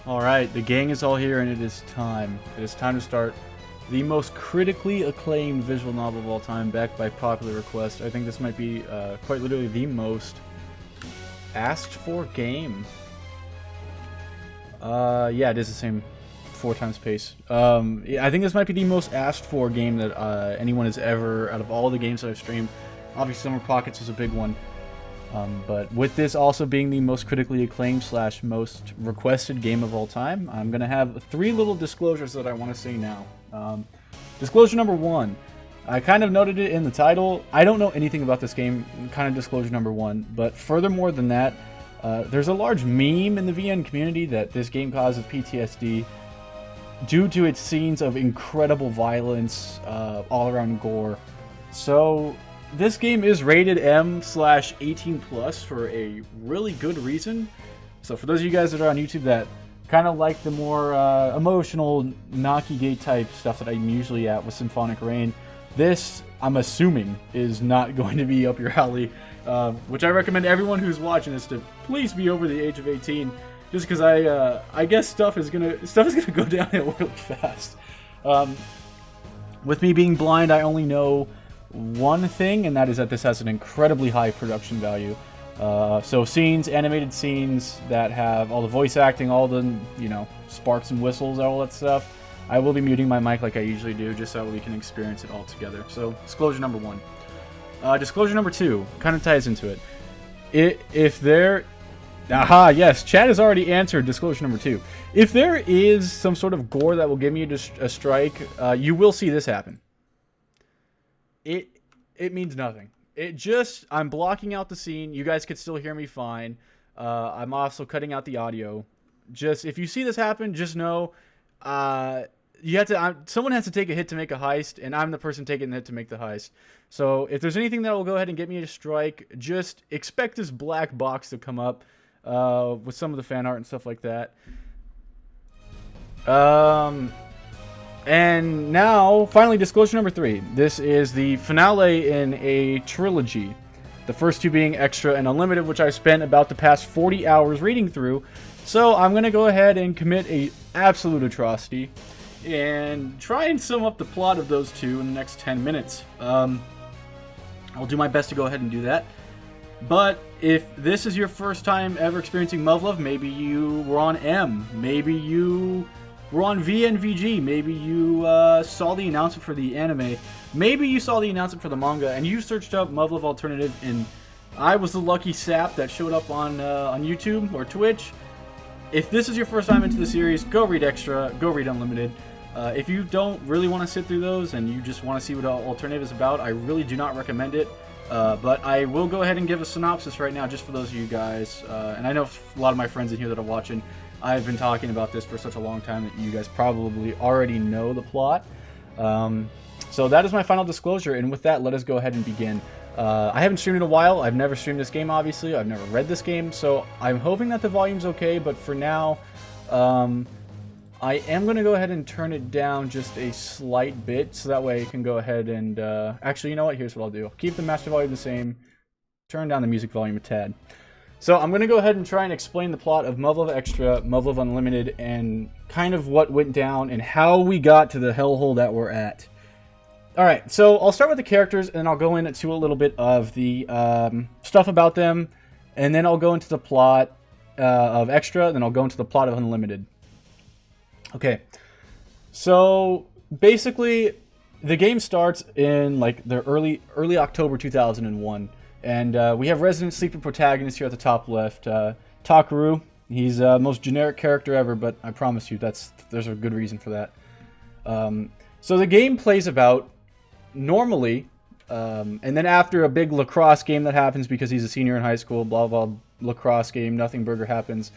Alright, the gang is all here and it is time. It is time to start the most critically acclaimed visual novel of all time, backed by popular request. I think this might be quite literally the most asked for game. Yeah, it is the same 4 times pace. Yeah, I think this might be the most asked for game that anyone has ever, out of all the games that I've streamed. Obviously Summer Pockets was a big one. But with this also being the most critically acclaimed / most requested game of all time, I'm going to have 3 little disclosures that I want to say now. Disclosure number 1. I kind of noted it in the title. I don't know anything about this game, kind of disclosure number 1. But furthermore than that, there's a large meme in the VN community that this game causes PTSD due to its scenes of incredible violence, all-around gore. So this game is rated M/18+ for a really good reason. So for those of you guys that are on YouTube that kind of like the more emotional Knocky Gate type stuff that I'm usually at with Symphonic Rain, this, I'm assuming, is not going to be up your alley. Which I recommend everyone who's watching this to please be over the age of 18, just because I guess stuff is gonna go downhill really fast. With me being blind, I only know one thing, and that is that this has an incredibly high production value. So scenes, animated scenes that have all the voice acting, all the, you know, sparks and whistles, all that stuff. I will be muting my mic like I usually do, just so we can experience it all together. So disclosure number 1. Disclosure number 2 kind of ties into it. If there... Aha, yes, Chad has already answered disclosure number 2. If there is some sort of gore that will give me a strike, you will see this happen. It means nothing. I'm blocking out the scene. You guys could still hear me fine. I'm also cutting out the audio. Just, if you see this happen, just know, someone has to take a hit to make a heist, and I'm the person taking the hit to make the heist. So if there's anything that will go ahead and get me a strike, just expect this black box to come up with some of the fan art and stuff like that. And now, finally, disclosure number 3. This is the finale in a trilogy. The first 2 being Extra and Unlimited, which I spent about the past 40 hours reading through. So I'm going to go ahead and commit a absolute atrocity and try and sum up the plot of those 2 in the next 10 minutes. I'll do my best to go ahead and do that. But if this is your first time ever experiencing Muv-Luv, maybe you were on M, maybe you were on VNVG, maybe you saw the announcement for the anime, maybe you saw the announcement for the manga, and you searched up Muv-Luv Alternative, and I was the lucky sap that showed up on YouTube or Twitch. If this is your first time into the series, go read Extra, go read Unlimited. If you don't really want to sit through those and you just want to see what Alternative is about, I really do not recommend it. But I will go ahead and give a synopsis right now just for those of you guys. And I know a lot of my friends in here that are watching, I've been talking about this for such a long time that you guys probably already know the plot. So that is my final disclosure, and with that, let us go ahead and begin. I haven't streamed in a while. I've never streamed this game, obviously. I've never read this game, so I'm hoping that the volume's okay, but for now, I am going to go ahead and turn it down just a slight bit, so that way I can go ahead and... actually, you know what? Here's what I'll do. I'll keep the master volume the same, turn down the music volume a tad. So I'm going to go ahead and try and explain the plot of Muv-Luv Extra, Muv-Luv Unlimited, and kind of what went down and how we got to the hellhole that we're at. Alright, so I'll start with the characters, and I'll go into a little bit of the stuff about them, and then I'll go into the plot of Extra, then I'll go into the plot of Unlimited. Okay, so basically, the game starts in like the early October 2001, and we have resident sleeper protagonist here at the top left, Takaru. He's the most generic character ever, but I promise you, there's a good reason for that. So the game plays about normally, and then after a big lacrosse game that happens because he's a senior in high school, blah blah, lacrosse game, nothing burger happens.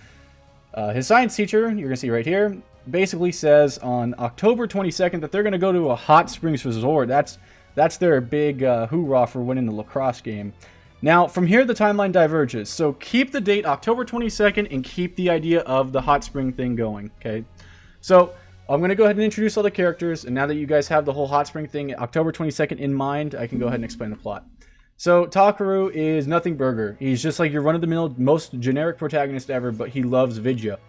His science teacher, you're going to see right here, basically says on October 22nd that they're going to go to a hot springs resort. That's their big hoorah for winning the lacrosse game. Now, from here, the timeline diverges. So keep the date October 22nd and keep the idea of the hot spring thing going, okay? So I'm going to go ahead and introduce all the characters, and now that you guys have the whole hot spring thing, October 22nd in mind, I can go ahead and explain the plot. So Takaru is nothing burger. He's just like your run-of-the-mill, most generic protagonist ever, but he loves Vidya.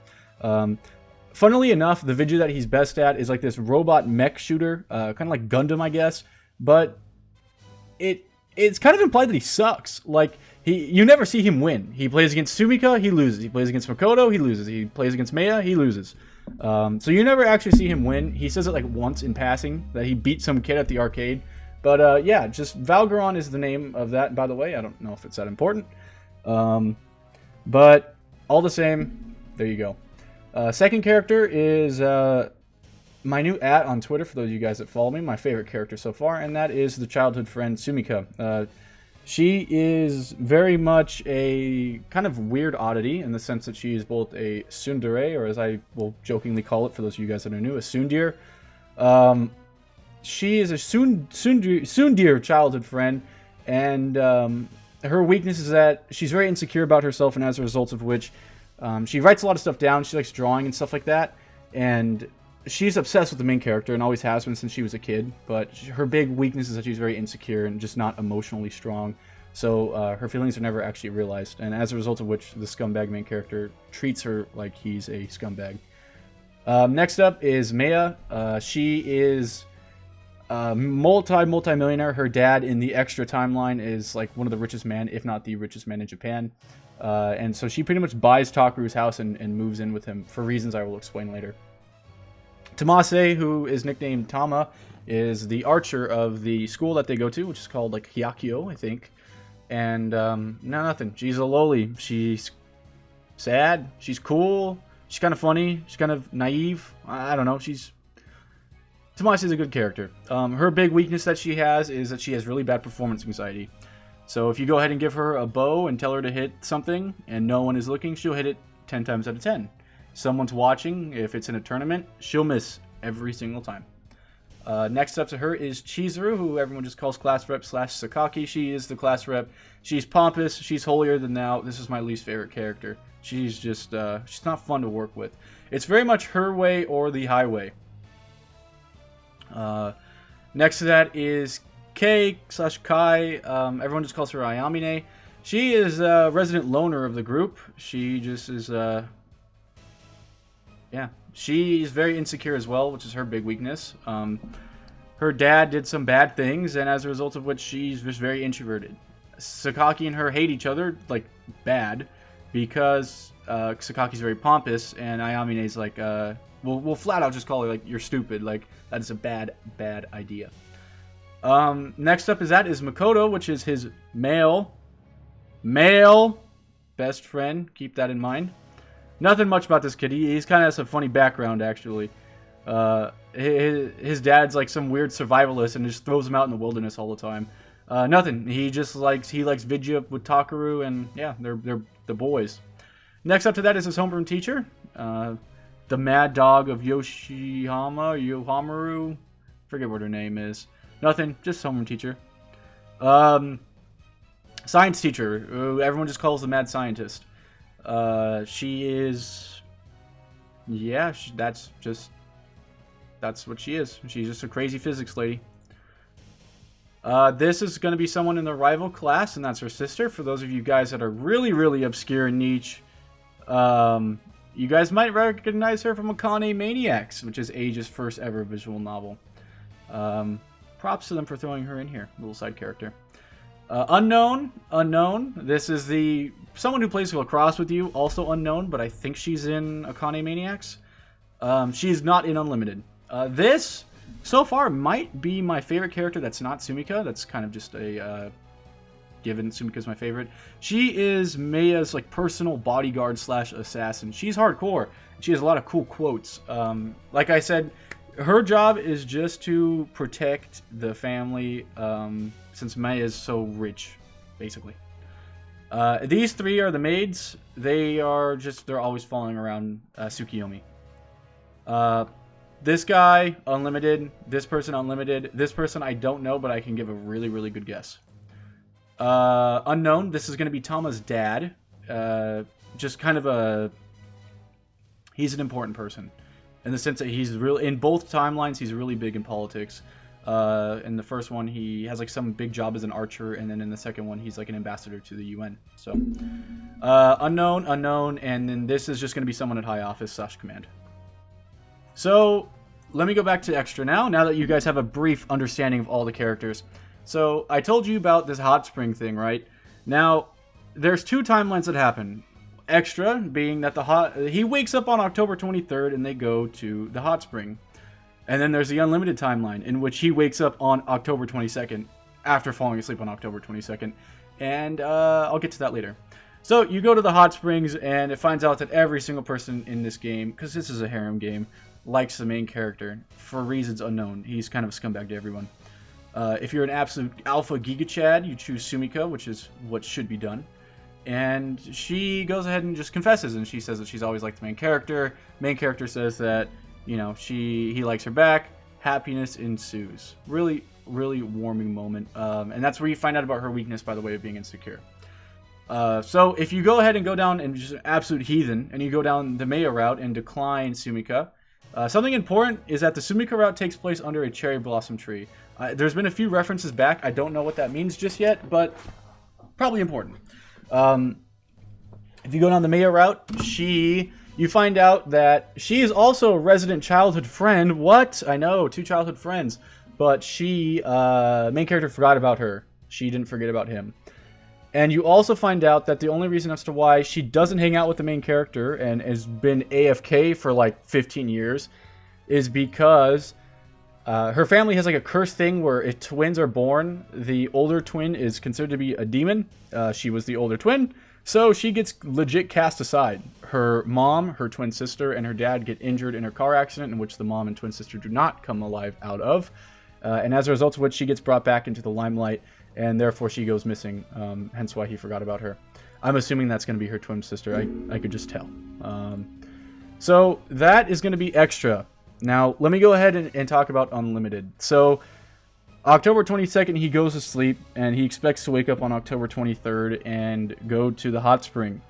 Funnily enough, the video that he's best at is like this robot mech shooter, kind of like Gundam, I guess. But it's kind of implied that he sucks. Like, you never see him win. He plays against Sumika, he loses. He plays against Makoto, he loses. He plays against Maya, he loses. So you never actually see him win. He says it like once in passing that he beat some kid at the arcade. But yeah, just Valgaron is the name of that, by the way. I don't know if it's that important. But all the same, there you go. Second character is my new @ on Twitter, for those of you guys that follow me, my favorite character so far, and that is the childhood friend Sumika. She is very much a kind of weird oddity in the sense that she is both a tsundere, or as I will jokingly call it for those of you guys that are new, a tsundeer. She is a tsundere childhood friend, and her weakness is that she's very insecure about herself, and as a result of which, she writes a lot of stuff down. She likes drawing and stuff like that, and she's obsessed with the main character and always has been since she was a kid. But her big weakness is that she's very insecure and just not emotionally strong. So her feelings are never actually realized, and as a result of which, the scumbag main character treats her like he's a scumbag. Next up is Maya. She is multi-millionaire. Her dad in the extra timeline is like one of the richest men, if not the richest man in Japan. And so she pretty much buys Takeru's house and moves in with him for reasons I will explain later. Tamase, who is nicknamed Tama, is the archer of the school that they go to, which is called like Hyakio, I think. And no, nothing. She's a loli. She's sad. She's cool. She's kind of funny. She's kind of naive. I don't know. Tamase is a good character. Her big weakness that she has is that she has really bad performance anxiety. So if you go ahead and give her a bow and tell her to hit something and no one is looking, she'll hit it 10 times out of 10. Someone's watching, if it's in a tournament, she'll miss every single time. Next up to her is Chizuru, who everyone just calls class rep / Sakaki. She is the class rep. She's pompous. She's holier than thou. This is my least favorite character. She's just, she's not fun to work with. It's very much her way or the highway. Next to that is Kei / Kai. Everyone just calls her Ayamine. She is a resident loner of the group. She just is, yeah. She is very insecure as well, which is her big weakness. Her dad did some bad things, and as a result of which, she's just very introverted. Sakaki and her hate each other, like, bad, because Sakaki's very pompous, and Ayamine's like, we'll flat out just call her, like, you're stupid. Like, that is a bad idea. Next up is Makoto, which is his male best friend. Keep that in mind. Nothing much about this kid. He's kind of has a funny background, actually. His dad's like some weird survivalist and just throws him out in the wilderness all the time. Nothing. He likes Vidya with Takeru, and yeah, they're the boys. Next up to that is his homeroom teacher, the mad dog of Yohamaru. Forget what her name is. Nothing. Just homeroom teacher. Science teacher, who everyone just calls the mad scientist. She is, yeah, that's what she is. She's just a crazy physics lady. This is going to be someone in the rival class, and that's her sister. For those of you guys that are really, really obscure and niche, you guys might recognize her from Akane Maniacs, which is Age's first ever visual novel. Props to them for throwing her in here, little side character. Unknown. This is someone who plays lacrosse with you, also unknown, but I think she's in Akane Maniacs. She's not in Unlimited. This, so far, might be my favorite character that's not Sumika. That's kind of just a given. Sumika's my favorite. She is Maya's like personal bodyguard / assassin. She's hardcore. She has a lot of cool quotes. Like I said, her job is just to protect the family, since Maya is so rich, basically. These three are the maids. They're always following around Tsukiyomi. This guy, Unlimited. This person, Unlimited. This person, I don't know, but I can give a really, really good guess. Unknown. This is going to be Tama's dad. Just kind of he's an important person. In the sense that he's really, in both timelines, he's really big in politics. In the first one, he has like some big job as an archer, and then in the second one, he's like an ambassador to the UN. So, unknown, and then this is just going to be someone at high office / command. So let me go back to extra now that you guys have a brief understanding of all the characters. So I told you about this hot spring thing, right? Now, there's two timelines that happen. Extra being that he wakes up on October 23rd and they go to the hot spring. And then there's the unlimited timeline in which he wakes up on October 22nd after falling asleep on October 22nd. And I'll get to that later. So you go to the hot springs and it finds out that every single person in this game, because this is a harem game, likes the main character for reasons unknown. He's kind of a scumbag to everyone. If you're an absolute alpha Giga Chad, you choose Sumika, which is what should be done. And she goes ahead and just confesses, and she says that she's always liked the main character. Main character says that, you know, he likes her back. Happiness ensues. Really, really warming moment. And that's where you find out about her weakness by the way of being insecure. So if you go ahead and go down and just an absolute heathen, and you go down the Maya route and decline Sumika, something important is that the Sumika route takes place under a cherry blossom tree. There's been a few references back. I don't know what that means just yet, but probably important. If you go down the Maya route, you find out that she is also a resident childhood friend. What? I know, 2 childhood friends. But main character forgot about her. She didn't forget about him. And you also find out that the only reason as to why she doesn't hang out with the main character and has been AFK for like 15 years is because her family has like a cursed thing where if twins are born, the older twin is considered to be a demon. She was the older twin, so she gets legit cast aside. Her mom, her twin sister, and her dad get injured in a car accident in which the mom and twin sister do not come alive out of. And as a result of which, she gets brought back into the limelight, and therefore she goes missing, hence why he forgot about her. I'm assuming that's going to be her twin sister. I could just tell. So that is going to be extra. Now, let me go ahead and talk about Unlimited. So, October 22nd, he goes to sleep, and he expects to wake up on October 23rd and go to the hot spring.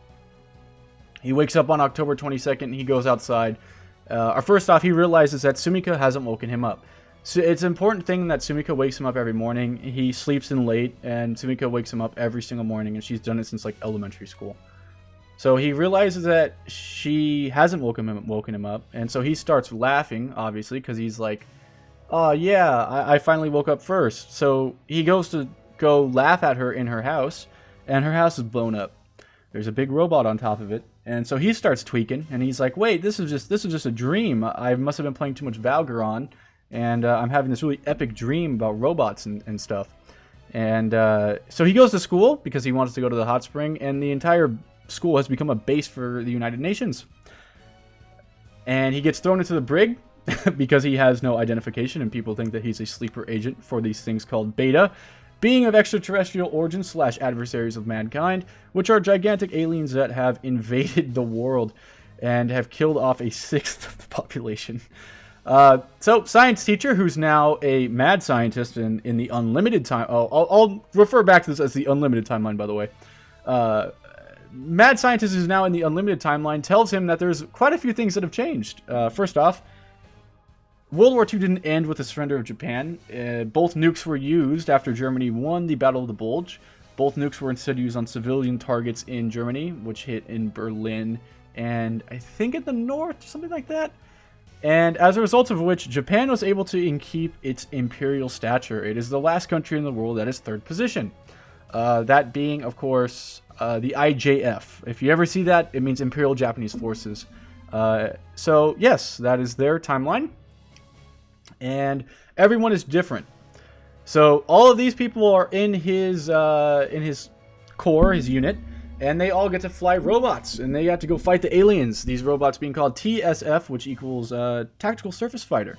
He wakes up on October 22nd, and he goes outside. First off, he realizes that Sumika hasn't woken him up. So it's an important thing that Sumika wakes him up every morning. He sleeps in late, and Sumika wakes him up every single morning, and she's done it since, like, elementary school. So he realizes that she hasn't woken him up, and so he starts laughing, obviously, because he's like, oh yeah, I finally woke up first. So he goes to go laugh at her in her house, and her house is blown up. There's a big robot on top of it, and so he starts tweaking, and he's like, wait, this is just a dream. I must have been playing too much Valgaron, and I'm having this really epic dream about robots and stuff. And so he goes to school because he wants to go to the hot spring, and the entire school has become a base for the United Nations. And he gets thrown into the brig because he has no identification, and people think that he's a sleeper agent for these things called Beta, being of extraterrestrial origin / adversaries of mankind, which are gigantic aliens that have invaded the world and have killed off a sixth of the population. So science teacher, who's now a mad scientist in the unlimited time. I'll refer back to this as the unlimited timeline, by the way. Mad scientist who's now in the unlimited timeline tells him that there's quite a few things that have changed. First off, World War II didn't end with the surrender of Japan. Both nukes were used after Germany won the Battle of the Bulge. Both nukes were instead used on civilian targets in Germany, which hit in Berlin and I think in the north, something like that. And as a result of which, Japan was able to keep its imperial stature. It is the last country in the world that is third position. That being, of course, the IJF. If you ever see that, it means Imperial Japanese Forces. So, yes, that is their timeline. And everyone is different. So, all of these people are in his core, his unit, and they all get to fly robots, and they got to go fight the aliens. These robots being called TSF, which equals Tactical Surface Fighter.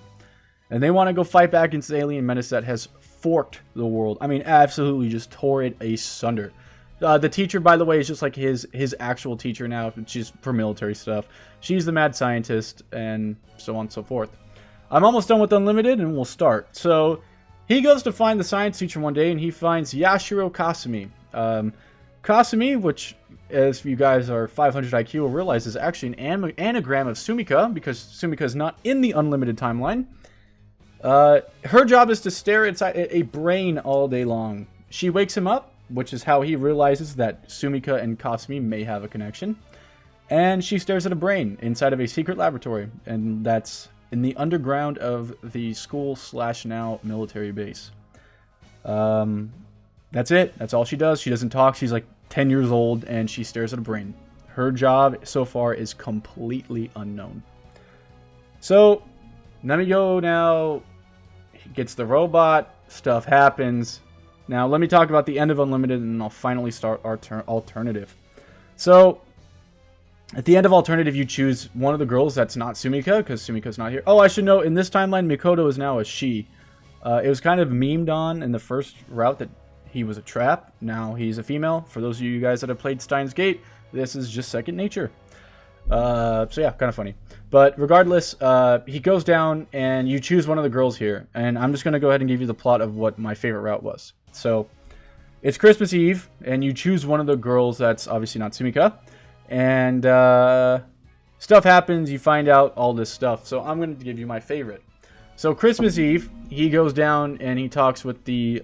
And they want to go fight back against the alien menace that has forked the world. I mean, absolutely just tore it asunder. The teacher, by the way, is just like his actual teacher now. She's for military stuff. She's the mad scientist, and so on and so forth. I'm almost done with Unlimited, and we'll start. So, he goes to find the science teacher one day, and he finds Yashiro Kasumi. Kasumi, which, as you guys are 500 IQ, will realize is actually an anagram of Sumika, because Sumika is not in the Unlimited timeline. Her job is to stare inside a brain all day long. She wakes him up, which is how he realizes that Sumika and Kasumi may have a connection. And she stares at a brain inside of a secret laboratory, and that's in the underground of the school / now military base. That's it. That's all she does. She doesn't talk. She's like 10 years old, and she stares at a brain. Her job so far is completely unknown. So, Namigo now gets the robot. Stuff happens. Now, let me talk about the end of Unlimited, and I'll finally start our Alternative. So, at the end of Alternative, you choose one of the girls that's not Sumika, because Sumika's not here. Oh, I should note, in this timeline, Mikoto is now a she. It was kind of memed on in the first route that he was a trap. Now he's a female. For those of you guys that have played Steins Gate, this is just second nature. So yeah, kind of funny. But regardless, he goes down and you choose one of the girls here. And I'm just going to go ahead and give you the plot of what my favorite route was. So it's Christmas Eve and you choose one of the girls that's obviously not Sumika. And stuff happens. You find out all this stuff. So I'm going to give you my favorite. So Christmas Eve, he goes down and he talks with the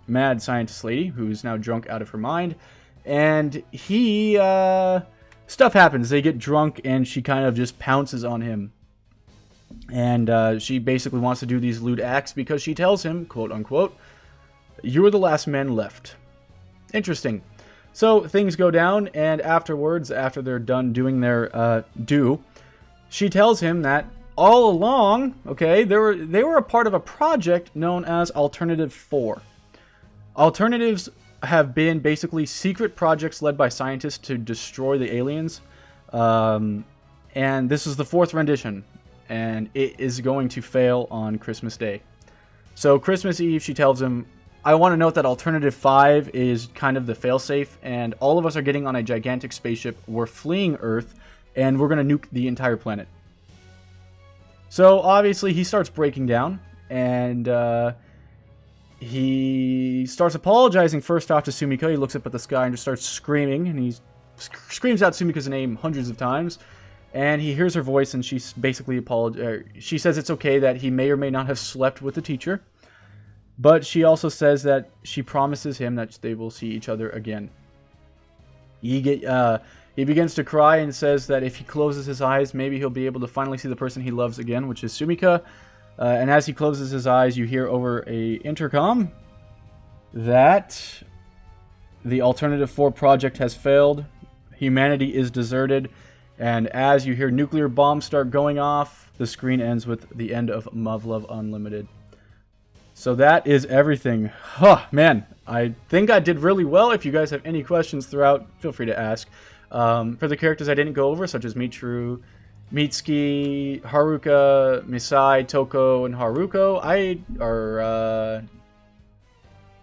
mad scientist lady, who's now drunk out of her mind. And he, stuff happens. They get drunk and she kind of just pounces on him. And she basically wants to do these lewd acts because she tells him, quote unquote, "You're the last man left." Interesting. So things go down, and afterwards, after they're done doing their she tells him that all along, okay, they were a part of a project known as Alternative 4. Alternatives have been basically secret projects led by scientists to destroy the aliens. And this is the 4th rendition, and it is going to fail on Christmas Day. So Christmas Eve, she tells him, "I want to note that Alternative 5 is kind of the failsafe, and all of us are getting on a gigantic spaceship. We're fleeing Earth, and we're going to nuke the entire planet." So, obviously, he starts breaking down, and he starts apologizing first off to Sumika. He looks up at the sky and just starts screaming, and he screams out Sumika's name hundreds of times, and he hears her voice, and she basically she says it's okay that he may or may not have slept with the teacher, but she also says that she promises him that they will see each other again. He begins to cry and says that if he closes his eyes, maybe he'll be able to finally see the person he loves again, which is Sumika. And as he closes his eyes, you hear over a intercom that the Alternative 4 project has failed. Humanity is deserted. And as you hear nuclear bombs start going off, the screen ends with the end of Muv-Luv Unlimited. So that is everything. Man, I think I did really well. If you guys have any questions throughout, feel free to ask. For the characters I didn't go over, such as Mitsuki, Haruka, Misai, Toko, and Haruko,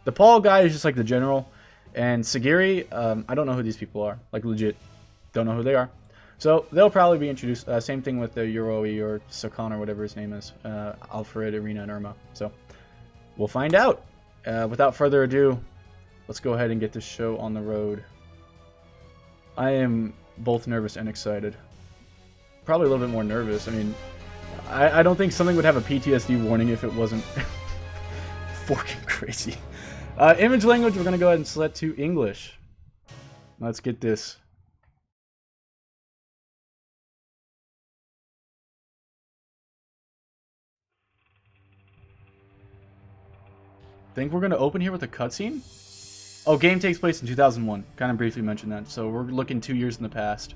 the Paul guy is just like the general, and Sagiri, I don't know who these people are, like legit, don't know who they are. So they'll probably be introduced. Same thing with the Yoroi or Sakan or whatever his name is, Alfred, Irina, and Irma. So we'll find out. Without further ado, let's go ahead and get this show on the road. I am both nervous and excited. Probably a little bit more nervous. I mean, I don't think something would have a PTSD warning if it wasn't fucking crazy. Image language, we're going to go ahead and select to English. Let's get this. Think we're going to open here with a cutscene? Oh, game takes place in 2001. Kind of briefly mentioned that. So we're looking 2 years in the past.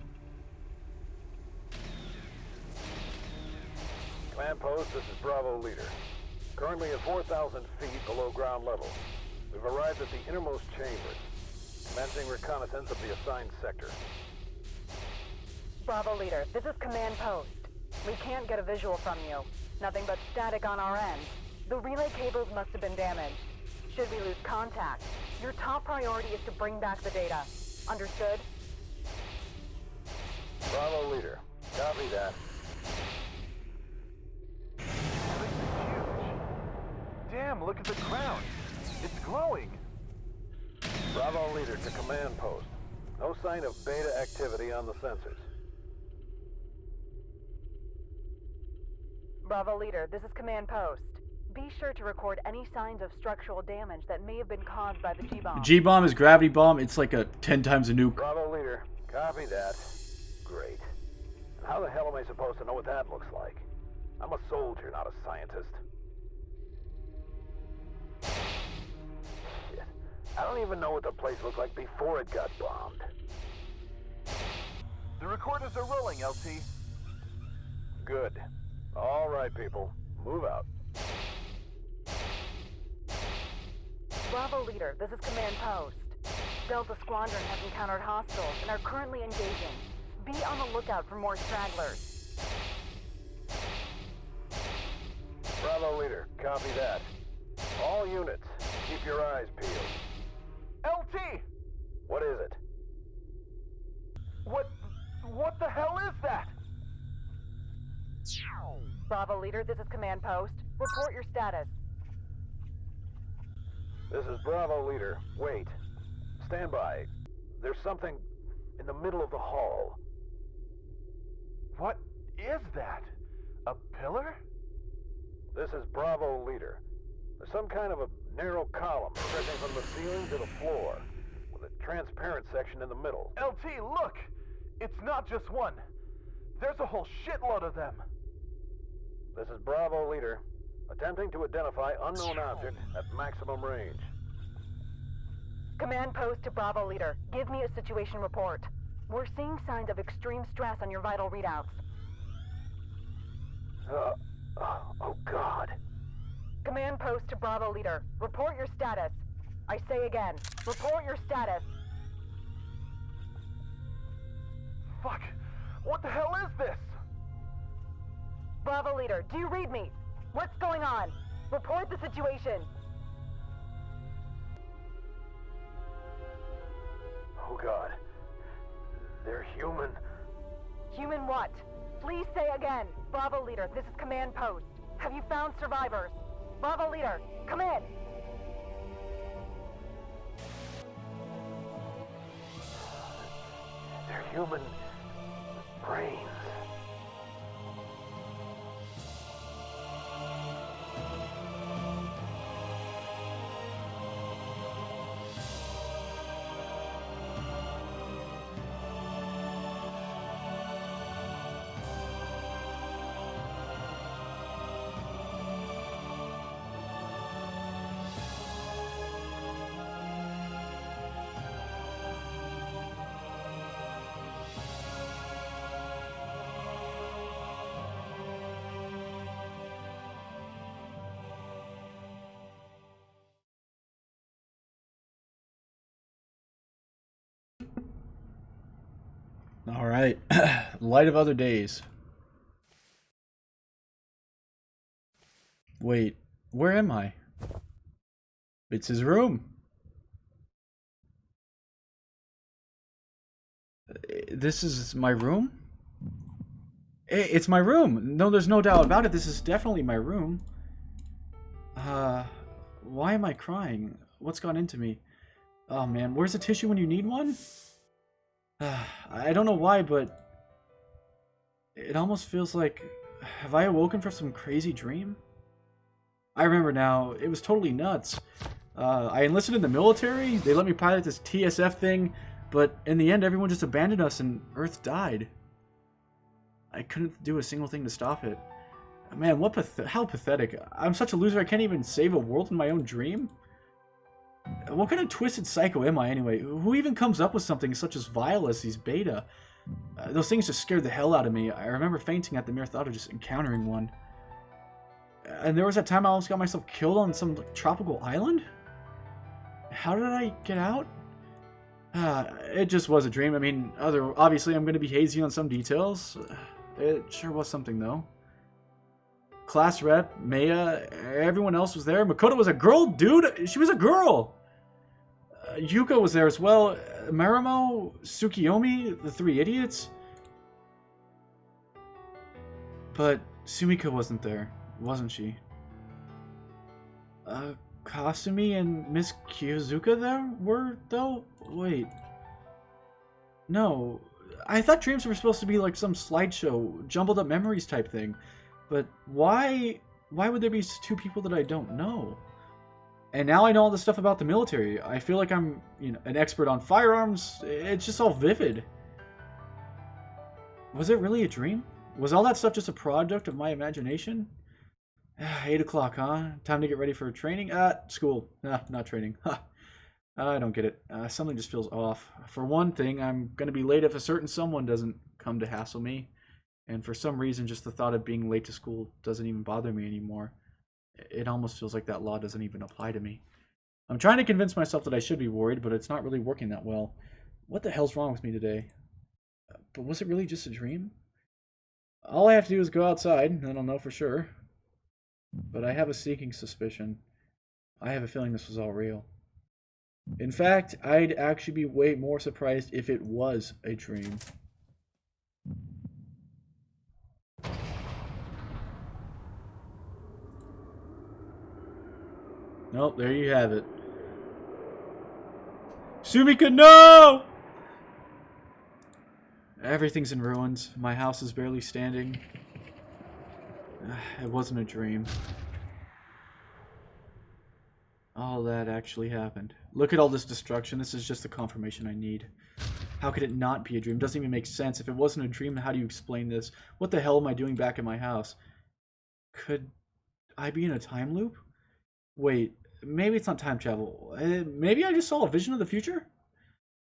Command post, this is Bravo Leader. Currently at 4,000 feet below ground level. We've arrived at the innermost chambers. Commencing reconnaissance of the assigned sector. Bravo Leader, this is Command Post. We can't get a visual from you. Nothing but static on our end. The relay cables must have been damaged. Should we lose contact, your top priority is to bring back the data. Understood? Bravo Leader. Copy that. This is huge. Damn, look at the ground. It's glowing. Bravo Leader to Command Post. No sign of beta activity on the sensors. Bravo Leader, this is Command Post. Be sure to record any signs of structural damage that may have been caused by the G-bomb. G-bomb is gravity bomb. It's like a 10 times a nuke. Bravo Leader. Copy that. Great. And how the hell am I supposed to know what that looks like? I'm a soldier, not a scientist. Shit. I don't even know what the place looked like before it got bombed. The recorders are rolling, LT. Good. All right, people. Move out. Bravo Leader, this is Command Post. Delta Squadron has encountered hostiles and are currently engaging. Be on the lookout for more stragglers. Bravo Leader, copy that. All units, keep your eyes peeled. LT! What is it? What the hell is that? Bravo Leader, this is Command Post. Report your status. This is Bravo Leader. Wait. Stand by. There's something in the middle of the hall. What is that? A pillar? This is Bravo Leader. There's some kind of a narrow column stretching from the ceiling to the floor, with a transparent section in the middle. LT, look! It's not just one. There's a whole shitload of them. This is Bravo Leader, attempting to identify unknown object at maximum range. Command Post to Bravo Leader. Give me a situation report. We're seeing signs of extreme stress on your vital readouts. Oh God. Command Post to Bravo Leader. Report your status. I say again, report your status. Fuck! What the hell is this? Bravo Leader, do you read me? What's going on? Report the situation. Oh God. They're human. Human what? Please say again. Bravo Leader, this is Command Post. Have you found survivors? Bravo Leader, come in. They're human brains. All right. Light of other days. Wait, where am I? It's his room. This is my room? It's my room. No, there's no doubt about it. This is definitely my room. Why am I crying? What's gone into me? Oh man, where's the tissue when you need one? I don't know why, but it almost feels like... Have I awoken from some crazy dream? I remember now. It was totally nuts. I enlisted in the military. They let me pilot this TSF thing, but in the end, everyone just abandoned us and Earth died. I couldn't do a single thing to stop it. Man, how pathetic. I'm such a loser I can't even save a world in my own dream? What kind of twisted psycho am I anyway? Who even comes up with something such as vile as these beta? Those things just scared the hell out of me. I remember fainting at the mere thought of just encountering one. And there was that time I almost got myself killed on some tropical island? How did I get out? It just was a dream. I mean, obviously I'm going to be hazy on some details. It sure was something though. Class rep, Maya, everyone else was there. Makoto was a girl, dude! She was a girl! Yuka was there as well. Marimo, Tsukiyomi, the three idiots. But Sumika wasn't there, wasn't she? Kasumi and Miss Kyozuka there were, though? Wait. No. I thought dreams were supposed to be like some slideshow, jumbled up memories type thing. But why would there be two people that I don't know? And now I know all this stuff about the military. I feel like I'm, an expert on firearms. It's just all vivid. Was it really a dream? Was all that stuff just a product of my imagination? 8 o'clock, huh? Time to get ready for training? School. Not training. I don't get it. Something just feels off. For one thing, I'm going to be late if a certain someone doesn't come to hassle me. And for some reason, just the thought of being late to school doesn't even bother me anymore. It almost feels like that law doesn't even apply to me. I'm trying to convince myself that I should be worried, but it's not really working that well. What the hell's wrong with me today? But was it really just a dream? All I have to do is go outside, and then I'll know for sure. But I have a sneaking suspicion. I have a feeling this was all real. In fact, I'd actually be way more surprised if it was a dream. Nope, there you have it. Sumika, no! Everything's in ruins. My house is barely standing. It wasn't a dream. All that actually happened. Look at all this destruction. This is just the confirmation I need. How could it not be a dream? Doesn't even make sense. If it wasn't a dream, how do you explain this? What the hell am I doing back in my house? Could I be in a time loop? Wait, maybe it's not time travel. Maybe I just saw a vision of the future?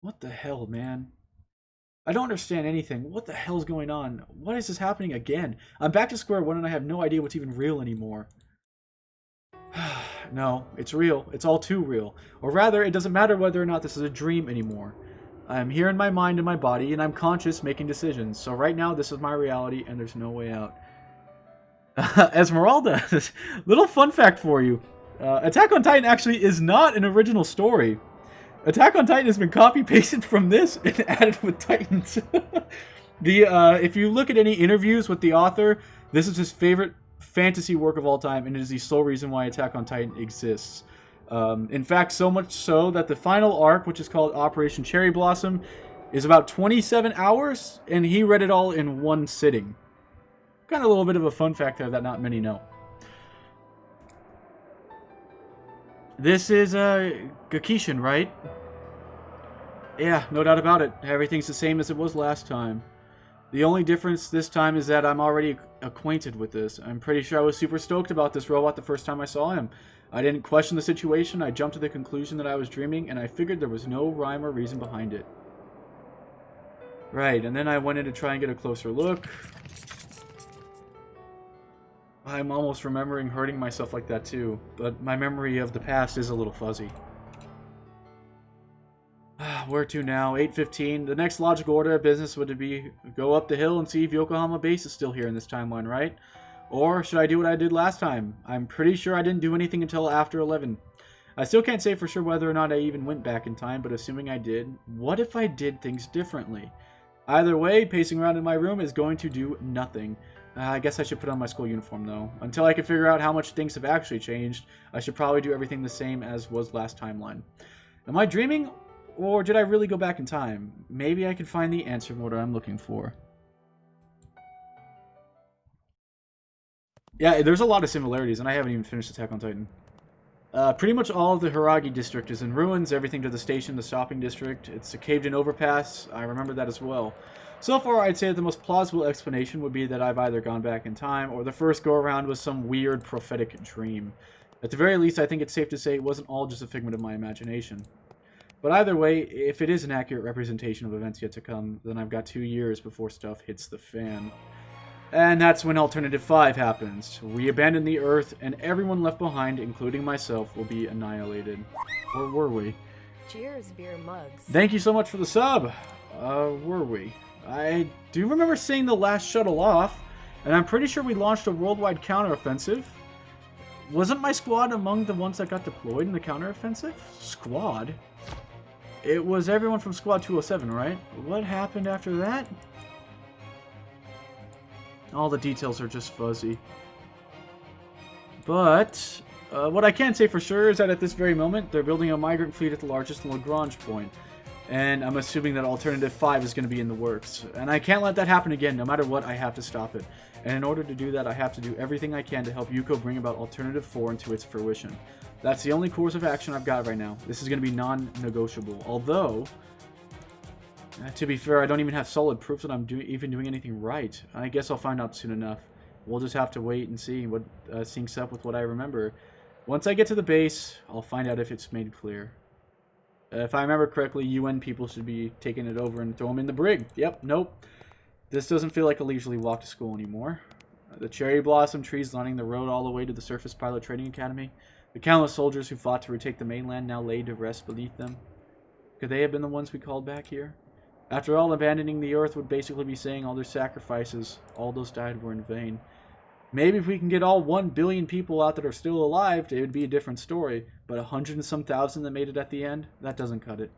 What the hell, man? I don't understand anything. What the hell's going on? Why is this happening again? I'm back to square one and I have no idea what's even real anymore. No, it's real. It's all too real. Or rather, it doesn't matter whether or not this is a dream anymore. I'm here in my mind and my body, and I'm conscious making decisions. So right now, this is my reality, and there's no way out. Esmeralda, little fun fact for you. Attack on Titan actually is not an original story. Attack on Titan has been copy-pasted from this and added with Titans. If you look at any interviews with the author, this is his favorite fantasy work of all time, and it is the sole reason why Attack on Titan exists. In fact, so much so that the final arc, which is called Operation Cherry Blossom, is about 27 hours, and he read it all in one sitting. Kind of a little bit of a fun fact there that not many know. This is Gakishin, right? Yeah, no doubt about it. Everything's the same as it was last time. The only difference this time is that I'm already acquainted with this. I'm pretty sure I was super stoked about this robot the first time I saw him. I didn't question the situation, I jumped to the conclusion that I was dreaming, and I figured there was no rhyme or reason behind it. Right, and then I went in to try and get a closer look. I'm almost remembering hurting myself like that too, but my memory of the past is a little fuzzy. Where to now? 8:15. The next logical order of business would be go up the hill and see if Yokohama base is still here in this timeline, right? Or should I do what I did last time? I'm pretty sure I didn't do anything until after 11. I still can't say for sure whether or not I even went back in time, but assuming I did, what if I did things differently? Either way, pacing around in my room is going to do nothing. I guess I should put on my school uniform, though. Until I can figure out how much things have actually changed, I should probably do everything the same as was last timeline. Am I dreaming, or did I really go back in time? Maybe I can find the answer to what I'm looking for. Yeah, there's a lot of similarities, and I haven't even finished Attack on Titan. Pretty much all of the Hiragi district is in ruins, everything to the station, the shopping district. It's a caved-in overpass. I remember that as well. So far, I'd say that the most plausible explanation would be that I've either gone back in time, or the first go-around was some weird prophetic dream. At the very least, I think it's safe to say it wasn't all just a figment of my imagination. But either way, if it is an accurate representation of events yet to come, then I've got 2 years before stuff hits the fan. And that's when Alternative 5 happens. We abandon the Earth, and everyone left behind, including myself, will be annihilated. Or were we? Cheers, beer mugs. Thank you so much for the sub. Were we? I do remember seeing the last shuttle off, and I'm pretty sure we launched a worldwide counteroffensive. Wasn't my squad among the ones that got deployed in the counteroffensive? Squad? It was everyone from Squad 207, right? What happened after that? All the details are just fuzzy. But what I can say for sure is that at this very moment, they're building a migrant fleet at the largest Lagrange point. And I'm assuming that Alternative 5 is going to be in the works. And I can't let that happen again. No matter what, I have to stop it. And in order to do that, I have to do everything I can to help Yuko bring about Alternative 4 into its fruition. That's the only course of action I've got right now. This is going to be non-negotiable. Although, To be fair, I don't even have solid proof that I'm even doing anything right. I guess I'll find out soon enough. We'll just have to wait and see what syncs up with what I remember. Once I get to the base, I'll find out if it's made clear. If I remember correctly, UN people should be taking it over and throw them in the brig. Yep, nope. This doesn't feel like a leisurely walk to school anymore. The cherry blossom trees lining the road all the way to the Surface Pilot Training Academy. The countless soldiers who fought to retake the mainland now laid to rest beneath them. Could they have been the ones we called back here? After all, abandoning the Earth would basically be saying all their sacrifices, all those died, were in vain. Maybe if we can get all 1 billion people out that are still alive, it would be a different story. But 100 and some thousand that made it at the end, that doesn't cut it.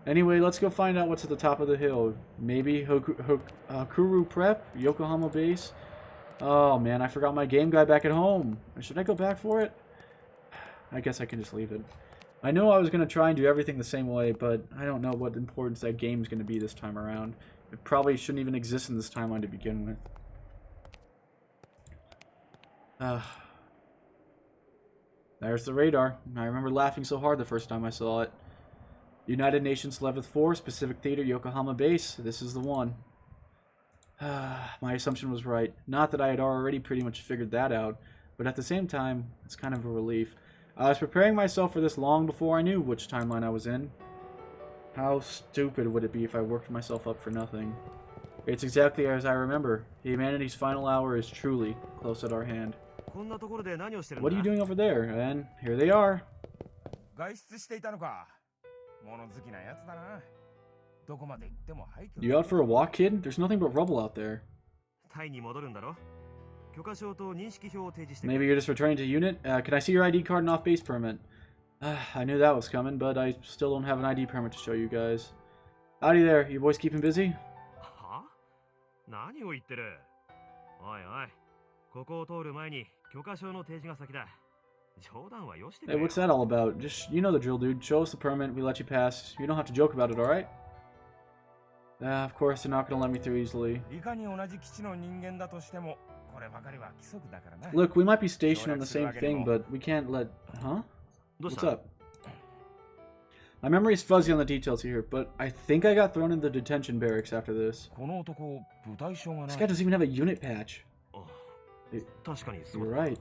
Anyway, let's go find out what's at the top of the hill. Maybe Kuru Prep? Yokohama Base? Oh man, I forgot my game guide back at home. Should I go back for it? I guess I can just leave it. I know I was going to try and do everything the same way, but I don't know what importance that game's going to be this time around. It probably shouldn't even exist in this timeline to begin with. There's the radar. I remember laughing so hard the first time I saw it. United Nations 11th Force, Pacific Theater, Yokohama Base. This is the one. My assumption was right. Not that I had already pretty much figured that out, but at the same time, it's kind of a relief. I was preparing myself for this long before I knew which timeline I was in. How stupid would it be if I worked myself up for nothing? It's exactly as I remember. Humanity's final hour is truly close at our hand. What are you doing over there? And here they are. You out for a walk, kid? There's nothing but rubble out there. Maybe you're just returning to unit? Can I see your ID card and off-base permit? I knew that was coming, but I still don't have an ID permit to show you guys. Howdy there, you boys keeping busy? Hey, what's that all about? Just, you know the drill, dude. Show us the permit, we let you pass. You don't have to joke about it, alright? Of course, they're not gonna let me through easily. Look, we might be stationed on the same thing, but we can't let... Huh? What's up? My memory is fuzzy on the details here, but I think I got thrown in the detention barracks after this. This guy doesn't even have a unit patch. You're right.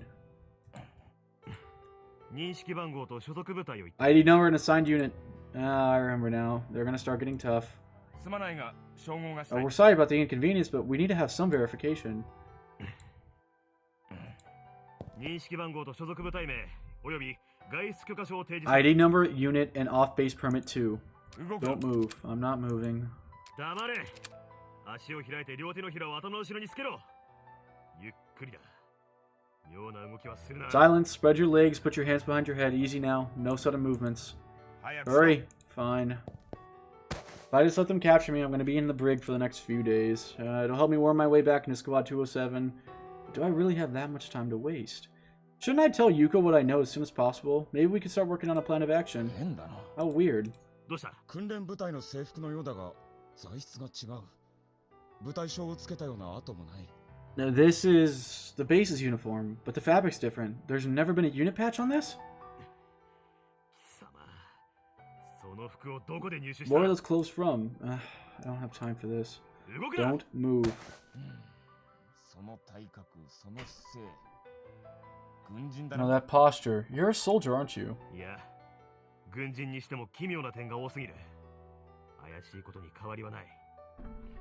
ID number and assigned unit. I remember now. They're gonna start getting tough. We're sorry about the inconvenience, but we need to have some verification. ID number, unit, and off-base permit 2. Don't move. I'm not moving. Silence, spread your legs, put your hands behind your head. Easy now. No sudden movements. Hurry. Fine. If I just let them capture me, I'm going to be in the brig for the next few days. It'll help me worm my way back into Squad 207. But do I really have that much time to waste? Shouldn't I tell Yuko what I know as soon as possible? Maybe we could start working on a plan of action. How weird. Now this is the base's uniform, but the fabric's different. There's never been a unit patch on this? Where are those clothes from? I don't have time for this. Don't move. No, that posture. You're a soldier, aren't you?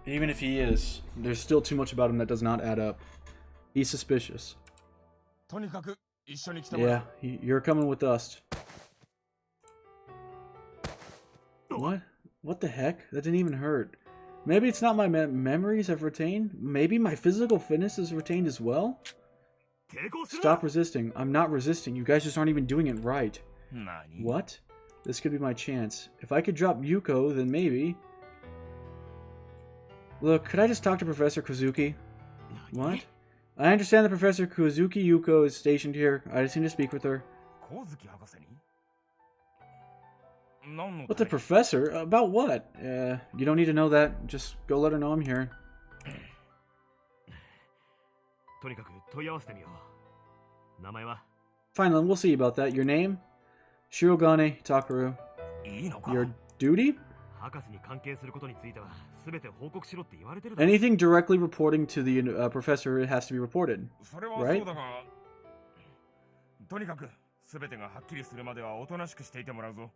Even if he is, there's still too much about him that does not add up. He's suspicious. Yeah, you're coming with us. What? What the heck? That didn't even hurt. Maybe it's not my memories I've retained? Maybe my physical fitness is retained as well? Stop resisting. I'm not resisting. You guys just aren't even doing it right. What? This could be my chance. If I could drop Yuko, then maybe... Look, could I just talk to Professor Kozuki? What? I understand that Professor Kozuki Yuko is stationed here. I just need to speak with her. What, the professor? About what? You don't need to know that. Just go let her know I'm here. Fine, then we'll see about that. Your name? Shirogane Takaru. Your duty? Anything directly reporting to the professor, it has to be reported. それは Right? そうだが、とにかく全てがはっきりするまではおとなしくしていてもらうぞ。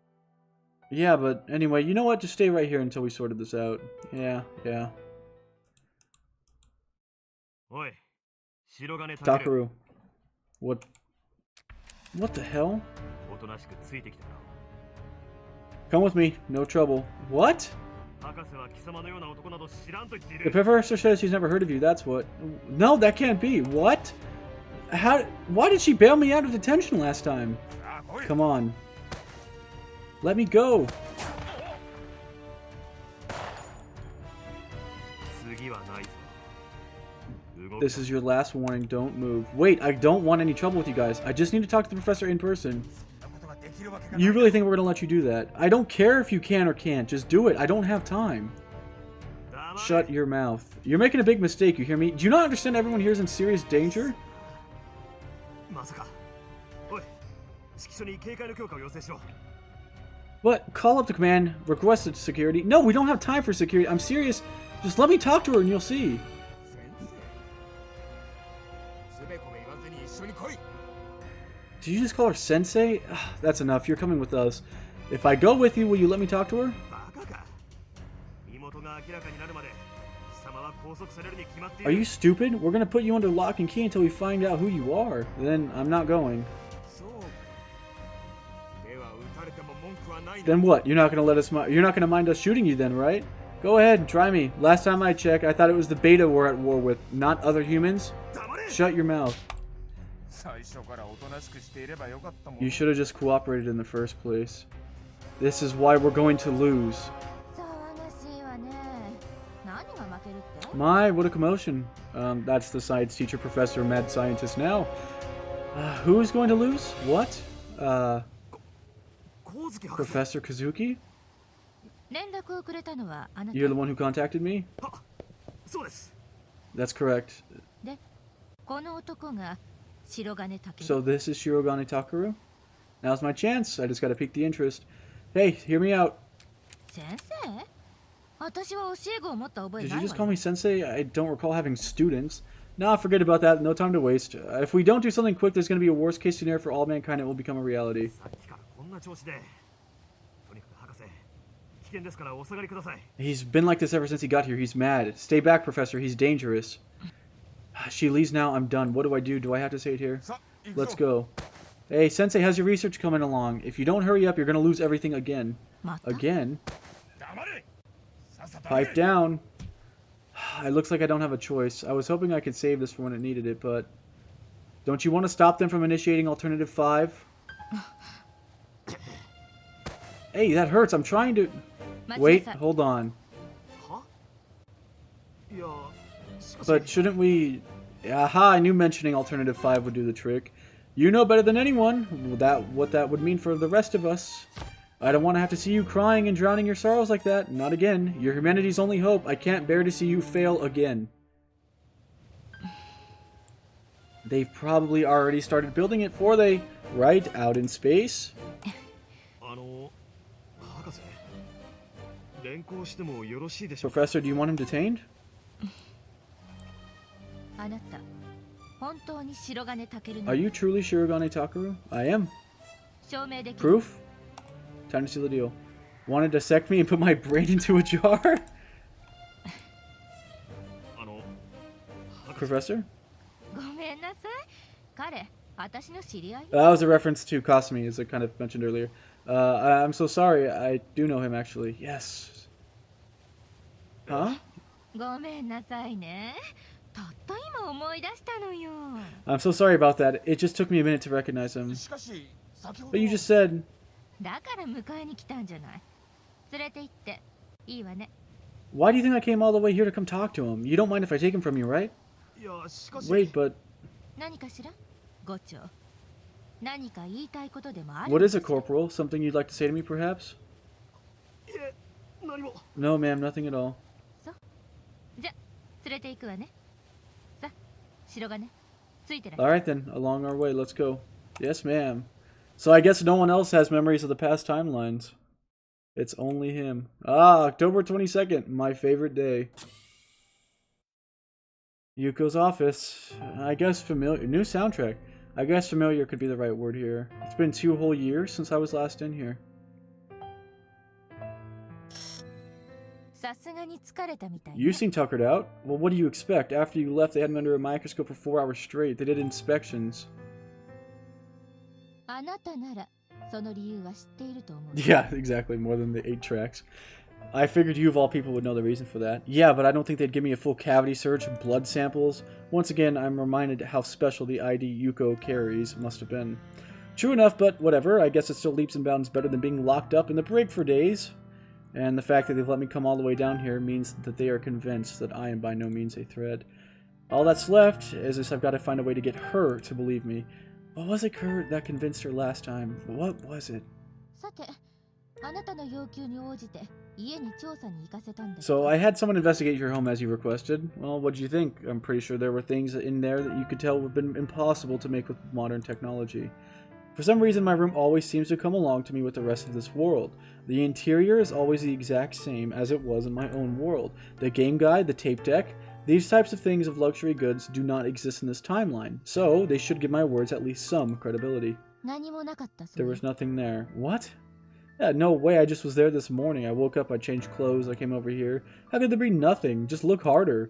Yeah, but anyway, you know what? Just stay right here until we sorted this out. Yeah, yeah. Takaru. What? What the hell? Come with me. No trouble. What? The professor says he's never heard of you. That's what. No, that can't be. What? How? Why did she bail me out of detention last time? Come on. Let me go. This is your last warning. Don't move. Wait, I don't want any trouble with you guys. I just need to talk to the professor in person. You really think we're going to let you do that? I don't care if you can or can't. Just do it. I don't have time. Shut your mouth. You're making a big mistake, you hear me? Do you not understand everyone here is in serious danger? What? Call up the command. Request security. No, we don't have time for security. I'm serious. Just let me talk to her and you'll see. Did you just call her Sensei? Ugh, that's enough. You're coming with us. If I go with you, will you let me talk to her? Are you stupid? We're gonna put you under lock and key until we find out who you are. Then I'm not going. Then what? You're not gonna let us? You're not gonna mind us shooting you then, right? Go ahead, try me. Last time I checked, I thought it was the beta we're at war with, not other humans. Shut your mouth. You should have just cooperated in the first place. This is why we're going to lose. My, what a commotion. That's the science teacher, professor, mad scientist now. Who's going to lose? What? Professor Kazuki? You're the one who contacted me? That's correct. So this is Shirogane Takaru? Now's my chance. I just gotta pique the interest. Hey, hear me out. Did you just call me sensei? I don't recall having students. Nah, forget about that. No time to waste. If we don't do something quick, there's gonna be a worst case scenario for all mankind. It will become a reality. He's been like this ever since he got here. He's mad. Stay back, Professor. He's dangerous. She leaves now. I'm done. What do I do? Do I have to say it here? Let's go. Hey, Sensei, how's your research coming along? If you don't hurry up, you're gonna lose everything again. Again? Pipe down. It looks like I don't have a choice. I was hoping I could save this for when it needed it, but... Don't you want to stop them from initiating Alternative 5? Hey, that hurts. I'm trying to... Wait, hold on. But shouldn't we... Aha, I knew mentioning Alternative 5 would do the trick. You know better than anyone what that would mean for the rest of us. I don't want to have to see you crying and drowning your sorrows like that. Not again. You're humanity's only hope. I can't bear to see you fail again. They've probably already started building it for they, right, out in space? Professor, do you want him detained? Are you truly Shirogane Takaru? I am. Proof? Time to seal the deal. Want to dissect me and put my brain into a jar? Professor? That was a reference to Kasumi, as I kind of mentioned earlier. I'm so sorry. I do know him, actually. Yes. Huh? I'm so sorry about that. It just took me a minute to recognize him. But you just said... Why do you think I came all the way here to come talk to him? You don't mind if I take him from you, right? Wait, but... What is it, Corporal? Something you'd like to say to me, perhaps? No, ma'am, nothing at all. Alright then, along our way, let's go. Yes, ma'am. So I guess no one else has memories of the past timelines. It's only him. Ah, October 22nd, my favorite day. Yuko's office. I guess familiar. New soundtrack. I guess familiar could be the right word here. It's been 2 whole years since I was last in here. You seem tuckered out. Well, what do you expect? After you left, they had me under a microscope for 4 hours straight. They did inspections. Yeah, exactly. More than the 8 tracks. I figured you of all people would know the reason for that. Yeah, but I don't think they'd give me a full cavity search, blood samples. Once again, I'm reminded how special the ID Yuko carries must have been. True enough, but whatever. I guess it still leaps and bounds better than being locked up in the brig for days. And the fact that they've let me come all the way down here means that they are convinced that I am by no means a threat. All that's left is this: I've got to find a way to get her to believe me. What was it, Kurt, that convinced her last time? What was it? So I had someone investigate your home as you requested. Well, what did you think? I'm pretty sure there were things in there that you could tell would have been impossible to make with modern technology. For some reason, my room always seems to come along to me with the rest of this world. The interior is always the exact same as it was in my own world. The game guide, the tape deck, these types of things of luxury goods do not exist in this timeline, so they should give my words at least some credibility. There was nothing there. What? Yeah, no way, I just was there this morning. I woke up, I changed clothes, I came over here. How could there be nothing? Just look harder.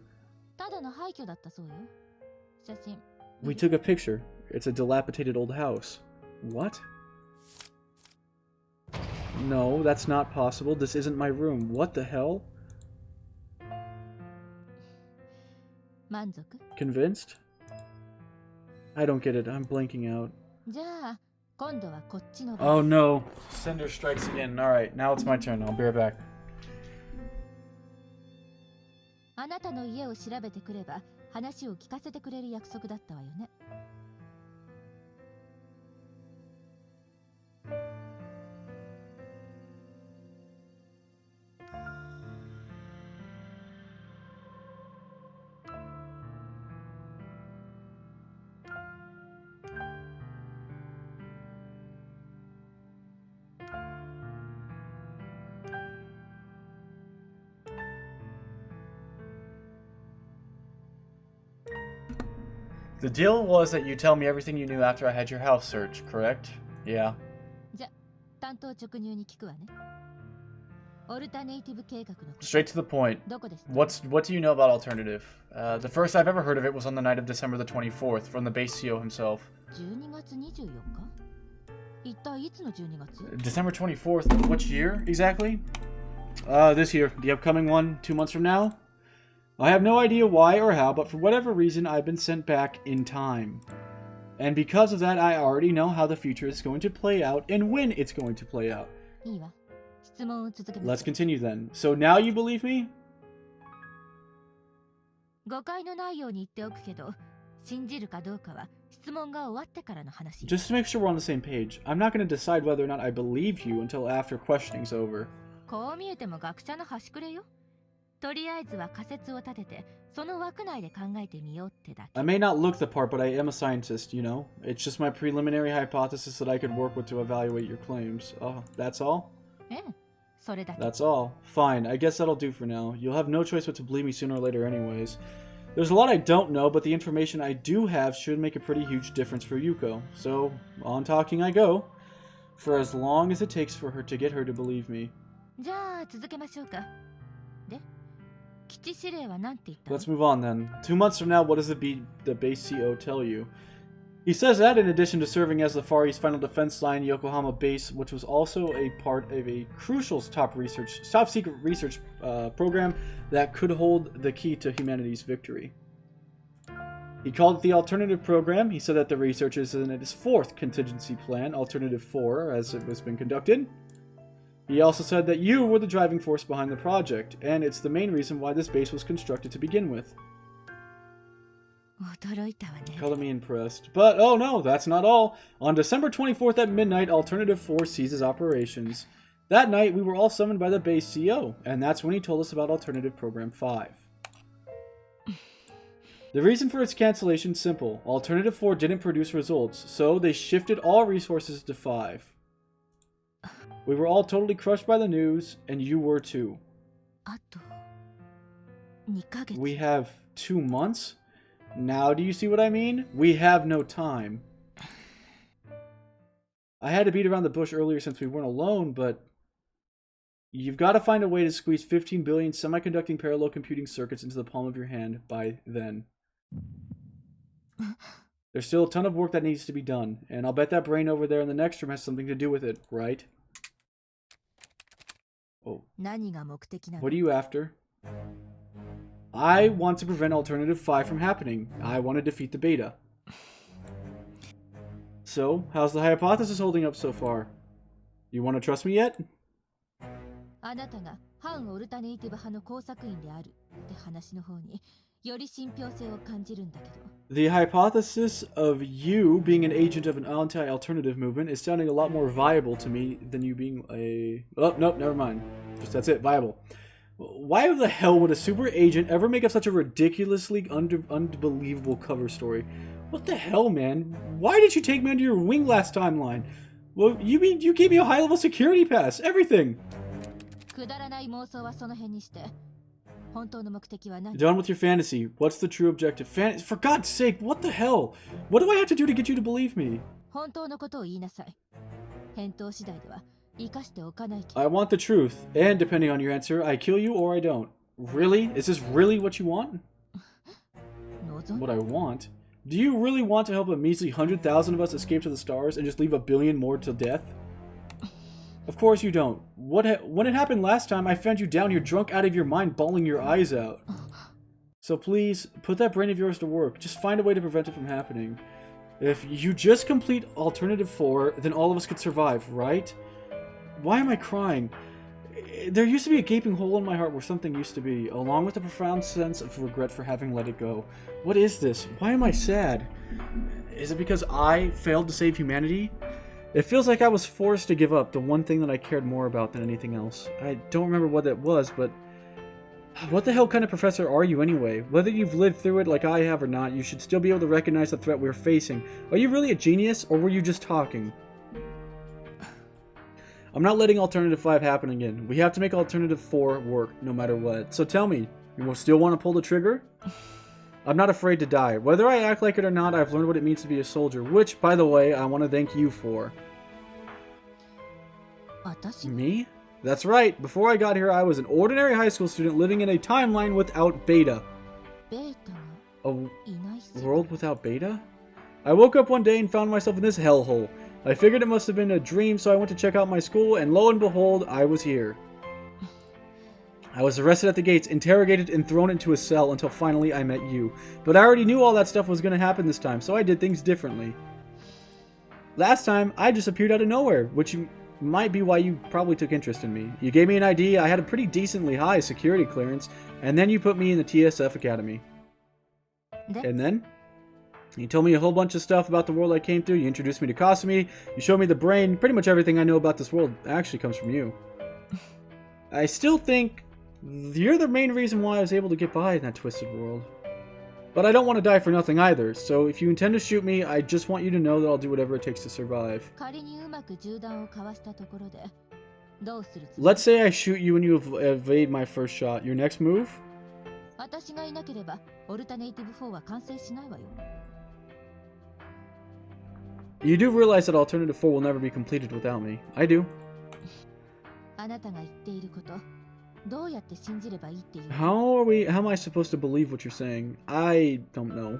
We took a picture. It's a dilapidated old house. What? No, that's not possible. This isn't my room. What the hell? Convinced? I don't get it. I'm blanking out. Oh no. Sender strikes again. Alright, now it's my turn. I'll be right back. The deal was that you tell me everything you knew after I had your house searched, correct? Yeah. Straight to the point. What do you know about Alternative? The first I've ever heard of it was on the night of December the 24th from the base CO himself. December 24th? Which year exactly? This year. The upcoming one, 2 months from now? I have no idea why or how, but for whatever reason, I've been sent back in time. And because of that, I already know how the future is going to play out and when it's going to play out. Let's continue then. So now you believe me? Just to make sure we're on the same page, I'm not going to decide whether or not I believe you until after questioning's over. I may not look the part, but I am a scientist, you know? It's just my preliminary hypothesis that I could work with to evaluate your claims. Oh, that's all? That's all. Fine, I guess that'll do for now. You'll have no choice but to believe me sooner or later anyways. There's a lot I don't know, but the information I do have should make a pretty huge difference for Yuko. So, on talking I go. For as long as it takes for her to get her to believe me. Let's move on then. 2 months from now, what does the base CO tell you? He says that in addition to serving as the Far East Final Defense Line Yokohama base, which was also a part of a crucial top secret research program that could hold the key to humanity's victory. He called it the Alternative Program. He said that the research is in its 4th contingency plan, Alternative 4, as it was being conducted. He also said that you were the driving force behind the project, and it's the main reason why this base was constructed to begin with. Color me impressed. But, oh no, that's not all. On December 24th at midnight, Alternative 4 ceases operations. That night, we were all summoned by the base CO, and that's when he told us about Alternative Program 5. The reason for its cancellation is simple. Alternative 4 didn't produce results, so they shifted all resources to 5. We were all totally crushed by the news, and you were too. あと2ヶ月 We have 2 months? Now do you see what I mean? We have no time. I had to beat around the bush earlier since we weren't alone, but you've got to find a way to squeeze 15 billion semiconducting parallel computing circuits into the palm of your hand by then. There's still a ton of work that needs to be done, and I'll bet that brain over there in the next room has something to do with it, right? Oh. 何が目的なの What are you after? I want to prevent Alternative 5 from happening. I want to defeat the beta. So, how's the hypothesis holding up so far? You want to trust me yet? あなたが反オルタネイティブ派の工作員であるって話の方により信憑性を感じるんだけど。The hypothesis of you being an agent of an anti-alternative movement is sounding a lot more viable to me than you being a... Oh, nope, never mind. Just that's it, viable. Why the hell would a super agent ever make up such a ridiculously unbelievable cover story? What the hell, man? Why did you take me under your wing last timeline? Well, you mean you gave me a high-level security pass, everything. くだらない妄想はその辺にして。本当の目的は何 Done with your fantasy. What's the true objective? For God's sake, what the hell? What do I have to do to get you to believe me? 本当のことを言いなさい。返答次第では生かしておかないと。 I want the truth, and depending on your answer, I kill you or I don't. Really? Is this really what you want? 望 What I want? Do you really want to help a measly 100,000 of us escape to the stars and just leave a billion more till death? Of course you don't. When it happened last time, I found you down here drunk out of your mind, bawling your eyes out. So please, put that brain of yours to work. Just find a way to prevent it from happening. If you just complete Alternative 4, then all of us could survive, right? Why am I crying? There used to be a gaping hole in my heart where something used to be, along with a profound sense of regret for having let it go. What is this? Why am I sad? Is it because I failed to save humanity? It feels like I was forced to give up the one thing that I cared more about than anything else. I don't remember what that was, but... What the hell kind of professor are you anyway? Whether you've lived through it like I have or not, you should still be able to recognize the threat we're facing. Are you really a genius, or were you just talking? I'm not letting Alternative 5 happen again. We have to make Alternative 4 work, no matter what. So tell me, you still want to pull the trigger? I'm not afraid to die. Whether I act like it or not, I've learned what it means to be a soldier, which, by the way, I want to thank you for. 私 Me? That's right. Before I got here, I was an ordinary high school student living in a timeline without beta. ベータが A いない世界 world without beta? I woke up one day and found myself in this hellhole. I figured it must have been a dream, so I went to check out my school, and lo and behold, I was here. I was arrested at the gates, interrogated, and thrown into a cell until finally I met you. But I already knew all that stuff was going to happen this time, so I did things differently. Last time, I just appeared out of nowhere, which might be why you probably took interest in me. You gave me an ID, I had a pretty decently high security clearance, and then you put me in the TSF Academy. で And then? You told me a whole bunch of stuff about the world I came through, you introduced me to Kasumi, you showed me the brain, pretty much everything I know about this world actually comes from you. I still think you're the main reason why I was able to get by in that twisted world. But I don't want to die for nothing either, so if you intend to shoot me, I just want you to know that I'll do whatever it takes to survive. 仮にうまく銃弾をかわしたところでどうするつもり Let's say I shoot you and you evade my first shot. Your next move? 私がいなければオルタネイティブ4は完成しないわよ You do realize that Alternative 4 will never be completed without me. I do. あなたが言っていることどうやって信じればいいっていう How am I supposed to believe what you're saying? I don't know.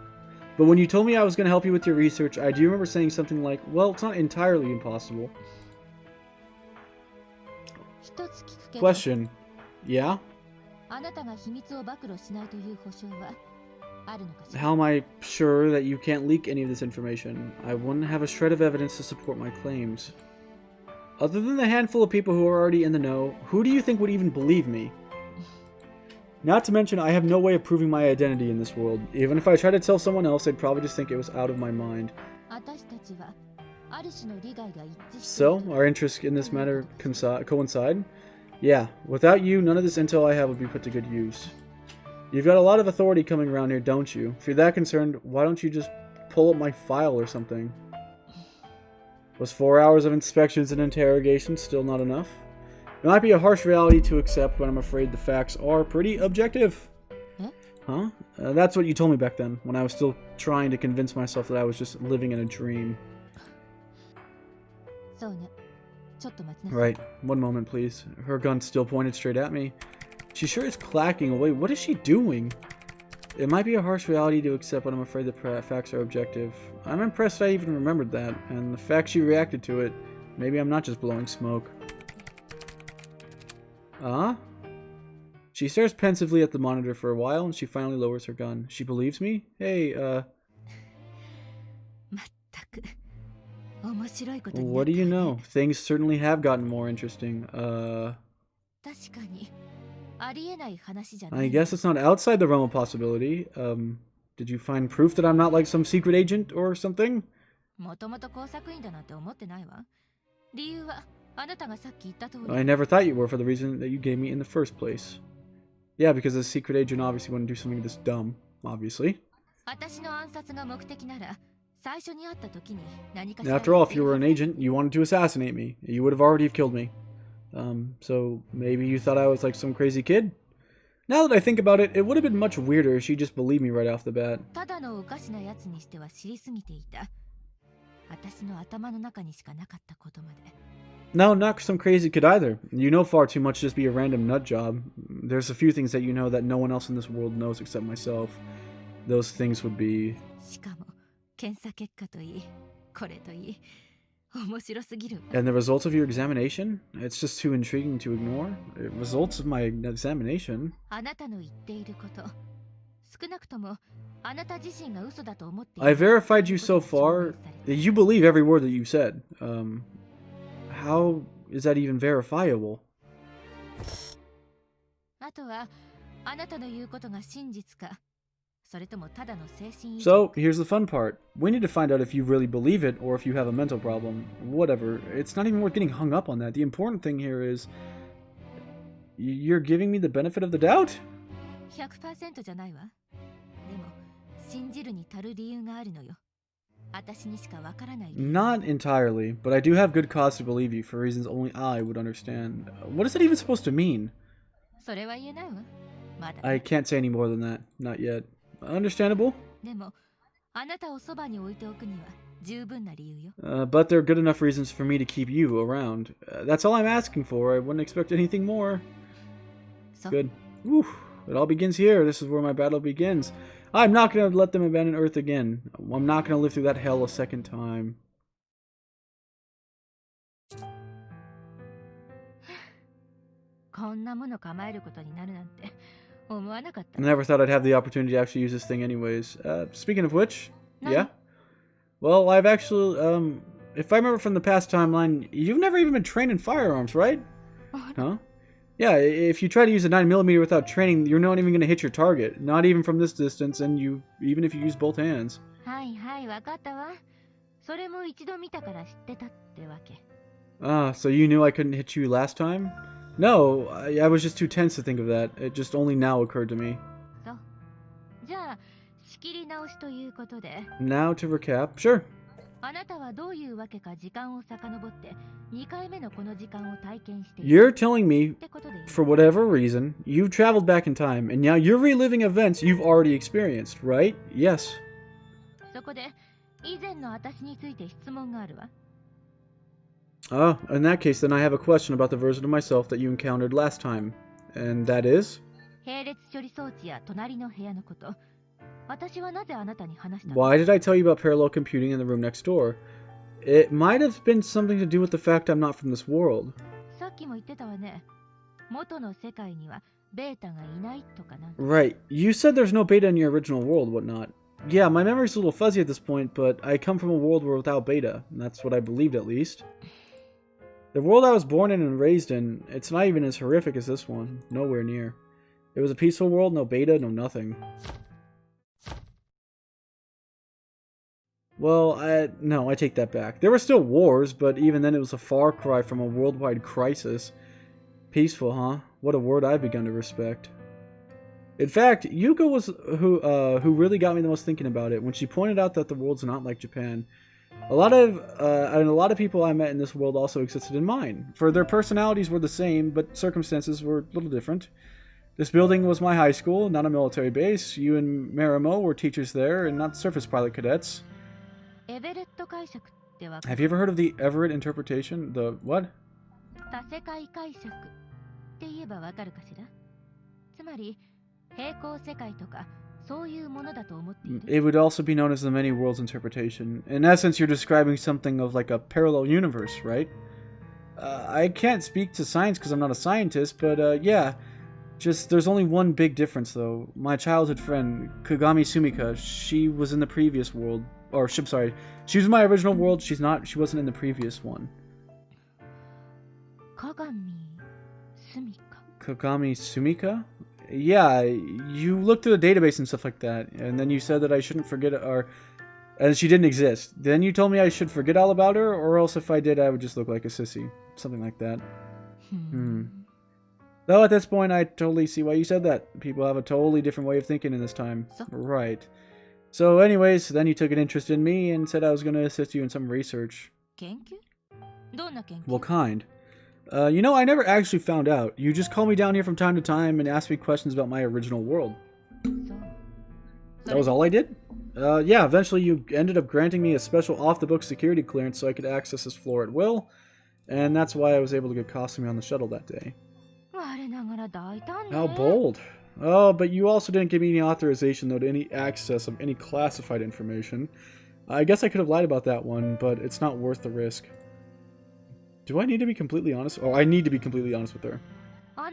But when you told me I was going to help you with your research, I do remember saying something like, well, it's not entirely impossible. 一つ聞くけど Question. Yeah? あなたが秘密を暴露しないという保証はあるのかしら How am I sure that you can't leak any of this information? I wouldn't have a shred of evidence to support my claims. Other than the handful of people who are already in the know, who do you think would even believe me? Not to mention, I have no way of proving my identity in this world. Even if I tried to tell someone else, they'd probably just think it was out of my mind. 私たちはある種の利害が一致してい So, る our interests in this matter coincide? Yeah, without you, none of this intel I have would be put to good use. You've got a lot of authority coming around here, don't you? If you're that concerned, why don't you just pull up my file or something? Was 4 hours of inspections and interrogations still not enough? It might be a harsh reality to accept, but I'm afraid the facts are pretty objective. Huh? That's what you told me back then, when I was still trying to convince myself that I was just living in a dream. Right. One moment, please. Her gun still pointed straight at me. She sure is clacking away. What is she doing? It might be a harsh reality to accept, but I'm afraid the facts are objective. I'm impressed I even remembered that, and the fact she reacted to it. Maybe I'm not just blowing smoke. She stares pensively at the monitor for a while, and she finally lowers her gun. She believes me? Hey, what do you know? Things certainly have gotten more interesting. I guess it's not outside the realm of possibility. Did you find proof that I'm not like some secret agent or something? I never thought you were for the reason that you gave me in the first place. Yeah, because a secret agent obviously wouldn't do something this dumb, obviously. After all, if you were an agent, you wanted to assassinate me. You would have already killed me. So maybe you thought I was like some crazy kid? Now that I think about it, it would have been much weirder if she just believed me right off the bat. No, not some crazy kid either. You know far too much to just be a random nut job. There's a few things that you know that no one else in this world knows except myself. Those things would be... And the results of your examination? It's just too intriguing to ignore. Results of my examination? I verified you so far. You believe every word that you said. How is that even verifiable? So, here's the fun part. We need to find out if you really believe it or if you have a mental problem. Whatever. It's not even worth getting hung up on that. The important thing here is... You're giving me the benefit of the doubt? Not entirely, but I do have good cause to believe you for reasons only I would understand. What is that even supposed to mean? I can't say any more than that. Not yet. Understandable? But there are good enough reasons for me to keep you around. That's all I'm asking for. I wouldn't expect anything more. Good. Whew. It all begins here. This is where my battle begins. I'm not going to let them abandon Earth again. I'm not going to live through that hell a second time. Never thought I'd have the opportunity to actually use this thing anyways. Speaking of which, yeah? Well, I've actually, if I remember from the past timeline, you've never even been trained in firearms, right? Huh? Yeah, if you try to use a 9mm without training, you're not even going to hit your target. Not even from this distance, and even if you use both hands. So you knew I couldn't hit you last time? No, I was just too tense to think of that. It just only now occurred to me. Now to recap, sure. You're telling me, for whatever reason, you've traveled back in time, and now you're reliving events you've already experienced, right? Yes. Oh, in that case, then I have a question about the version of myself that you encountered last time. And that is? Why did I tell you about parallel computing in the room next door? It might have been something to do with the fact I'm not from this world. Right. You said there's no beta in your original world, whatnot. Yeah, my memory's a little fuzzy at this point, but I come from a world without beta. That's what I believed, at least. The world I was born in and raised in, it's not even as horrific as this one. Nowhere near. It was a peaceful world, no beta, no nothing. Well, no, I take that back. There were still wars, but even then it was a far cry from a worldwide crisis. Peaceful, huh? What a word I've begun to respect. In fact, Yuko was who really got me the most thinking about it when she pointed out that the world's not like Japan. And a lot of people I met in this world also existed in mine. For their personalities were the same, but circumstances were a little different. This building was my high school, not a military base. You and Marimo were teachers there, and not surface pilot cadets. Have you ever heard of the Everett interpretation? The what? 多世界解釈って言えばわかるかしら。つまり平行世界とかそういうものだと思っている。It would also be known as the many worlds interpretation. In essence, you're describing something of like a parallel universe, right? I can't speak to science because I'm not a scientist, but yeah. Just, there's only one big difference though. My childhood friend, Kagami Sumika, she was in the previous world. Or, sorry, she was in my original world, she wasn't in the previous one. Kagami Sumika? Yeah, you looked through the database and stuff like that, and then you said that I shouldn't forget, and she didn't exist. Then you told me I should forget all about her, or else if I did, I would just look like a sissy. Something like that. Though at this point, I totally see why you said that. People have a totally different way of thinking in this time. Right. So anyways, then you took an interest in me and said I was going to assist you in some research. What kind? You know, I never actually found out. You just call me down here from time to time and ask me questions about my original world. That was all I did? Yeah, eventually you ended up granting me a special off-the-book security clearance so I could access this floor at will. And that's why I was able to get Kasumi on the shuttle that day. How bold. Oh, but you also didn't give me any authorization, though, to any access of any classified information. I guess I could have lied about that one, but it's not worth the risk. Do I need to be completely honest? Oh, I need to be completely honest with her. I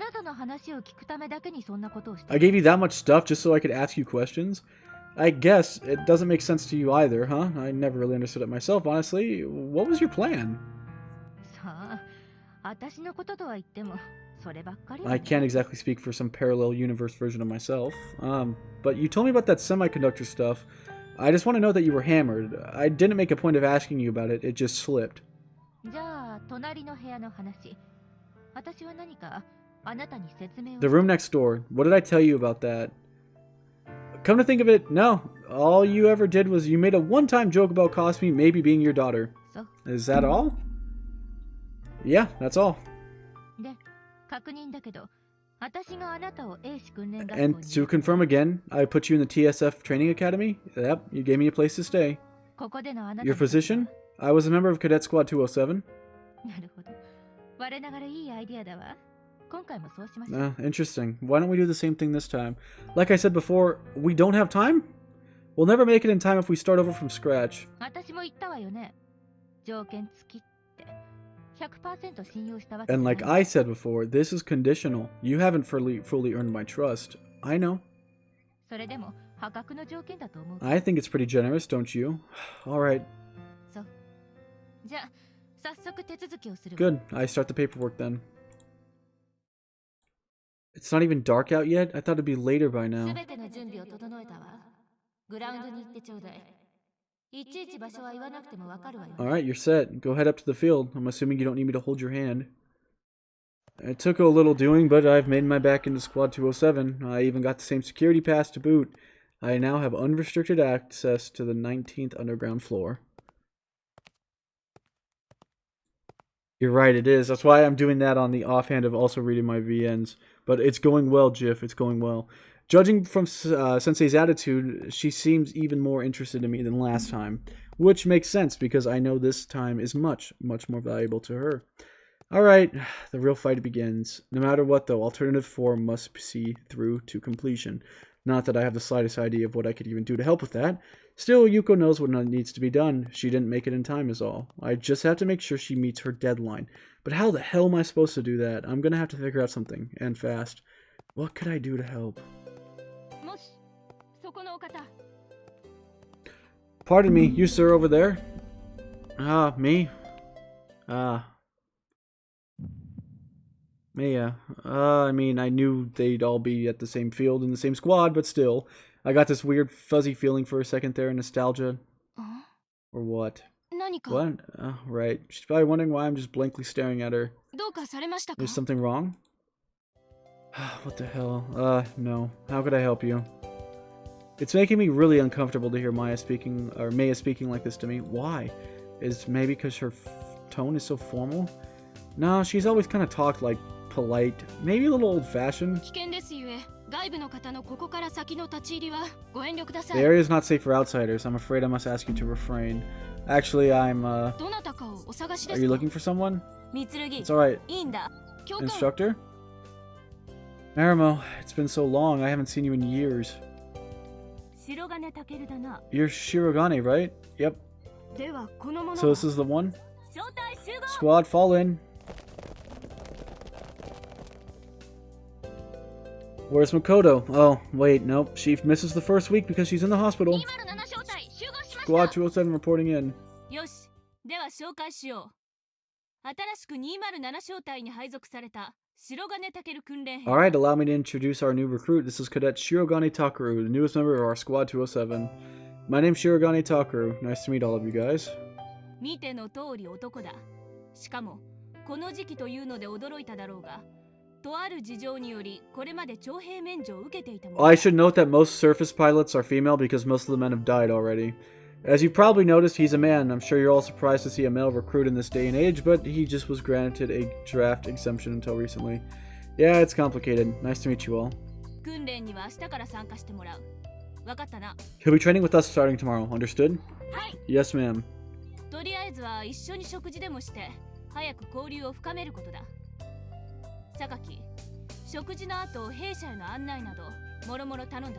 gave you that much stuff just so I could ask you questions? I guess it doesn't make sense to you either, huh? I never really understood it myself, honestly. What was your plan? I can't exactly speak for some parallel universe version of myself. But you told me about that semiconductor stuff. I just want to know that you were hammered. I didn't make a point of asking you about it, it just slipped. The room next door. What did I tell you about that? Come to think of it, no. All you ever did was you made a one-time joke about Cosme maybe being your daughter. Is that all? Yeah, that's all. And to confirm again, I put you in the TSF training academy? Yep, you gave me a place to stay. Your position? I was a member of Cadet Squad 207. Interesting. Why don't we do the same thing this time? Like I said before, we don't have time? We'll never make it in time if we start over from scratch. And like I said before, this is conditional. You haven't fully earned my trust. I know. I think it's pretty generous, don't you? Alright. Good. I start the paperwork then. It's not even dark out yet? I thought it'd be later by now. Alright, you're set. Go head up to the field. I'm assuming you don't need me to hold your hand. It took a little doing, but I've made my back into Squad 207. I even got the same security pass to boot. I now have unrestricted access to the 19th underground floor. You're right, it is. That's why I'm doing that on the offhand of also reading my VNs. But it's going well, Jiff. It's going well. Judging from Sensei's attitude, she seems even more interested in me than last time. Which makes sense, because I know this time is much, much more valuable to her. Alright, the real fight begins. No matter what, though, Alternative 4 must see through to completion. Not that I have the slightest idea of what I could even do to help with that. Still, Yuko knows what needs to be done. She didn't make it in time is all. I just have to make sure she meets her deadline. But how the hell am I supposed to do that? I'm gonna have to figure out something, and fast. What could I do to help? Pardon me, you sir over there? Me? Yeah, I mean, I knew they'd all be at the same field in the same squad, but still. I got this weird fuzzy feeling for a second there, nostalgia. Or what? What? Right. She's probably wondering why I'm just blankly staring at her. There's something wrong? What the hell? No. How could I help you? It's making me really uncomfortable to hear Maya speaking like this to me. Why? Is maybe because her tone is so formal? No, she's always kind of talked like polite, maybe a little old-fashioned. The area is not safe for outsiders. I'm afraid I must ask you to refrain. Actually, are you looking for someone? It's alright. Instructor? Marimo, it's been so long. I haven't seen you in years. You're Shirogane, right? Yep. So this is the one? Squad, fall in. Where's Makoto? Oh, wait, nope. She misses the first week because she's in the hospital. Squad 207 reporting in. Alright, allow me to introduce our new recruit. This is Cadet Shirogane Takeru, the newest member of our Squad 207. My name's Shirogane Takeru. Nice to meet all of you guys. I should note that most surface pilots are female because most of the men have died already. As you probably noticed, he's a man. I'm sure you're all surprised to see a male recruit in this day and age, but he just was granted a draft exemption until recently. Yeah, it's complicated. Nice to meet you all. He'll be training with us starting tomorrow. Understood? Yes, ma'am.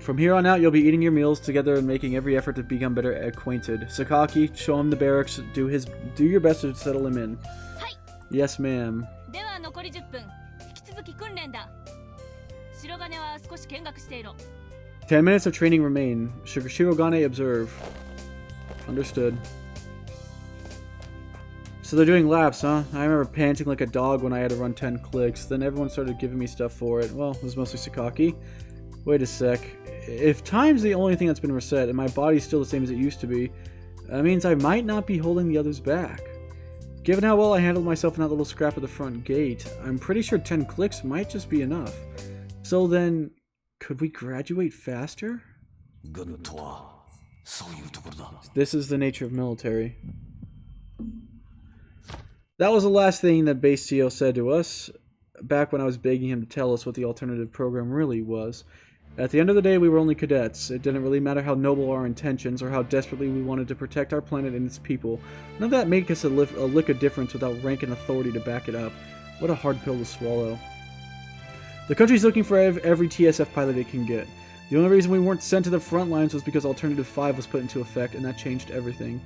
From here on out, you'll be eating your meals together and making every effort to become better acquainted. Sakaki, show him the barracks. Do your best to settle him in. Yes, ma'am. 10 minutes of training remain. Shirogane observe. Understood. So they're doing laps, huh? I remember panting like a dog when I had to run 10 clicks. Then everyone started giving me stuff for it. Well, it was mostly Sakaki. Wait a sec. If time's the only thing that's been reset and my body's still the same as it used to be, that means I might not be holding the others back. Given how well I handled myself in that little scrap at the front gate, I'm pretty sure 10 clicks might just be enough. So then, could we graduate faster? This is the nature of military. That was the last thing that Base CO said to us, back when I was begging him to tell us what the alternative program really was. At the end of the day, we were only cadets. It didn't really matter how noble our intentions, or how desperately we wanted to protect our planet and its people. None of that made us a lick of difference without rank and authority to back it up. What a hard pill to swallow. The country's looking for every TSF pilot it can get. The only reason we weren't sent to the front lines was because Alternative 5 was put into effect, and that changed everything.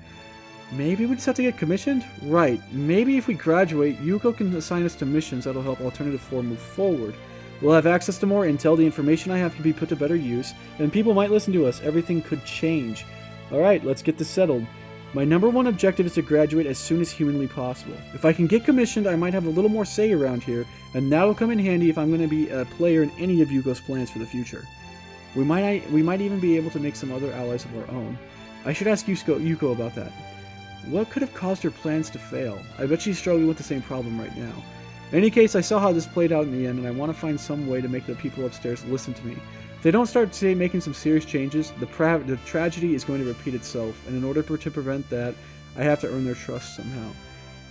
Maybe we just have to get commissioned? Right. Maybe if we graduate, Yuko can assign us to missions that'll help Alternative 4 move forward. We'll have access to more intel, the information I have can be put to better use, and people might listen to us. Everything could change. Alright, let's get this settled. My number one objective is to graduate as soon as humanly possible. If I can get commissioned, I might have a little more say around here, and that'll come in handy if I'm going to be a player in any of Yuko's plans for the future. We might even be able to make some other allies of our own. I should ask Yuko about that. What could have caused her plans to fail? I bet she's struggling with the same problem right now. In any case, I saw how this played out in the end, and I want to find some way to make the people upstairs listen to me. If they don't start making some serious changes, the tragedy is going to repeat itself, and in order to prevent that, I have to earn their trust somehow.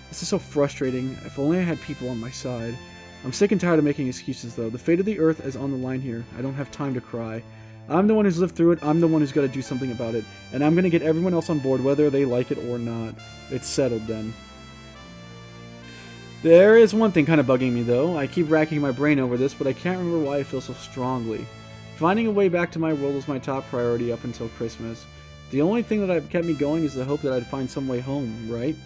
This is so frustrating. If only I had people on my side. I'm sick and tired of making excuses, though. The fate of the Earth is on the line here. I don't have time to cry. I'm the one who's lived through it, I'm the one who's got to do something about it, and I'm going to get everyone else on board whether they like it or not. It's settled then. There is one thing kind of bugging me though. I keep racking my brain over this, but I can't remember why I feel so strongly. Finding a way back to my world was my top priority up until Christmas. The only thing that kept me going is the hope that I'd find some way home, right?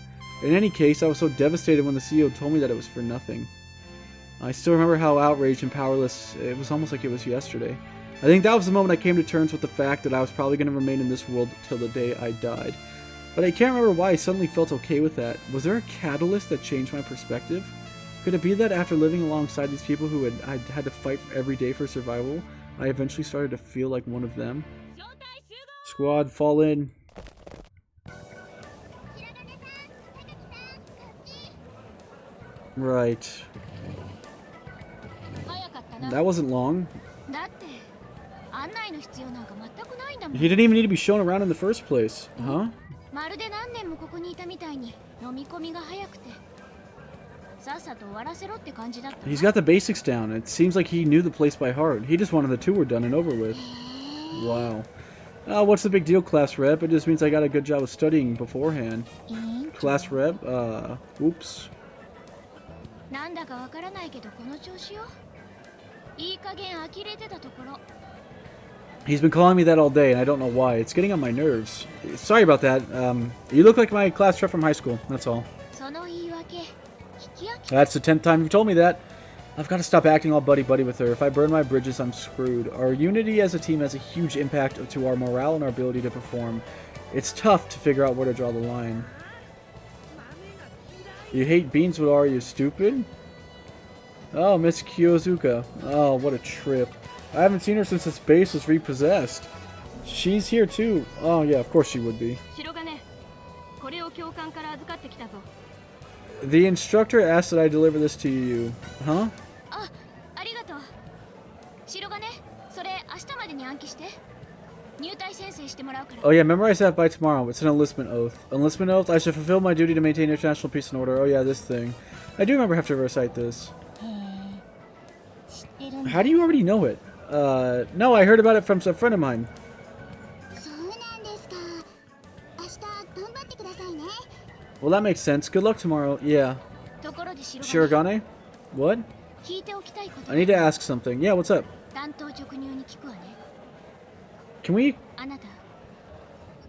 In any case, I was so devastated when the CEO told me that it was for nothing. I still remember how outraged and powerless, it was almost like it was yesterday. I think that was the moment I came to terms with the fact that I was probably going to remain in this world till the day I died. But I can't remember why I suddenly felt okay with that. Was there a catalyst that changed my perspective? Could it be that after living alongside these people who I'd had to fight every day for survival, I eventually started to feel like one of them? Squad, fall in. Right. That wasn't long. 案内の必要なんか全くないんだもん。 He didn't even need to be shown around in the first place. Huh? まるで何年もここにいたみたいに飲み込みが早くてさっさと終わらせろって感じだった。 He's got the basics down. It seems like he knew the place by heart. He just wanted the tour done and over with. Wow. What's the big deal, class rep? It just means I got a good job of studying beforehand. Class rep? Oops. なんだかわからないけどこの調子よ。いい加減呆れてたところ。 He's been calling me that all day, and I don't know why. It's getting on my nerves. Sorry about that. You look like my class rep from high school. That's all. その言い訳、聞き飽き。 That's the 10th time you've told me that. I've got to stop acting all buddy-buddy with her. If I burn my bridges, I'm screwed. Our unity as a team has a huge impact to our morale and our ability to perform. It's tough to figure out where to draw the line. You hate beans, what are you, stupid? Oh, Miss Kyozuka. Oh, what a trip. I haven't seen her since this base was repossessed. She's here too. Oh yeah, of course she would be. 白金、これを教官から預かってきたぞ。 The instructor asked that I deliver this to you. Huh? あ、ありがとう。白金、それ明日までに暗記して。入隊宣誓してもらうから。 Oh yeah, memorize that by tomorrow. It's an enlistment oath. Enlistment oath? I should fulfill my duty to maintain international peace and order. Oh yeah, this thing. I do remember I have to recite this. How do you already know it? No, I heard about it from a friend of mine. Well, that makes sense. Good luck tomorrow. Yeah. ところで白金、 Shirogane? What? 聞いておきたいこと。 I need to ask something. Yeah, what's up? 担当直入に聞くわね。 Can we あなた、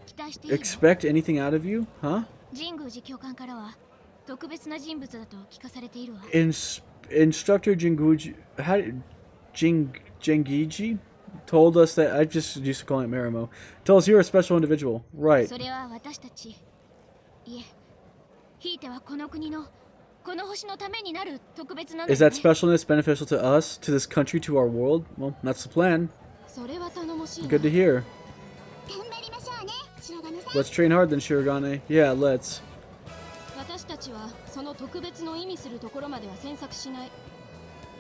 期待していいの？ expect anything out of you? Huh? 神宮寺教官からは特別な人物だと聞かされているわ。 Instructor Jinguji... Jengiji? Told us that... I just used to call it Marimo. Told us you're a special individual. Right. それは私たち、いえ、ひいてはこの国の、この星のためになる特別なのよね。 Is that specialness beneficial to us, to this country, to our world? Well, that's the plan. それは頼もしいな。 Good to hear. 頑張りましょうね、白金さん。 Let's train hard then, Shirogane. Yeah, let's. 私たちはその特別の意味するところまでは詮索しない。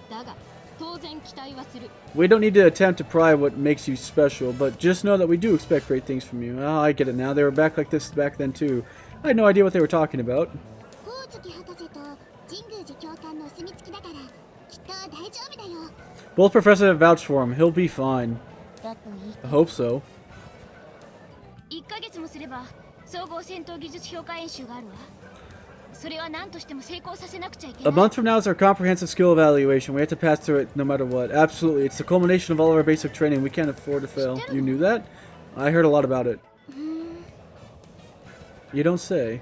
だが、当然期待はする。 We don't need to attempt to pry what makes you special, but just know that we do expect great things from you. Oh, I get it now. They were back like this back then too. I had no idea what they were talking about. Both professors have vouched for him. He'll be fine. I hope so. 1ヶ月もすれば総合戦闘技術評価演習があるわ。それは何としても成功させなくちゃいけな A い。 month from now is our comprehensive skill evaluation. We have to pass through it no matter what. Absolutely. It's the culmination of all of our basic training. We can't afford to fail. You knew that? I heard a lot about it. You don't say.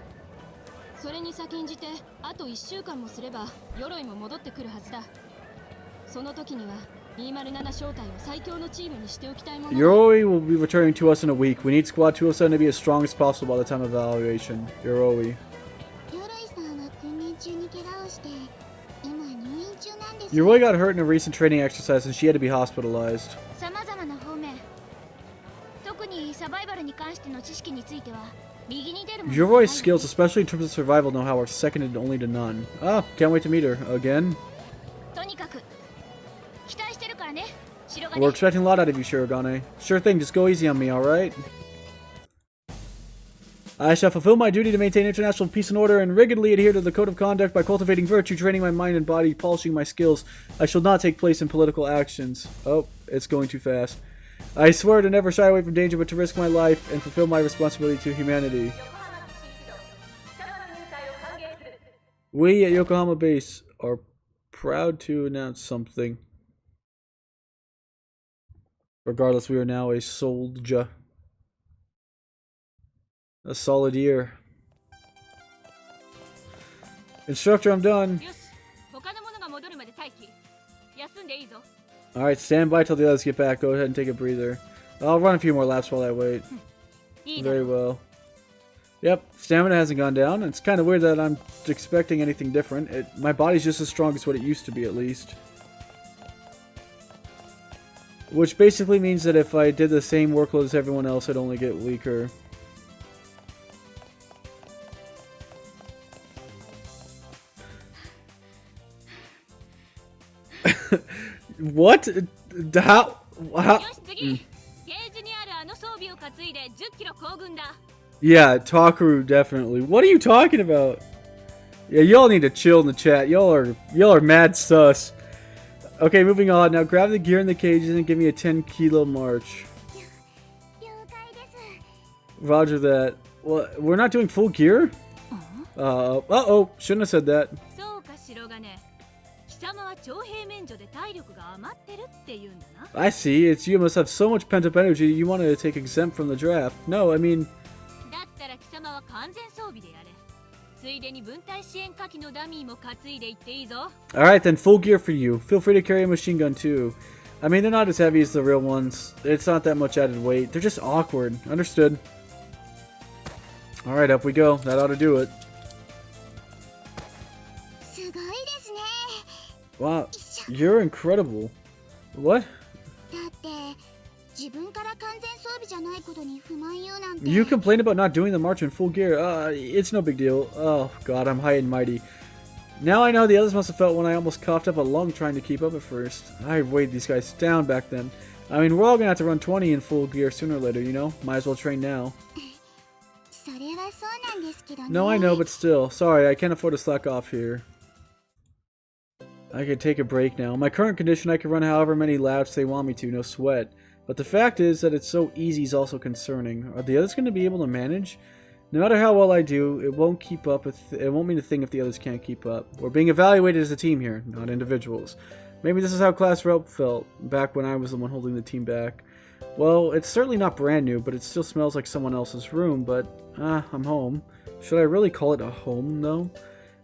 それに先んじてあと1週間もすれば鎧も戻ってくるはずだ。その時には207小隊を最強のチームにしておきたいものだ。 Yoroi will be returning to us in a week. We need Squad 207 to be as strong as possible by the time of evaluation. Yoroi. Yoroi got hurt in a recent training exercise and she had to be hospitalized. 様々な方面、特にサバイバルに関しての知識については右に出るものがない。 Yoroi's skills, especially in terms of survival know-how, are seconded only to none. Ah, can't wait to meet her. Again? とにかく期待してるからね、白 We're 金。 expecting a lot out of you, Shirogane. Sure thing, just go easy on me, alright? I shall fulfill my duty to maintain international peace and order and rigidly adhere to the code of conduct by cultivating virtue, training my mind and body, polishing my skills. I shall not take place in political actions. Oh, it's going too fast. I swear to never shy away from danger, but to risk my life and fulfill my responsibility to humanity. We at Yokohama Base are proud to announce something. Regardless, we are now a soldier. A solid year. Instructor, I'm done. よし、他の者が戻るまで待機。休んでいいぞ。 Alright, stand by till the others get back. Go ahead and take a breather. I'll run a few more laps while I wait. いいだろ Very well. Yep, stamina hasn't gone down. It's kind of weird that I'm expecting anything different. My body's just as strong as what it used to be, at least. Which basically means that if I did the same workload as everyone else, I'd only get weaker. What? How? Wow. よし次、ケージにあるあの装備を担いで10キロ行軍だ。 Yeah, Takaru definitely. What are you talking about? Yeah, y'all need to chill in the chat. Y'all are mad sus. Okay, moving on. Now grab the gear in the cages and give me a 10-kilo march. Roger that. Well, we're not doing full gear? Uh-oh. Shouldn't have said that. そうか白金。貴様は徴兵免除で体力が余ってるって言うんだな。 I see. It's you must have so much pent-up energy you want to take exempt from the draft. No, I mean... だったら貴様は完全装備でやれ。ついでに分隊支援火器のダミーも担いでいっていいぞ。 Alright then, full gear for you. Feel free to carry a machine gun too. I mean, they're not as heavy as the real ones. It's not that much added weight. They're just awkward. Understood. Alright, up we go. That ought to do it. Wow, you're incredible. What? You complain about not doing the march in full gear. It's no big deal. Oh god, I'm high and mighty. Now I know the others must have felt when I almost coughed up a lung trying to keep up at first. I weighed these guys down back then. I mean, we're all gonna have to run 20 in full gear sooner or later, you know? Might as well train now. No, I know, but still. Sorry, I can't afford to slack off here. I could take a break now. In my current condition, I can run however many laps they want me to, no sweat. But the fact is that it's so easy is also concerning. Are the others going to be able to manage? No matter how well I do, it won't keep up. It won't mean a thing if the others can't keep up. We're being evaluated as a team here, not individuals. Maybe this is how Class Rep felt back when I was the one holding the team back. Well, it's certainly not brand new, but it still smells like someone else's room. But I'm home. Should I really call it a home, though?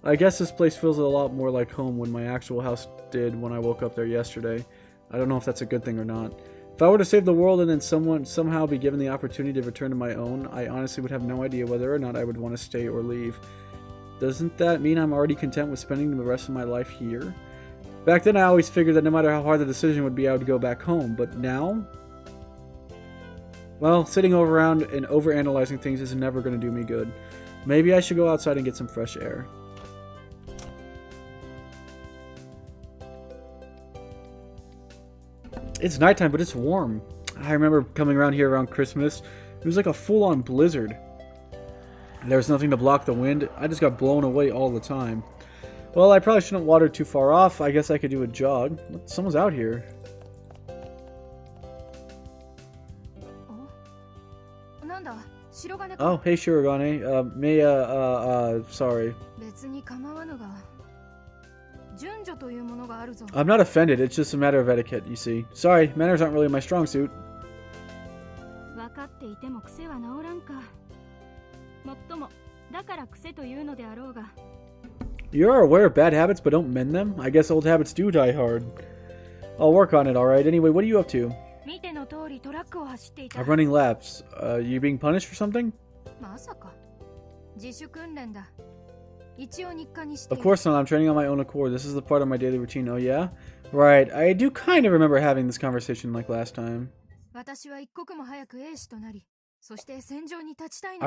I guess this place feels a lot more like home when my actual house did when I woke up there yesterday. I don't know if that's a good thing or not. If I were to save the world and then somehow be given the opportunity to return to my own, I honestly would have no idea whether or not I would want to stay or leave. Doesn't that mean I'm already content with spending the rest of my life here? Back then I always figured that no matter how hard the decision would be, I would go back home, but now? Well, sitting around and overanalyzing things is never going to do me good. Maybe I should go outside and get some fresh air. It's nighttime, but it's warm. I remember coming around here around Christmas. It was like a full-on blizzard. There was nothing to block the wind. I just got blown away all the time. Well, I probably shouldn't wander too far off. I guess I could do a jog. Someone's out here. Oh, hey, Shirogane. Sorry. I'm not offended, it's just a matter of etiquette, you see. Sorry, manners aren't really my strong suit. You're aware of bad habits but don't mend them? I guess old habits do die hard. I'll work on it, alright. Anyway, what are you up to? I'm running laps. You being punished for something? Of course not, I'm training on my own accord. This is the part of my daily routine. Oh yeah? Right, I do kind of remember having this conversation like last time. I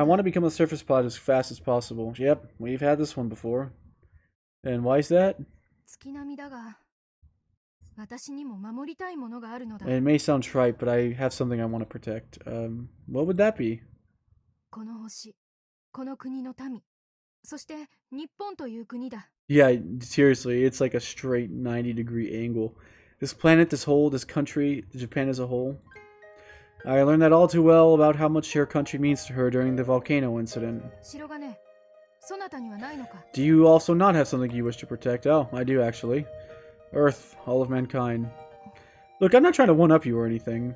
want to become a surface pilot as fast as possible. Yep, we've had this one before. And why is that? It may sound trite, but I have something I want to protect. What would that be? Yeah, seriously, it's like a straight 90-degree angle. This planet, this whole, this country, Japan as a whole. I learned that all too well about how much her country means to her during the volcano incident. Do you also not have something you wish to protect? Oh, I do actually. Earth, all of mankind. Look, I'm not trying to one-up you or anything.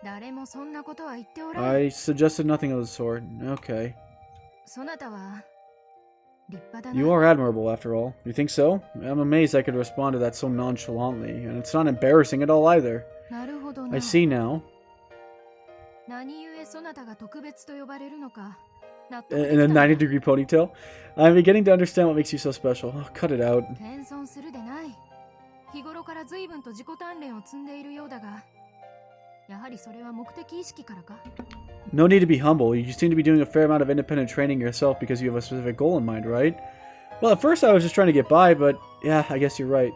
I suggested nothing of the sort. Okay. You are admirable, after all. You think so? I'm amazed I could respond to that so nonchalantly, and it's not embarrassing at all either. I see now. In a 90-degree ponytail? I'm beginning to understand what makes you so special. Oh, cut it out. No need to be humble. You seem to be doing a fair amount of independent training yourself because you have a specific goal in mind, right? Well, at first I was just trying to get by, but yeah, I guess you're right.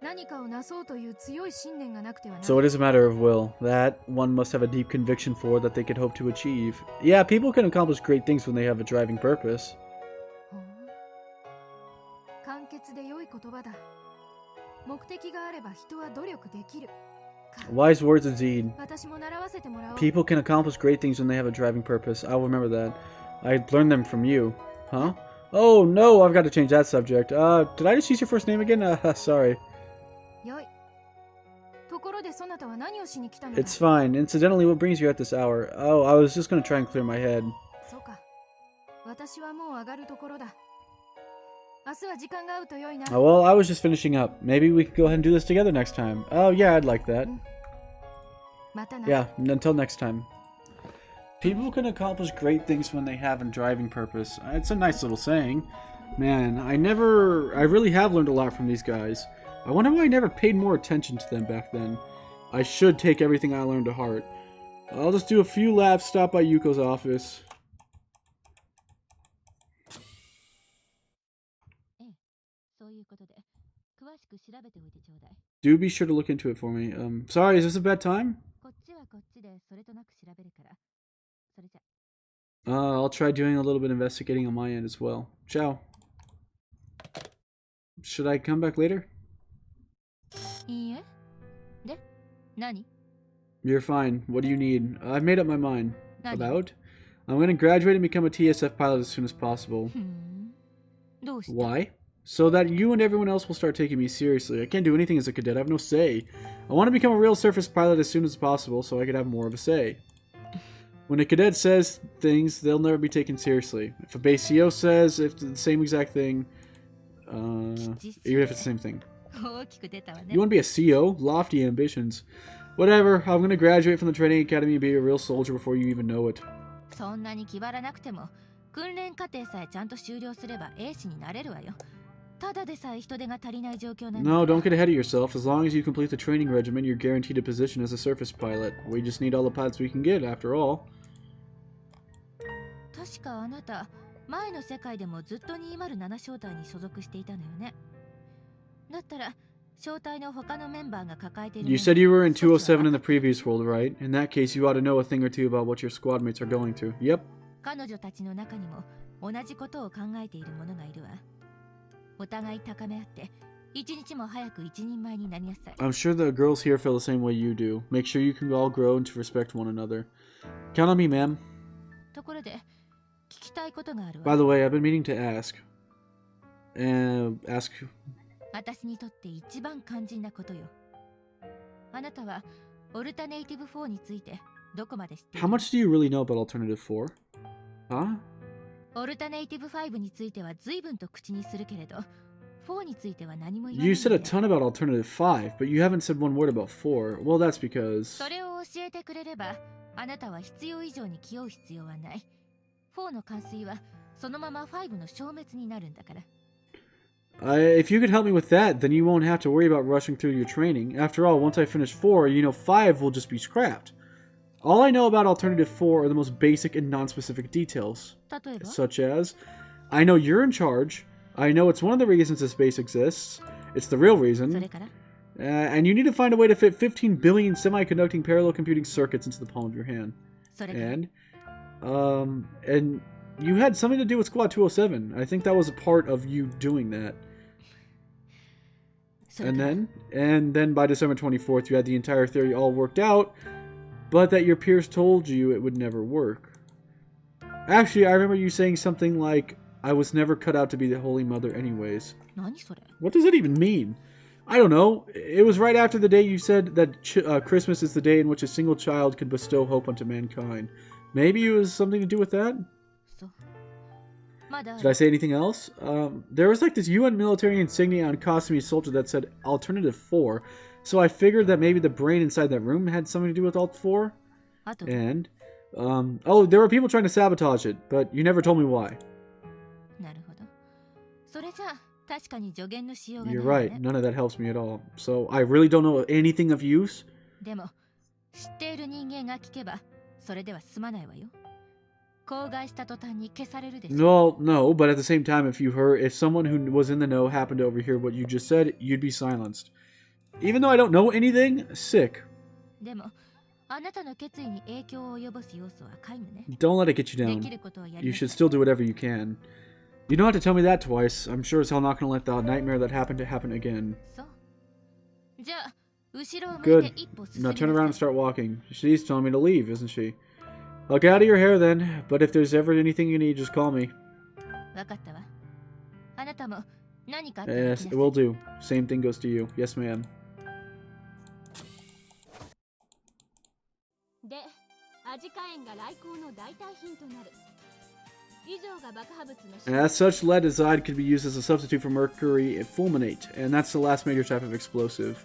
何かをなそうという強い信念がなくてはな。 So it is a matter of will. That one must have a deep conviction for that they could hope to achieve. Yeah, people can accomplish great things when they have a driving purpose. ほう簡潔で良い言葉だ。目的があれば人は努力できる。 Wise words indeed. 私も習わせてもらおう。 People can accomplish great things when they have a driving purpose. I'll remember that. I learned them from you. Huh? Oh no, I've got to change that subject. Did I just use your first name again? Sorry. よい。ところでそなたは何をしに来たのだ。 It's fine. Incidentally, what brings you at this hour? Oh, I was just gonna try and clear my head. そうか。私はもう上がるところだ。明日は時間が合うと良いな。 Oh, well, I was just finishing up. Maybe we could go ahead and do this together next time. Oh, yeah, I'd like that. またな。 Yeah, until next time. People can accomplish great things when they have a driving purpose. It's a nice little saying. Man, I really have learned a lot from these guys. I wonder why I never paid more attention to them back then. I should take everything I learned to heart. I'll just do a few laps, stop by Yuko's office. Do be sure to look into it for me. Sorry, is this a bad time? I'll try doing a little bit of investigating on my end as well. Ciao. Should I come back later? いいえ。で、何？ You're fine. What do you need? I've made up my mind. 何？ About? I'm going to graduate and become a TSF pilot as soon as possible. どうして？ Why? So that you and everyone else will start taking me seriously. I can't do anything as a cadet. I have no say. I want to become a real surface pilot as soon as possible so I could have more of a say. When a cadet says things, they'll never be taken seriously. If a base CO says if the same exact thing, even if it's the same thing. 大きく出たわね。 You want to be a CO? Lofty ambitions. Whatever, I'm going to graduate from the training academy and be a real soldier before you even know it. そんなに気張らなくても、訓練課程さえちゃんと修了すればエースになれるわよ。ただでさえ人手が足りない状況なんだ。 No, don't get ahead of yourself. As long as you complete the training regimen, you're guaranteed a position as a surface pilot. We just need all the pilots we can get, after all. 確かあなた、前の世界でもずっと207小隊に所属していたのよね。だったら、小隊の他のメンバーが抱えている。 You said you were in 207 in the previous world, right? In that case, you ought to know a thing or two about what your squad mates are going through. Yep. 彼女たちの中にも同じことを考えている者がいるわ。お互い高め合って、一日も早く一人前になりなさい。 I'm sure the girls here feel the same way you do. Make sure you can all grow and to respect one another. Count on me, ma'am. ところで、聞きたいことがあるわ。 By the way, I've been meaning to ask. Ask. 私にとって一番肝心なことよ。あなたはオルタネイティブ4についてどこまで知っている？ How much do you really know about Alternative 4? Huh? オルタネイティブ5については随分と口にするけれど、4については何も言わない。 You said a ton about Alternative 5, but you haven't said one word about 4. Well, that's because... それを教えてくれれば、あなたは必要以上に気負う必要はない。4の完遂はそのまま5の消滅になるんだから。If you could help me with that, then you won't have to worry about rushing through your training. After all, once I finish 4, you know 5 will just be scrapped. All I know about Alternative 4 are the most basic and non-specific details. 例えば？ Such as, I know you're in charge, I know it's one of the reasons this base exists, it's the real そ reason, れから？ and you need to find a way to fit 15 billion semi-conducting parallel computing circuits into the palm of your hand. それから？ And you had something to do with Squad 207. I think that was a part of you doing that. それから？ And then by December 24th, you had the entire theory all worked out, but that your peers told you it would never work. Actually, I remember you saying something like, I was never cut out to be the Holy Mother anyways. 何それ？ What does that even mean? I don't know. It was right after the day you said that Christmas is the day in which a single child could bestow hope unto mankind. Maybe it was something to do with that? そう。まだ。 Did I say anything else? There was like this UN military insignia on Kasumi soldier that said Alternative 4, so I figured that maybe the brain inside that room had something to do with Alt 4. あと。 And, there were people trying to sabotage it, but you never told me why. なるほど。それじゃあ確かに助言のしようがない You're わ right, ね。 none of that helps me at all. So I really don't know anything of use? でも知っている人間が聞けばそれでは済まないわよ。口外した途端に消されるでしょ。 No, no, but at the same time, if someone who was in the know happened to overhear what you just said, you'd be silenced. Even though I don't know anything, sick. でもあなたの決意に影響を及ぼす要素は皆無ね。 Don't let it get you で down. きることをやり You なさ should い。 still do whatever you can. You don't have to tell me that twice. I'm sure as hell not gonna let the nightmare that happened to happen again. そう。じゃあ後ろを向い Good. て一歩進み Now な turn around and さい。 start walking. She's telling me to leave, isn't she? I'll get out of your hair then, but if there's ever anything you need, just call me. わかったわ。あなたも何かあったら Yes, 来 it なさい will do. Same thing goes to you. Yes, ma'am. でアジカ塩が来航の代替品となる。以上が爆破物の And as such, lead azide could be used as a substitute for mercury fulminate, and that's the last major type of explosive.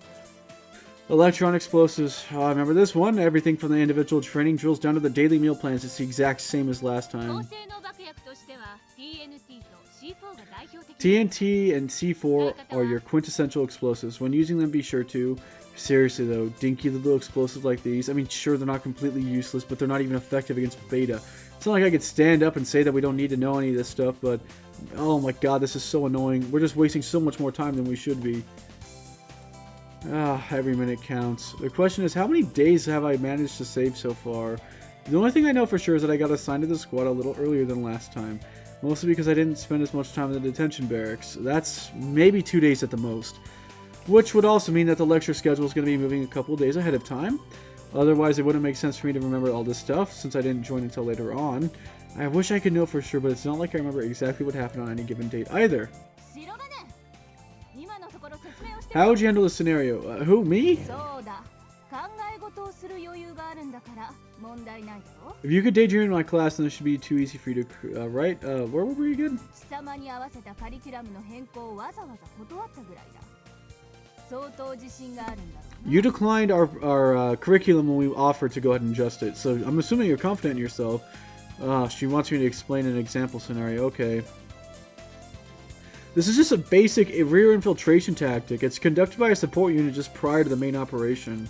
Electron explosives. Oh, I remember this one. Everything from the individual training drills down to the daily meal plans. It's the exact same as last 高 time. 性能爆薬としては TNT と C4 が代表的 TNT and C4 are your quintessential explosives. When using them, be sure to. Seriously though, dinky little explosives like these, I mean, sure, they're not completely useless, but they're not even effective against beta. It's not like I could stand up and say that we don't need to know any of this stuff, but oh my god, this is so annoying. We're just wasting so much more time than we should be. Ah, every minute counts. The question is, how many days have I managed to save so far? The only thing I know for sure is that I got assigned to the squad a little earlier than last time. Mostly because I didn't spend as much time in the detention barracks. That's maybe 2 days at the most. Which would also mean that the lecture schedule is going to be moving a couple days ahead of time. Otherwise, it wouldn't make sense for me to remember all this stuff, since I didn't join until later on. I wish I could know for sure, but it's not like I remember exactly what happened on any given date either. 白金今のところ説明をして How would you handle this scenario? Who, me? そうだ考え事をする余裕があるんだから問題ないだろ If you could daydream in my class, then it should be too easy for you to write. Where were we again? 貴様に合わせたカリキュラムの変更をわざわざ断ったぐらいだ相当自信があるんだろうな You declined our curriculum when we offered to go ahead and adjust it, so I'm assuming you're confident in yourself. She wants me to explain an example scenario. Okay. This is just a basic rear infiltration tactic. It's conducted by a support unit just prior to the main operation.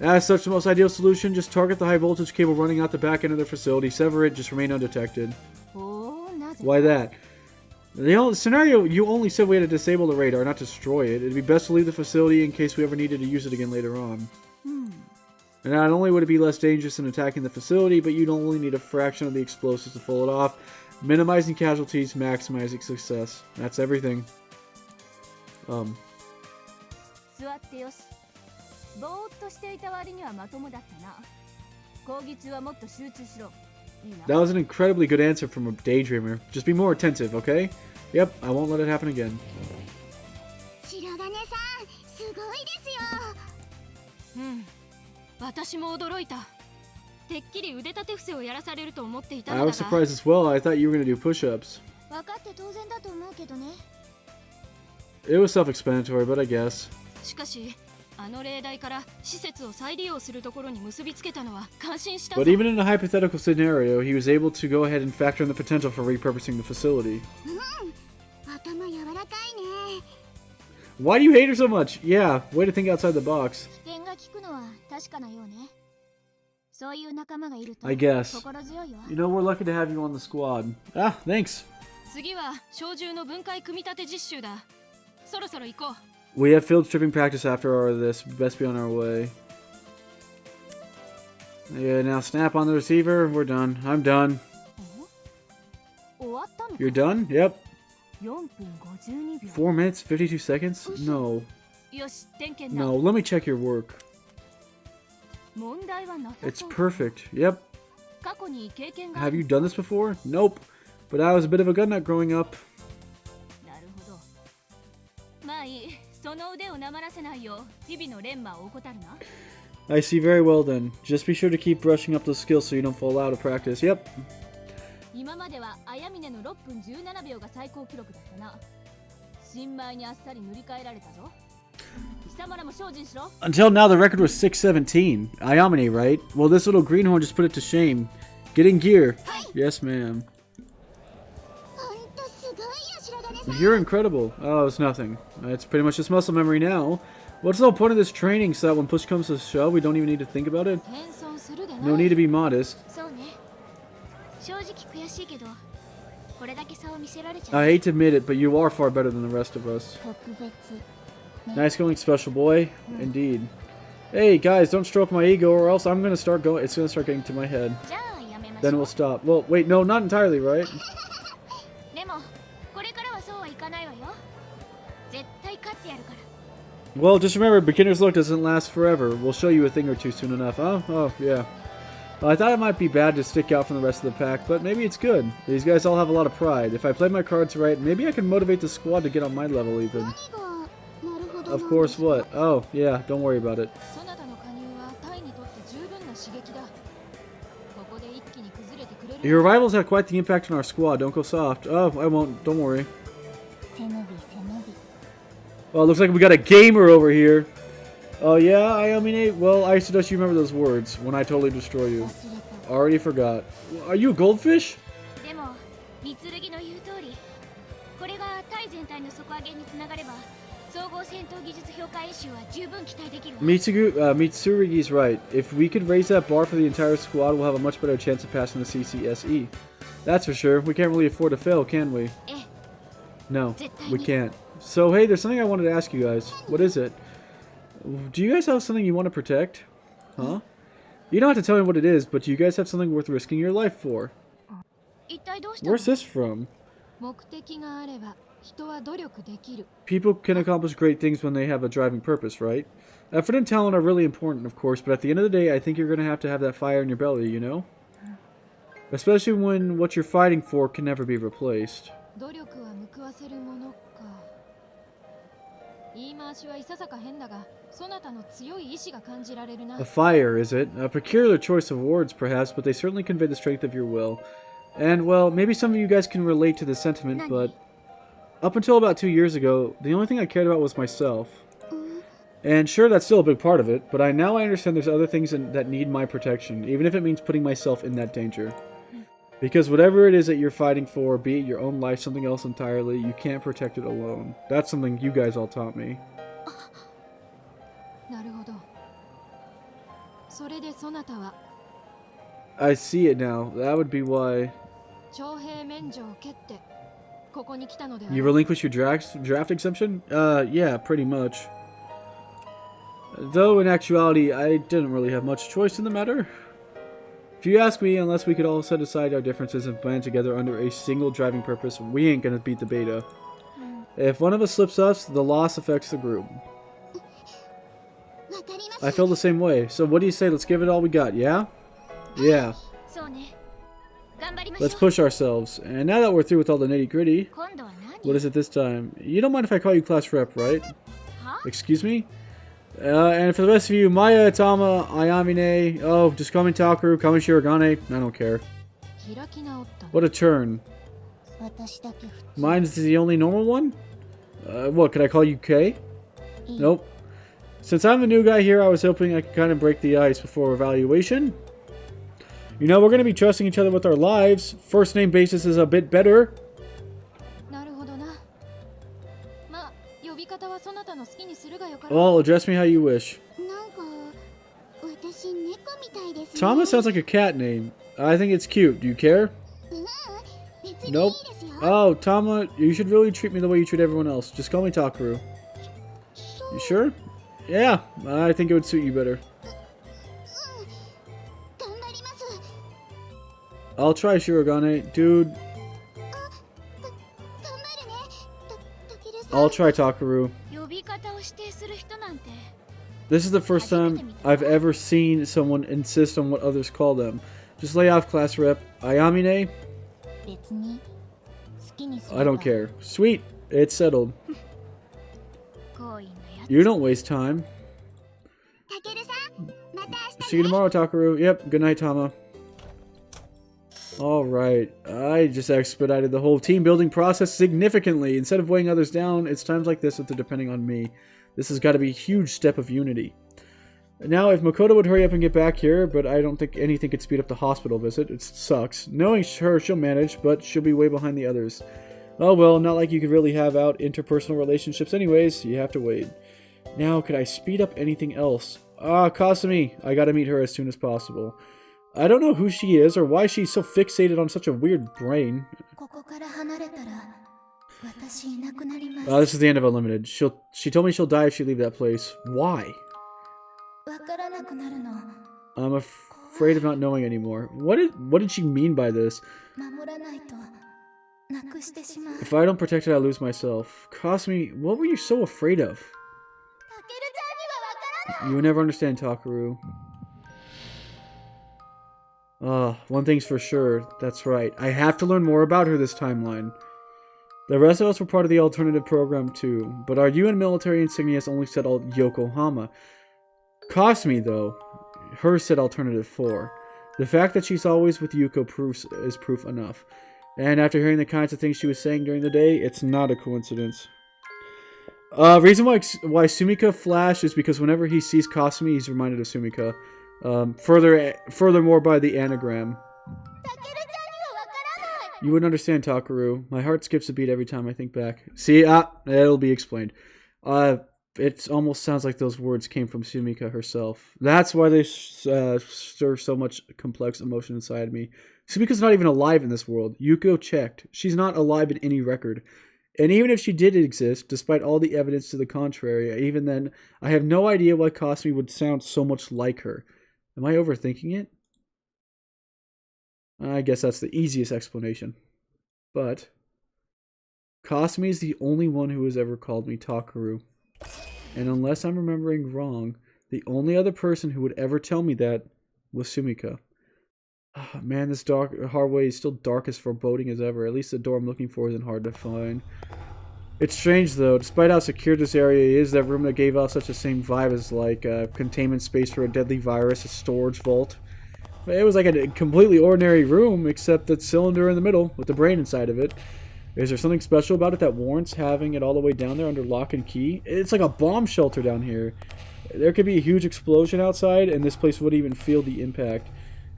As such, the most ideal solution, just target the high voltage cable running out the back end of the facility, sever it, just remain undetected. おーなぜ Why that? The only scenario, you only said we had to disable the radar, not destroy it. It'd be best to leave the facility in case we ever needed to use it again later on. And not only would it be less dangerous in attacking the facility, but you'd only need a fraction of the explosives to pull it off. Minimizing casualties, maximizing success. That's everything. 座ってよしぼーっとしていた割にはまともだったな講義中はもっと集中しろいいな That was an incredibly good answer from a daydreamer. Just be more attentive, okay? Yep, I won't let it happen again. 白金さんすごいですようん私も驚いたてっきり腕立て伏せをやらされると思っていた I のだ was が surprised as well. I thought you were gonna do push-ups. 分かって当然だと思うけどね It was self-explanatory, but I guess. しかしあの例題から施設を再利用するところに結びつけたのは感心したぞ But even in a hypothetical scenario, he was able to go ahead and factor in the potential for repurposing the facility. 頭柔らかいね Why do you hate her so much? Yeah, way to think outside the box. 危険が効くのは確かなようねそういう仲間がいると I guess. 心強いわ You know, we're lucky to have you on the squad. Ah, thanks. 次は小銃の分解組み立て実習だそろそろ行こう We have field stripping practice after all of this. Best be on our way. Yeah, now snap on the receiver. We're done. I'm done. 終わったの You're done? Yep. 4分52秒 4 minutes, 52 seconds? No. よし点検だ No, let me check your work. 問題はなさ It's そうだ perfect. Yep. 過去に経験が Have you done this before? Nope. But I was a bit of a gun nut growing up. なるほどまあいいその腕をなまらせないよう日々の練磨を怠るな I see very well then. Just be sure to keep brushing up those skills so you don't fall out of practice. Yep. 今までは綾峰の6分17秒が最高記録だったな新米にあっさり塗り替えられたぞ貴様らも精進しろ Until now, the record was 6:17. Iomine, right? Well, this little greenhorn just put it to shame. Get in gear. Yes, ma'am. ほんとすごいよ白金さん You're incredible. Oh, it's nothing. It's pretty much just muscle memory now. What's the whole point of this training so that when push comes to shove, we don't even need to think about it? 謙遜するでな No need to be modest. そうね正直悔しいけどこれだけ差を見せられちゃう I hate to admit it, but you are far better than the rest of us. 特別 Nice going, special boy. Indeed. Hey, guys, don't stroke my ego or else I'm gonna start going. It's gonna start getting to my head. Then we'll stop. Well, wait, no, not entirely, right? Well, just remember, beginner's luck doesn't last forever. We'll show you a thing or two soon enough. Oh, yeah. Well, I thought it might be bad to stick out from the rest of the pack, but maybe it's good. These guys all have a lot of pride. If I play my cards right, maybe I can motivate the squad to get on my level even. Of course, what? Oh, yeah, don't worry about it. Your arrivals had quite the impact on our squad. Don't go soft. Oh, I won't. Don't worry. Oh, it looks like we got a gamer over here. Oh, yeah, I mean, well, I suggest you remember those words when I totally destroy you. Already forgot. Are you a goldfish? Mitsurugi's right. If we could raise that bar for the entire squad, we'll have a much better chance of passing the CCSE. That's for sure. We can't really afford to fail, can we? No, we can't. So, hey, there's something I wanted to ask you guys. What is it? Do you guys have something you want to protect? Huh? You don't have to tell me what it is, but do you guys have something worth risking your life for? Where's this from? People can accomplish great things when they have a driving purpose, right? Effort and talent are really important, of course, but at the end of the day, I think you're going to have that fire in your belly, you know? Especially when what you're fighting for can never be replaced. A fire, is it? A peculiar choice of words, perhaps, but they certainly convey the strength of your will. And, well, maybe some of you guys can relate to the sentiment, but up until about 2 years ago, the only thing I cared about was myself. And sure, that's still a big part of it, but now I understand there's other things that need my protection, even if it means putting myself in that danger. Because whatever it is that you're fighting for, be it your own life, something else entirely, you can't protect it alone. That's something you guys all taught me. I see it now. That would be why. You relinquish your draft exemption? Yeah, pretty much. Though in actuality, I didn't really have much choice in the matter. If you ask me, unless we could all set aside our differences and plan together under a single driving purpose, we ain't gonna beat the beta. If one of us slips up, the loss affects the group. I feel the same way. So what do you say? Let's give it all we got, yeah? Yeah. Let's push ourselves. And now that we're through with all the nitty-gritty, what is it this time? You don't mind if I call you class rep, right? Excuse me? And for the rest of you, Maya, Tama, Ayamine, oh, just call me Takeru, call me Shirogane, I don't care. What a turn. Mine's the only normal one? What, could I call you K? Nope. Since I'm the new guy here, I was hoping I could kind of break the ice before evaluation. You know, we're going to be trusting each other with our lives. First name basis is a bit better. Well, address me how you wish. Thomas sounds like a cat name. I think it's cute. Do you care? Nope. Oh, Tama, you should really treat me the way you treat everyone else. Just call me Takeru. You sure? Yeah, I think it would suit you better. I'll try, Shirogane. Dude. I'll try, Takeru. This is the first time I've ever seen someone insist on what others call them. Just lay off, class rep. Ayamine? I don't care. Sweet. It's settled. You don't waste time. See you tomorrow, Takeru. Yep, good night, Tama. Alright, I just expedited the whole team building process significantly. Instead of weighing others down, it's times like this that they're depending on me. This has got to be a huge step of unity. Now, if Makoto would hurry up and get back here, but I don't think anything could speed up the hospital visit. It sucks. Knowing her, she'll manage, but she'll be way behind the others. Oh well, not like you could really have out interpersonal relationships anyways. You have to wait. Now, could I speed up anything else? Ah, Kasumi. I gotta meet her as soon as possible. I don't know who she is or why she's so fixated on such a weird brain. This is the end of Unlimited. She told me she'll die if she leave that place. Why? I'm afraid of not knowing anymore. What did she mean by this? If I don't protect it, I'll lose myself. Kasumi, what were you so afraid of? You would never understand, Takaru. One thing's for sure. That's right. I have to learn more about her this timeline. The rest of us were part of the alternative program too, but our UN military insignias only said Yokohama. Kasumi, though, hers said Alternative 4. The fact that she's always with Yuko is proof enough. And after hearing the kinds of things she was saying during the day, it's not a coincidence. Reason why Sumika flashed is because whenever he sees Kasumi, he's reminded of Sumika. Furthermore by the anagram. You wouldn't understand, Takaru. My heart skips a beat every time I think back. See, it'll be explained. It almost sounds like those words came from Sumika herself. That's why they stir so much complex emotion inside me. Sumika's not even alive in this world. Yuko checked. She's not alive in any record. And even if she did exist, despite all the evidence to the contrary, even then, I have no idea why Kasumi would sound so much like her. Am I overthinking it? I guess that's the easiest explanation. But Kasumi is the only one who has ever called me Takaru. And unless I'm remembering wrong, the only other person who would ever tell me that was Sumika. Oh, man, this hallway is still dark as foreboding as ever. At least the door I'm looking for isn't hard to find. It's strange, though. Despite how secure this area is, that room that gave out such the same vibe as like a containment space for a deadly virus, a storage vault. It was like a completely ordinary room, except that cylinder in the middle with the brain inside of it. Is there something special about it that warrants having it all the way down there under lock and key? It's like a bomb shelter down here. There could be a huge explosion outside, and this place wouldn't even feel the impact.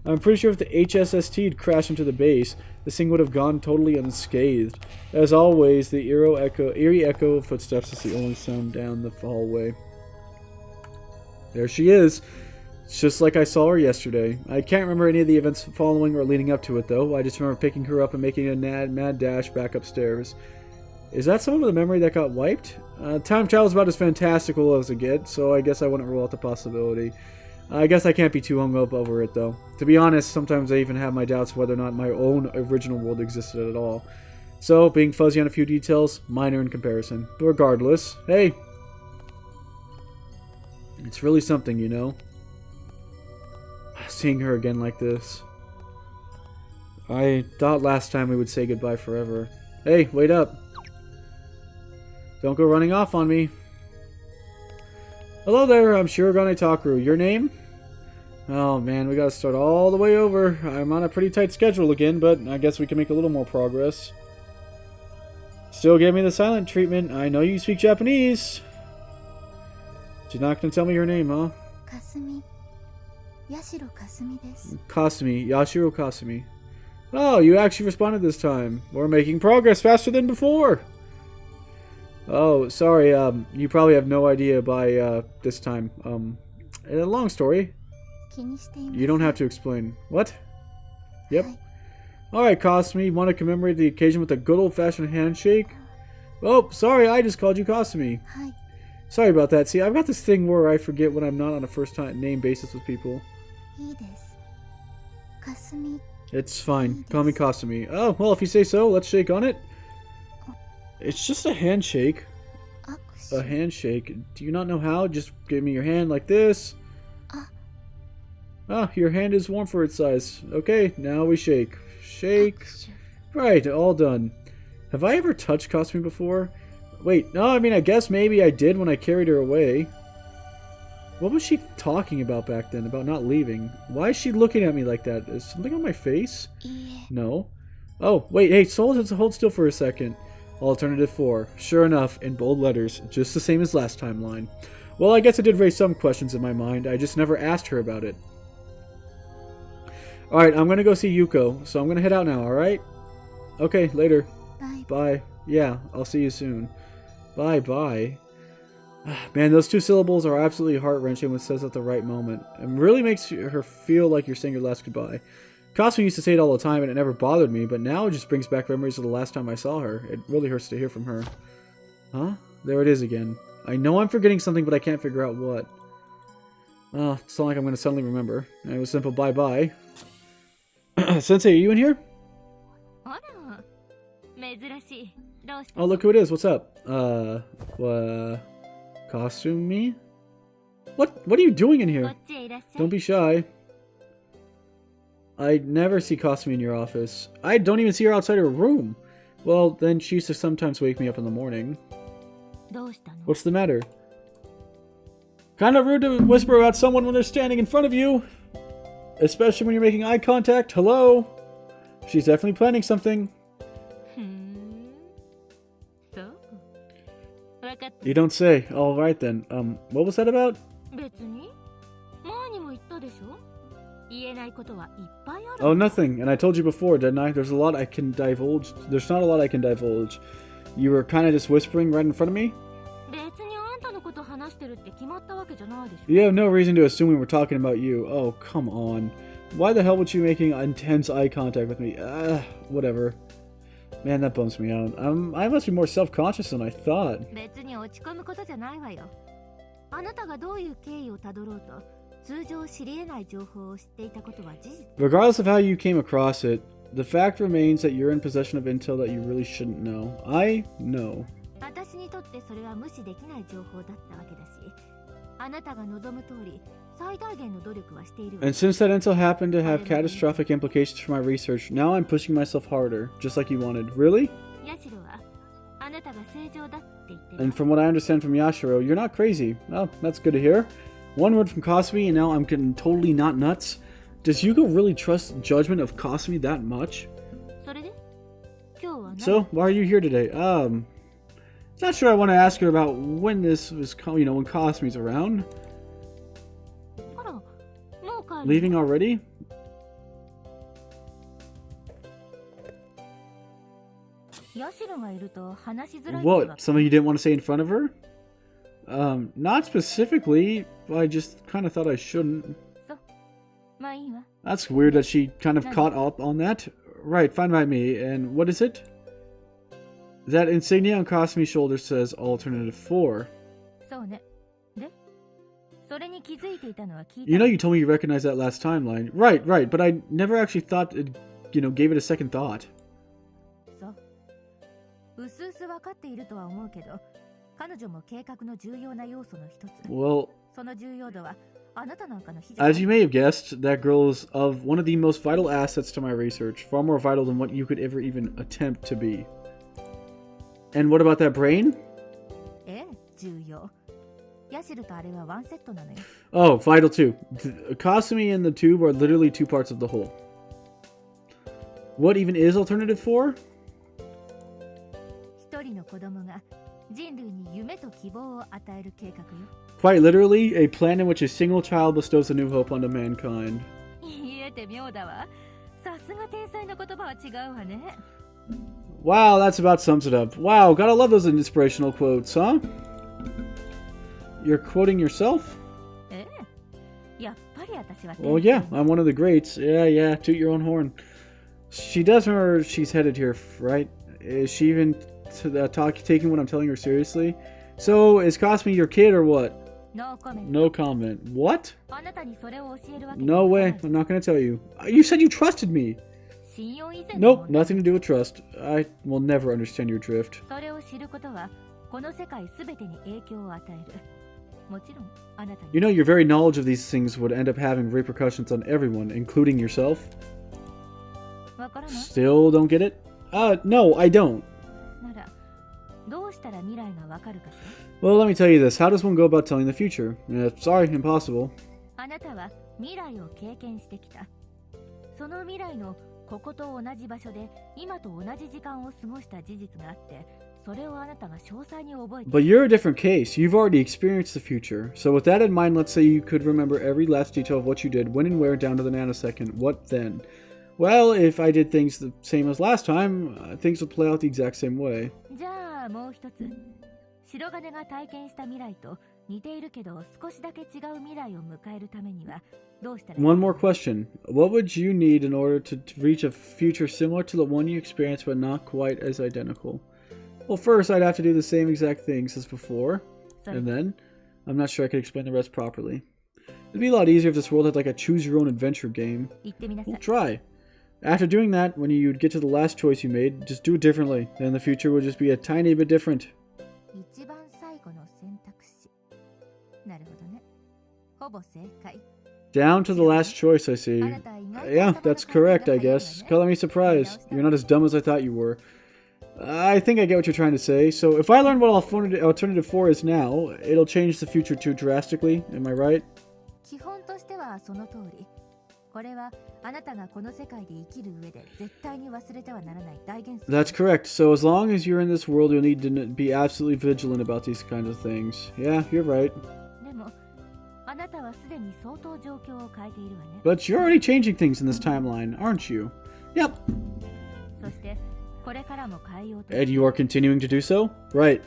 I'm pretty sure if the HSST had crashed into the base, this thing would have gone totally unscathed. As always, the eerie echo of footsteps is the only sound down the hallway. There she is. It's just like I saw her yesterday. I can't remember any of the events following or leading up to it, though. I just remember picking her up and making a mad dash back upstairs. Is that some of the memory that got wiped? Time travel is about as fantastical as it gets, so I guess I wouldn't rule out the possibility. I guess I can't be too hung up over it, though. To be honest, sometimes I even have my doubts whether or not my own original world existed at all. So, being fuzzy on a few details, minor in comparison. But regardless, hey! It's really something, you know? Seeing her again like this. I thought last time we would say goodbye forever. Hey, wait up! Don't go running off on me. Hello there, I'm Shirogane Takaru. Your name? Oh man, we gotta start all the way over. I'm on a pretty tight schedule again, but I guess we can make a little more progress. Still give me the silent treatment. I know you speak Japanese. You're not gonna tell me your name, huh? Kasumi. Yashiro Kasumi desu. Kasumi. Yashiro Kasumi. Oh, you actually responded this time. We're making progress faster than before. Oh, sorry, you probably have no idea by, this time. A long story. You don't have to explain. What? Yep. Alright, Kasumi, want to commemorate the occasion with a good old-fashioned handshake? Oh, sorry, I just called you Kasumi. Sorry about that. See, I've got this thing where I forget when I'm not on a first-time name basis with people. It's fine. Call me Kasumi. Oh, well, if you say so, let's shake on it. It's just a handshake. A handshake. Do you not know how? Just give me your hand like this. Ah, your hand is warm for its size. Okay, now we shake. Shake. Right, all done. Have I ever touched Kasumi before? Wait, no, I mean, I guess maybe I did when I carried her away. What was she talking about back then? About not leaving? Why is she looking at me like that? Is something on my face? No. Oh, wait, hey, hold still for a second. Alternative 4. Sure enough, in bold letters, just the same as last timeline. Well, I guess I did raise some questions in my mind. I just never asked her about it. Alright, I'm gonna go see Yuko, so I'm gonna head out now, alright? Okay, later. Bye. Yeah, I'll see you soon. Bye. Man, those two syllables are absolutely heart-wrenching when says at the right moment. It really makes her feel like you're saying your last goodbye. Cosmo used to say it all the time and it never bothered me, but now it just brings back memories of the last time I saw her. It really hurts to hear from her. Huh? There it is again. I know I'm forgetting something, but I can't figure out what. Oh, it's not like I'm going to suddenly remember. It was simple bye-bye. Sensei, are you in here? Oh, look who it is. What's up? Costume me? What are you doing in here? Don't be shy. I never see Costume in your office. I don't even see her outside her room. Well, then she used to sometimes wake me up in the morning. What's the matter? Kind of rude to whisper about someone when they're standing in front of you. Especially when you're making eye contact. Hello? She's definitely planning something. You don't say. Alright then. What was that about? Oh, nothing. And I told you before, didn't I? There's a lot I can divulge. There's not a lot I can divulge. You were kind of just whispering right in front of me? You have no reason to assume we were talking about you. Oh, come on. Why the hell would you be making intense eye contact with me? Whatever. Man, that bums me out. I must be more self-conscious than I thought. Regardless of how you came across it, the fact remains that you're in possession of intel that you really shouldn't know. I know. And since that intel happened to have catastrophic implications for my research, now I'm pushing myself harder, just like you wanted. Really? And from what I understand from Yashiro, you're not crazy. Oh, that's good to hear. One word from Kasumi and now I'm getting totally not nuts. Does Yuko really trust judgment of Kasumi that much? So, why are you here today? Not sure I want to ask her about when this was, when Kasumi's around. Leaving already? What? Something you didn't want to say in front of her? Not specifically. I just kind of thought I shouldn't. That's weird that she kind of caught up on that. Right, fine by me. And what is it? That insignia on Kasumi's shoulder says Alternative 4. You know you told me you recognized that last timeline. Right, but I never actually thought it, gave it a second thought. Well, as you may have guessed, that girl is of one of the most vital assets to my research, far more vital than what you could ever even attempt to be. And what about that brain? Oh, vital too. Kasumi and the tube are literally two parts of the whole. What even is Alternative 4? Quite literally, a plan in which a single child bestows a new hope onto mankind. Wow, that's about sums it up. Wow, gotta love those inspirational quotes, huh? You're quoting yourself? Well, yeah, I'm one of the greats. Yeah, toot your own horn. She does remember she's headed here, right? Is she even taking what I'm telling her seriously? So, is Kasumi your kid or what? No comment. What? No way, I'm not gonna tell you. You said you trusted me! Nope, nothing to do with trust. I will never understand your drift. You know, your very knowledge of these things would end up having repercussions on everyone, including yourself. Still don't get it? No, I don't. Well, let me tell you this. How does one go about telling the future? Sorry, impossible. But you're a different case. You've already experienced the future. So with that in mind, let's say you could remember every last detail of what you did, when and where, down to the nanosecond. What then? Well, if I did things the same as last time, things would play out the exact same way. 似ているけど少しだけ違う未来を迎えるためにはどうしたらいい？ One more question. What would you need in order to reach a future similar to the one you experienced but not quite as identical? Well, first, I'd have to do the same exact things as before. And then, I'm not sure I could explain the rest properly. It'd be a lot easier if this world had like a choose-your-own-adventure game. 言ってみなさい。 Well, try. After doing that, when you'd get to the last choice you made, just do it differently. Then the future would just be a tiny bit different. 一番最後の選択肢。なるほどね。ほぼ正解。 Down to the last choice, I see. Yeah, that's correct, I guess. Color me surprised. You're not as dumb as I thought you were. I think I get what you're trying to say. So if I learn what Alternative 4 is now, it'll change the future too drastically. Am I right? 基本としてはその通り。これはあなたがこの世界で生きる上で絶対に忘れてはならない大原則。 That's correct. So as long as you're in this world, you'll need to be absolutely vigilant about these kinds of things. Yeah, you're right. でもあなたはすでに相当状況を変えているわね。 But you're already changing things in this timeline, aren't you? Yep. そしてこれからも変えようと。 And you are continuing to do so? Right.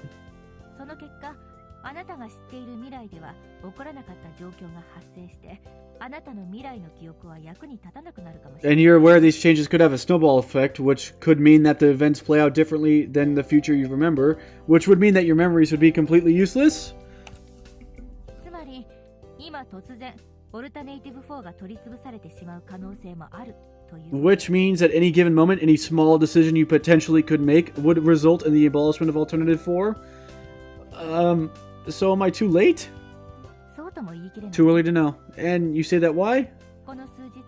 その結果、あなたが知っている未来では起こらなかった状況が発生して、あなたの未来の記憶は役に立たなくなるかもしれない。 And you're aware these changes could have a snowball effect, which could mean that the events play out differently than the future you remember, which would mean that your memories would be completely useless? つまり、今突然、オルタネイティブ4が取り潰されてしまう可能性もあるという。 Which means at any given moment, any small decision you potentially could make would result in the abolishment of Alternative 4? So am I too late? そうとも言い切れない。 Too early to know. And you say that why? この数日、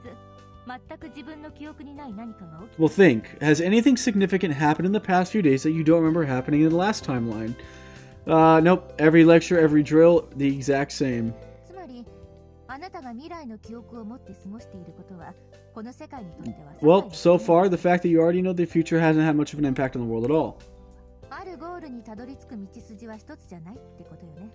全く自分の記憶にない何かが起き Well, think. Has anything significant happened in the past few days that you don't remember happening in the last timeline? Nope. Every lecture, every drill, the exact same. つまり、あなたが未来の記憶を持って過ごしていることは、この世界にとっては。 Well, so far, the fact that you already know the future hasn't had much of an impact on the world at all. あるゴールにたどり着く道筋は一つじゃないってことよね。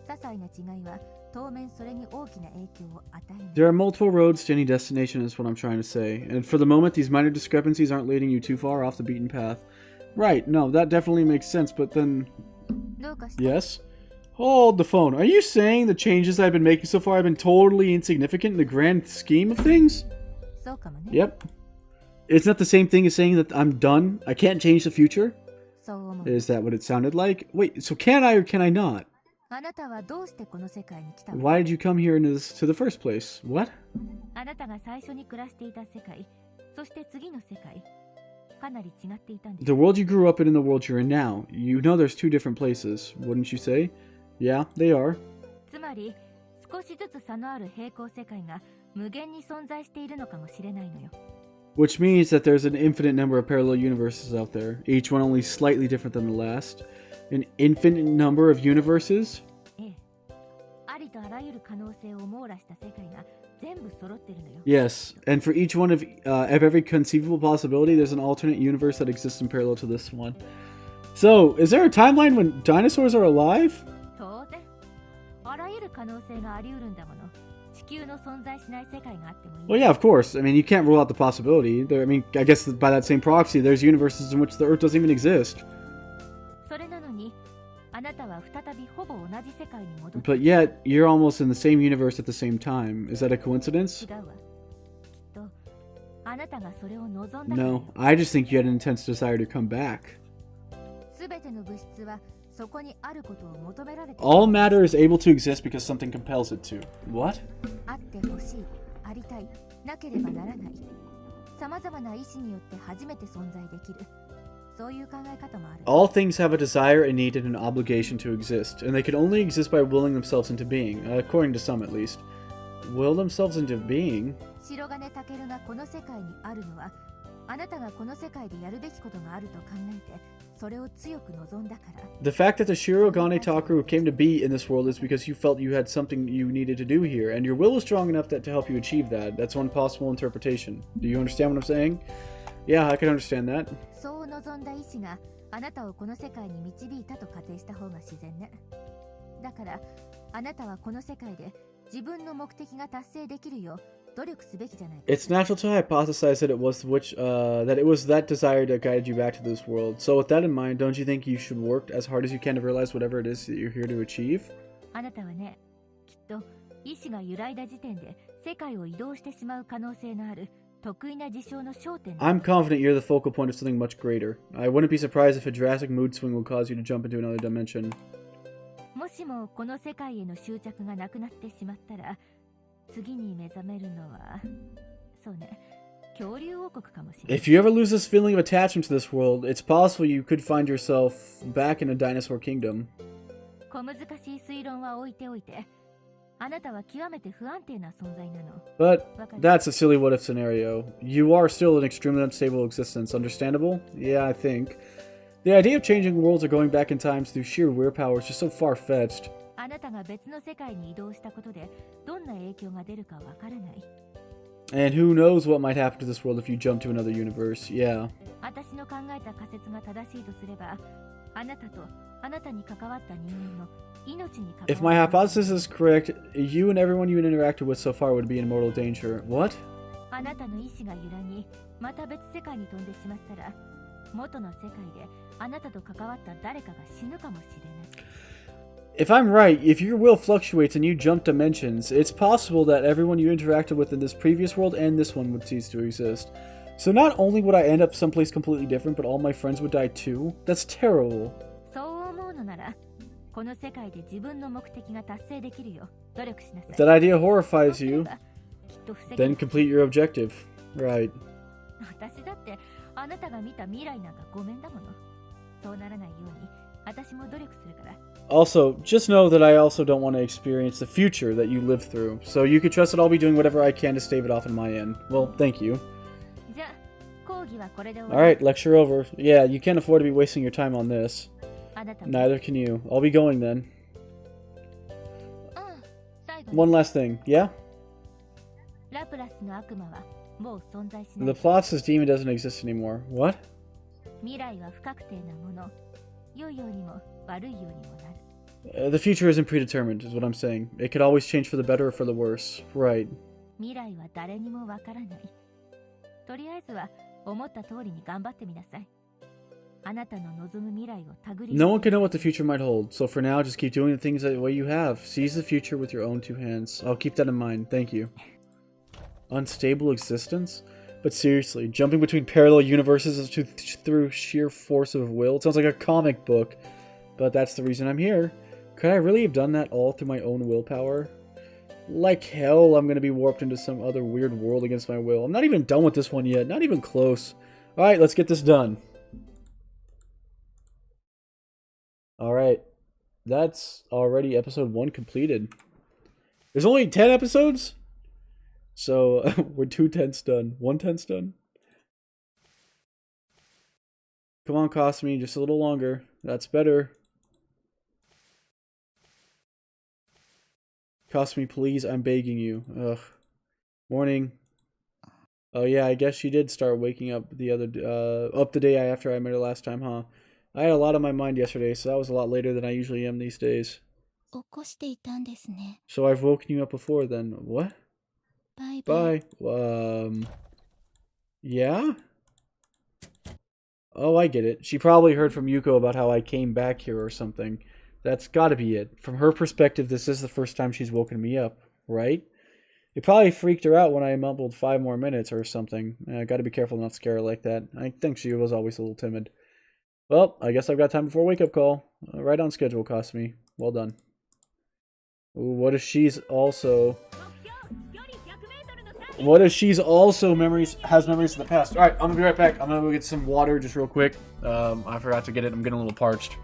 些細な違いは当面それに大きな影響を与える。 There are multiple roads to any destination is what I'm trying to say. And for the moment, these minor discrepancies aren't leading you too far off the beaten path. Right, no, that definitely makes sense, but then... どうかして。 Yes? Hold the phone. Are you saying the changes I've been making so far have been totally insignificant in the grand scheme of things? そうかもね。 Yep. It's not the same thing as saying that I'm done. I can't change the future? そう思う。 Is that what it sounded like? Wait, so can I or can I not? あなたはどうしてこの世界に来たの？ Why did you come here to the first place? What? あなたが最初に暮らしていた世界、そして次の世界、かなり違っていたんです。 The world you grew up in and the world you're in now. You know there's two different places, wouldn't you say? Yeah, they are. つまり、少しずつ差のある平行世界が無限に存在しているのかもしれないのよ。 Which means that there's an infinite number of parallel universes out there, each one only slightly different than the last. An infinite number of universes? ええ。ありとあらゆる可能性を網羅した世界が全部揃ってるのよ。 Yes, and for each one of every conceivable possibility, there's an alternate universe that exists in parallel to this one. So, is there a timeline when dinosaurs are alive? 当然。あらゆる可能性があり得るんだもの。地球の存在しない世界があってもいい。 Well, yeah, of course. I mean, you can't rule out the possibility. I mean, I guess by that same proxy, there's universes in which the Earth doesn't even exist. それなのに、あなたは再びほぼ同じ世界に戻って But yet, you're almost in the same universe at the same time. Is that a coincidence? 違うわ。きっと、あなたがそれを望んだからよ。 No, I just think you had an intense desire to come back. すべての物質はそこにあることを求められている。 All matter is able to exist because something compels it to. What? あってほしい、ありたい、なければならない。さまざまな意志によって初めて存在できる。そういう考え方もある。 All things have a desire, a need, and an obligation to exist, and they can only exist by willing themselves into being, according to some at least. Will themselves into being? 白金タケルがこの世界にあるのは、あなたがこの世界でやるべきことがあると考えて、それを強く望んだから。 The fact that the Shirogane Takaru came to be in this world is because you felt you had something you needed to do here, and your will was strong enough to help you achieve that. That's one possible interpretation. Do you understand what I'm saying? Yeah, I can understand that. そう望んだ意志があなたをこの世界に導いたと仮定した方が自然ね。だからあなたはこの世界で自分の目的が達成できるよう努力すべきじゃないか。 It's natural to hypothesize that it was that desire that guided you back to this world. So with that in mind, don't you think you should work as hard as you can to realize whatever it is that you're here to achieve? あなたはね、きっと意志が揺らいだ時点で世界を移動してしまう可能性のある得意な事象の焦点だ。 I'm confident you're the focal point of something much greater. I wouldn't be surprised if a drastic mood swing will cause you to jump into another dimension. もしもこの世界への執着がなくなってしまったら、次に目覚めるのは、そうね、恐竜王国かもしれない。 If you ever lose this feeling of attachment to this world, it's possible you could find yourself back in a dinosaur kingdom. 小難しい推論は置いておいて、あなたは極めて不安定な存在なの。 But that's a silly what if scenario. You are still an extremely unstable existence. Understandable? Yeah, I think. The idea of changing worlds or going back in time through sheer willpower is just so far-fetched. あなたが別の世界に移動したことでどんな影響が出るかわからない。 And who knows what might happen to this world if you jump to another universe. Yeah. 私の考えた仮説が正しいとすれば、あなたとあなたに関わった人間の命に関わる。 If my hypothesis is correct, you and everyone you interacted with so far would be in mortal danger. What? あなたの意志が揺らぎ、また別世界に飛んでしまったら、元の世界であなたと関わった誰かが死ぬかもしれない。 If I'm right, if your will fluctuates and you jump dimensions, it's possible that everyone you interacted with in this previous world and this one would cease to exist. So not only would I end up someplace completely different, but all my friends would die too? That's terrible. そう思うのなら、この世界で自分の目的が達成できるよう努力しなさい。 If that idea horrifies you, きっと防げ then る。 complete your objective. Right. 私だってあなたが見た未来なんかごめんだもの。そうならないように私も努力するから。 Also, just know that I also don't want to experience the future that you lived through, so you can trust that I'll be doing whatever I can to stave it off on my end. Well, thank you. じゃあ講義はこれで終わり。 Alright, lecture over. Yeah, you can't afford to be wasting your time on this. あなたも。 Neither can you. I'll be going then. 最後に One last thing, yeah? ラプラスの悪魔はもう存在しない。 The plot says demon doesn't exist anymore. What? 未来は不確定なもの。良いようにも悪いようにもなる。 The future isn't predetermined, is what I'm saying. It could always change for the better or for the worse. Right. 未来は誰にもわからない。とりあえずは思った通りに頑張ってみなさい。あなたの望む未来を手繰り。 No one can know what the future might hold, so for now, just keep doing the things the way you have. Seize the future with your own two hands. I'll keep that in mind. Thank you. Unstable existence? But seriously, jumping between parallel universes through sheer force of will? It sounds like a comic book. But that's the reason I'm here. Could I really have done that all through my own willpower? Like hell, I'm gonna be warped into some other weird world against my will. I'm not even done with this one yet. Not even close. Alright, let's get this done. Alright. That's already episode 1 completed. There's only 10 episodes? So, we're 2/10 done. 1/10 done? Come on, cost me just a little longer. That's better. Cost me, please. I'm begging you. Ugh. Morning. Oh yeah, I guess she did start waking up up the day after I met her last time, huh? I had a lot on my mind yesterday, so that was a lot later than I usually am these days. 起こしていたんですね。 So I've woken you up before then. What? バイバイ。 Bye. Yeah? Oh, I get it. She probably heard from Yuko about how I came back here or something. That's gotta be it. From her perspective, this is the first time she's woken me up, right? It probably freaked her out when I mumbled 5 more minutes or something. I gotta be careful not to scare her like that. I think she was always a little timid. Well, I guess I've got time before wake-up call. Right on schedule, cost me. Well done. Ooh, what if she's also... What if she's also has memories of the past? Alright, I'm gonna be right back. I'm gonna go get some water just real quick. I forgot to get it. I'm getting a little parched.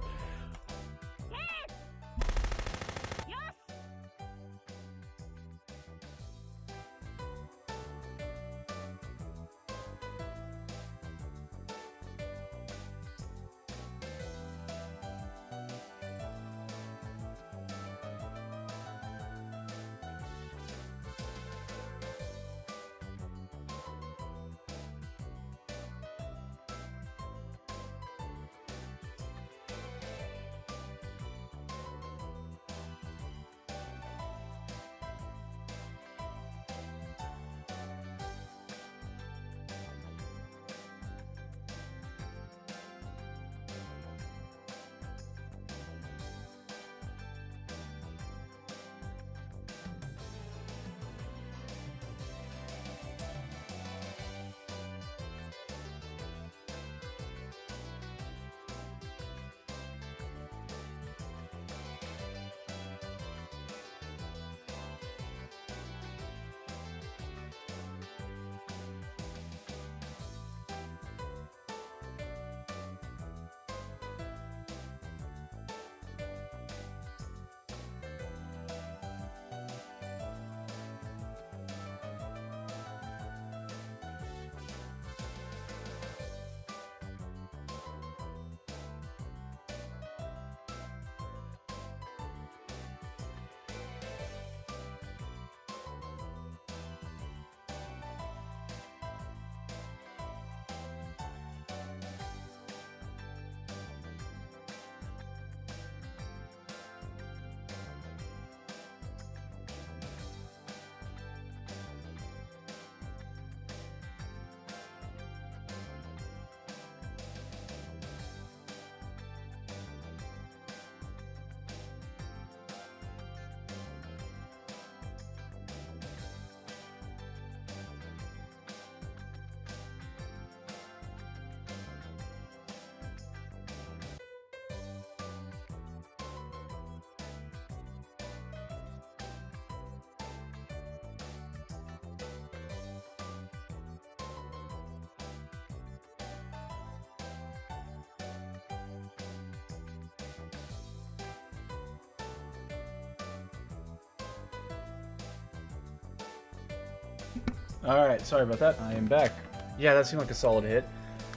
Alright, sorry about that. I am back. Yeah, that seemed like a solid hit.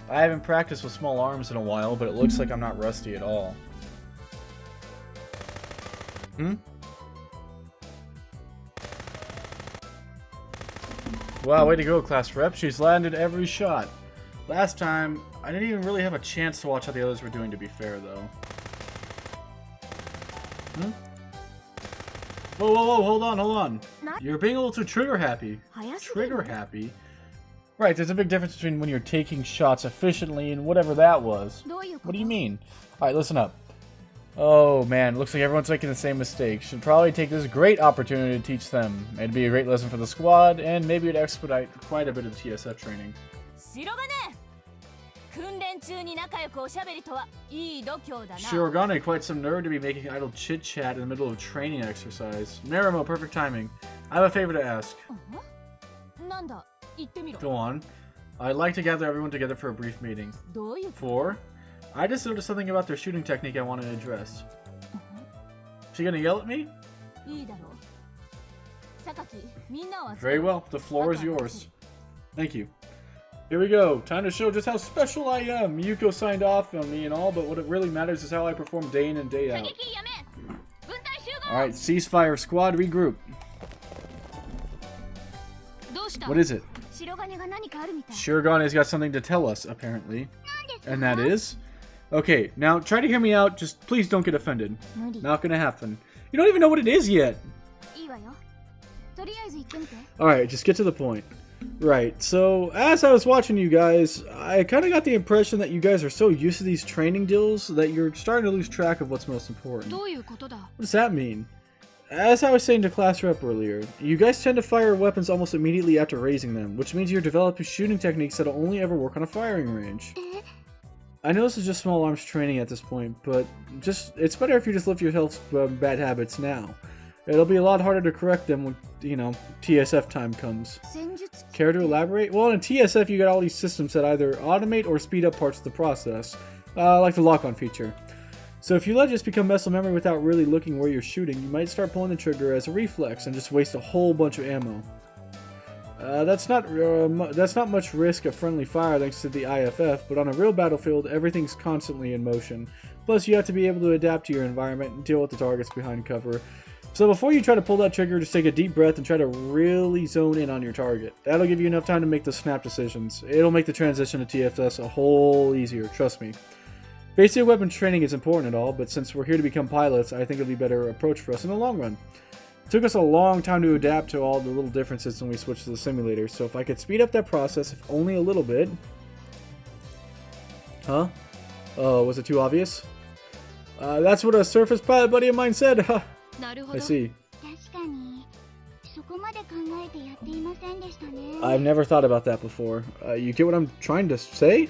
I haven't practiced with small arms in a while, but it looks like I'm not rusty at all. Wow, way to go, class rep. She's landed every shot. Last time, I didn't even really have a chance to watch how the others were doing, to be fair, though. Whoa, whoa, whoa, hold on. You're being a little too trigger happy. Trigger happy? Right, there's a big difference between when you're taking shots efficiently and whatever that was. What do you mean? Alright, listen up. Oh man, looks like everyone's making the same mistake. Should probably take this great opportunity to teach them. It'd be a great lesson for the squad, and maybe it'd expedite quite a bit of the TSF training. Shirogane, quite some nerd to be making idle chit-chat in the middle of training exercise. Naramo, perfect timing. I have a favor to ask. Go on. I'd like to gather everyone together for a brief meeting. For? I just noticed something about their shooting technique I want to address. She gonna yell at me? Very well, the floor is yours. Thank you. Here we go. Time to show just how special I am. Miyuko signed off on me and all, but what really matters is how I perform day in and day out. Alright, ceasefire, squad, regroup. What is it? Shirogane's got something to tell us, apparently. And that is? Okay, now try to hear me out. Just please don't get offended. Not gonna happen. You don't even know what it is yet. Alright, just get to the point. Right, so as I was watching you guys, I kind of got the impression that you guys are so used to these training deals that you're starting to lose track of what's most important. What does that mean? As I was saying to class rep earlier, you guys tend to fire weapons almost immediately after raising them, which means you're developing shooting techniques that'll only ever work on a firing range. I know this is just small arms training at this point, but it's better if you just lift yourself bad habits now. It'll be a lot harder to correct them when, TSF time comes. Care to elaborate? Well, in TSF you got all these systems that either automate or speed up parts of the process, like the lock-on feature. So if you let it just become muscle memory without really looking where you're shooting, you might start pulling the trigger as a reflex and just waste a whole bunch of ammo. That's not much risk of friendly fire thanks to the IFF, but on a real battlefield, everything's constantly in motion. Plus, you have to be able to adapt to your environment and deal with the targets behind cover. So before you try to pull that trigger, just take a deep breath and try to really zone in on your target. That'll give you enough time to make the snap decisions. It'll make the transition to TFS a whole easier, trust me. Basic weapon training is important and all, but since we're here to become pilots, I think it'll be a better approach for us in the long run. It took us a long time to adapt to all the little differences when we switched to the simulator, so if I could speed up that process, if only a little bit... Huh? Oh, was it too obvious? That's what a surface pilot buddy of mine said! I see. I've never thought about that before. You get what I'm trying to say?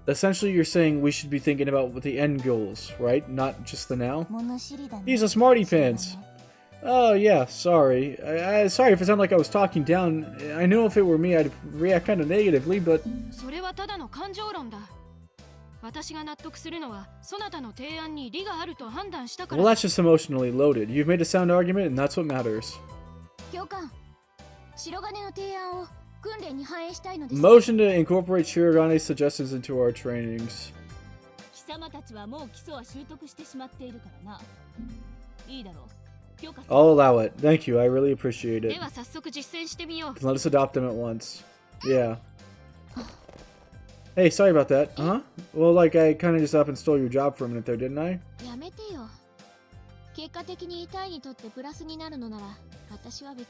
Essentially, you're saying we should be thinking about the end goals, right? Not just the now? He's a smarty pants. Oh, yeah, sorry. Sorry if it sounded like I was talking down. I know if it were me, I'd react kind of negatively, but... Well, that's just emotionally loaded. You've made a sound argument, and that's what matters. Motion to incorporate Shirogane's suggestions into our trainings. I'll allow it. Thank you, I really appreciate it. Let us adopt them at once. Yeah. Hey, sorry about that. Huh? Well, I kind of just up and stole your job for a minute there, didn't I?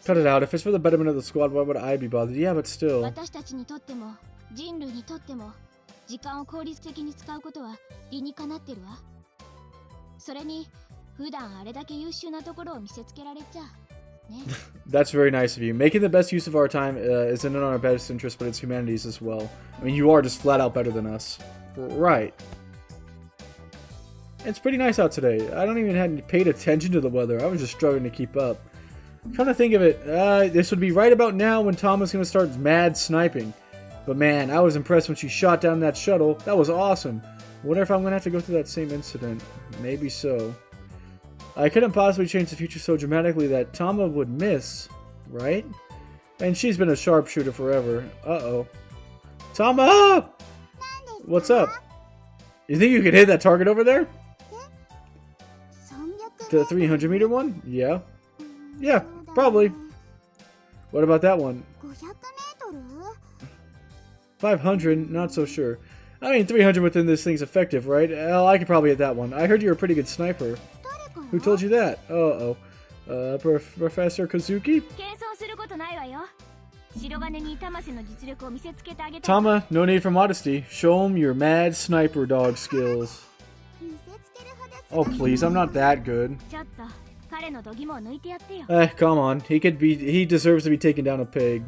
Cut it out. If it's for the betterment of the squad, why would I be bothered? Yeah, but still. That's very nice of you. Making the best use of our time isn't in our best interest, but it's humanity's as well. I mean, you are just flat out better than us. Right. It's pretty nice out today. I don't even have paid attention to the weather. I was just struggling to keep up. Come to think of it, this would be right about now when Tom is going to start mad sniping. But man, I was impressed when she shot down that shuttle. That was awesome. I wonder if I'm going to have to go through that same incident. Maybe so. I couldn't possibly change the future so dramatically that Tama would miss, right? And she's been a sharpshooter forever. Uh-oh. Tama! What's up? You think you could hit that target over there? The 300 meter one? Yeah. Yeah, probably. What about that one? 500? Not so sure. I mean, 300 within this thing's effective, right? Hell, I could probably hit that one. I heard you're a pretty good sniper. Who told you that? Uh-oh. Professor Kazuki? Tama, no need for modesty. Show him your mad sniper dog skills. Oh, please, I'm not that good. Come on. He deserves to be taken down a peg.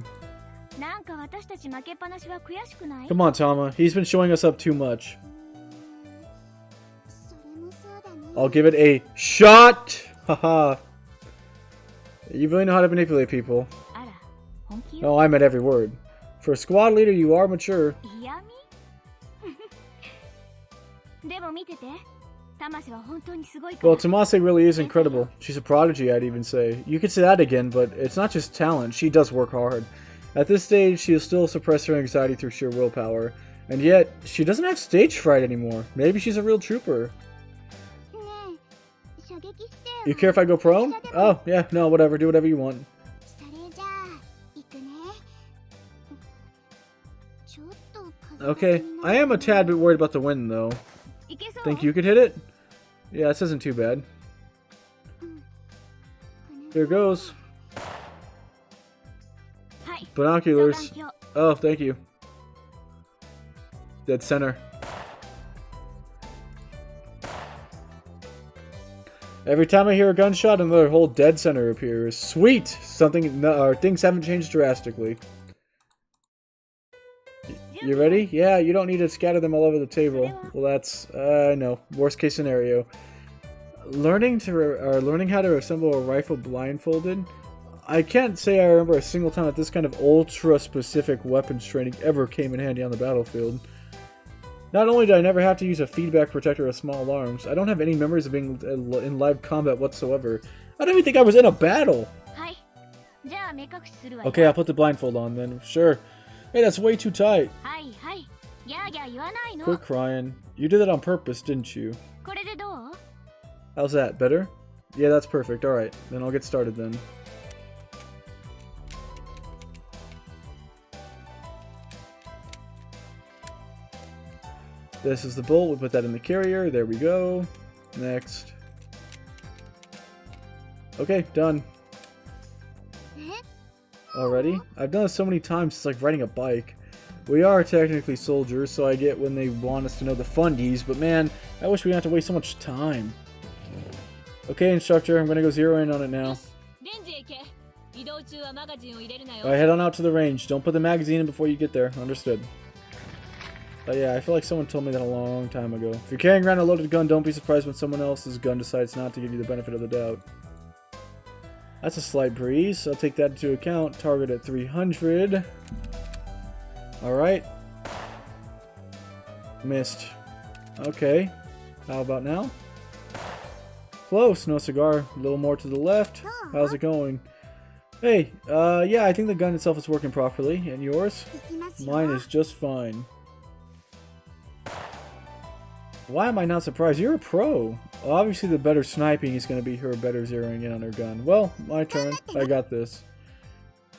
Come on, Tama. He's been showing us up too much. I'll give it a shot! Haha. You really know how to manipulate people. Oh, I meant every word. For a squad leader, you are mature. Well, Tomase really is incredible. She's a prodigy, I'd even say. You could say that again, but it's not just talent. She does work hard. At this stage, she'll still suppress her anxiety through sheer willpower. And yet, she doesn't have stage fright anymore. Maybe she's a real trooper. You care if I go prone? Oh, yeah, no, whatever. Do whatever you want. Okay, I am a tad bit worried about the wind, though. Think you could hit it? Yeah, this isn't too bad. Here goes. Binoculars. Oh, thank you. Dead center. Every time I hear a gunshot, another whole dead center appears. Sweet! Things haven't changed drastically. You ready? Yeah, you don't need to scatter them all over the table. Well, that's, no. Worst case scenario. Learning how to assemble a rifle blindfolded? I can't say I remember a single time that this kind of ultra-specific weapons training ever came in handy on the battlefield. Not only did I never have to use a feedback protector or small arms, I don't have any memories of being in live combat whatsoever. I don't even think I was in a battle! Okay, I'll put the blindfold on then. Sure. Hey, that's way too tight. Quit crying. You did that on purpose, didn't you? How's that? Better? Yeah, that's perfect. Alright, then I'll get started then. This is the bolt. We put that in the carrier. There we go. Next. Okay, done. Already? I've done this so many times, it's like riding a bike. We are technically soldiers, so I get when they want us to know the fundies, but man, I wish we didn't have to waste so much time. Okay, instructor, I'm gonna go zero in on it now. Alright, head on out to the range. Don't put the magazine in before you get there. Understood. Yeah, I feel like someone told me that a long time ago. If you're carrying around a loaded gun, don't be surprised when someone else's gun decides not to give you the benefit of the doubt. That's a slight breeze, so I'll take that into account. Target at 300. Alright. Missed. Okay. How about now? Close, no cigar. A little more to the left. How's it going? Hey, yeah, I think the gun itself is working properly. And yours? Mine is just fine. Why am I not surprised? You're a pro. Obviously, the better sniping is going to be her better zeroing in on her gun. Well, my turn. I got this.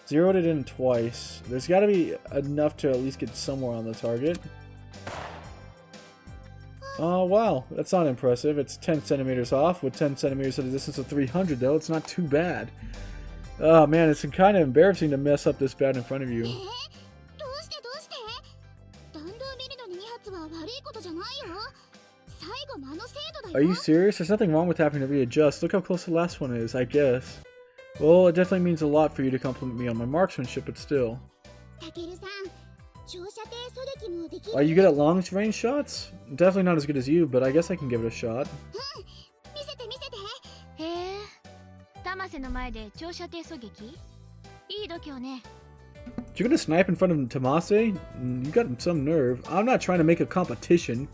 Zeroed it in twice. There's got to be enough to at least get somewhere on the target. Oh, wow. That's not impressive. It's 10 centimeters off with 10 centimeters at a distance of 300, though. It's not too bad. Oh, man. It's kind of embarrassing to mess up this bad in front of you. Are you serious? There's nothing wrong with having to readjust. Look how close the last one is, I guess. Well, it definitely means a lot for you to compliment me on my marksmanship, but still. Are you good at long-range shots? Definitely not as good as you, but I guess I can give it a shot. You're gonna snipe in front of Tomase? You got some nerve. I'm not trying to make a competition.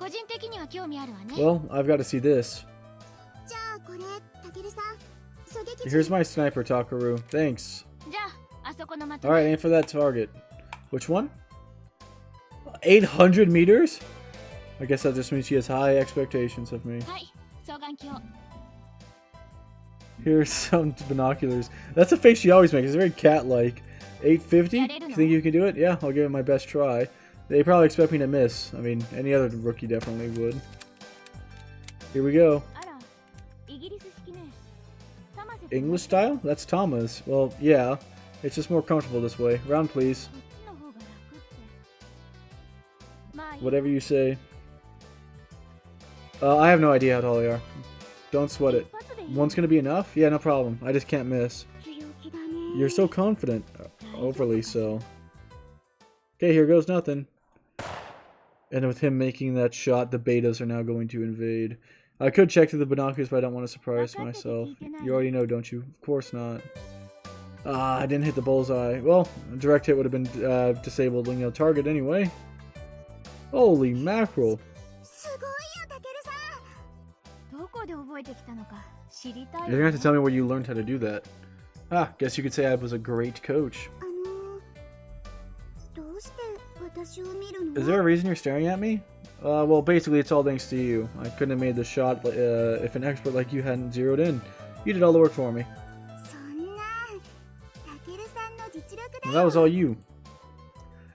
個人的には興味あるわね。 Well, I've got to see this. じゃあこれ、タケルさん。狙撃 Here's my sniper, Takaru. Thanks. じゃあ、あそこの的。 Alright, aim for that target. Which one? 800 meters? I guess that just means she has high expectations of me. はい、双眼鏡。 Here's some binoculars. That's a face she always makes. It's very cat-like. 850? You think you can do it? Yeah, I'll give it my best try. They probably expect me to miss. I mean, any other rookie definitely would. Here we go. あら、イギリス式ね。タマセ English style? That's Tama's. Well, yeah. It's just more comfortable this way. Round, please. こっちの方が楽って。まあいい。 Whatever you say. I have no idea how tall they are. Don't sweat it. One's gonna be enough? Yeah, no problem. I just can't miss. 強気だね。 You're so confident. Overly so. Okay, here goes nothing. And with him making that shot, the betas are now going to invade. I could check through the binoculars, but I don't want to surprise myself. You already know, don't you? Of course not. Ah, I didn't hit the bullseye. Well, a direct hit would have been disabling a target anyway. Holy mackerel. すごいよ、タケルさん。どこで覚えてきたのか知りたい。 You're gonna have to tell me where you learned how to do that. Ah, guess you could say I was a great coach. どうして私を見るの？ Is there a reason you're staring at me? Well, basically it's all thanks to you. I couldn't have made the shot if an expert like you hadn't zeroed in. You did all the work for me. そんな、タケルさんの実力だ And よ。 that was all you.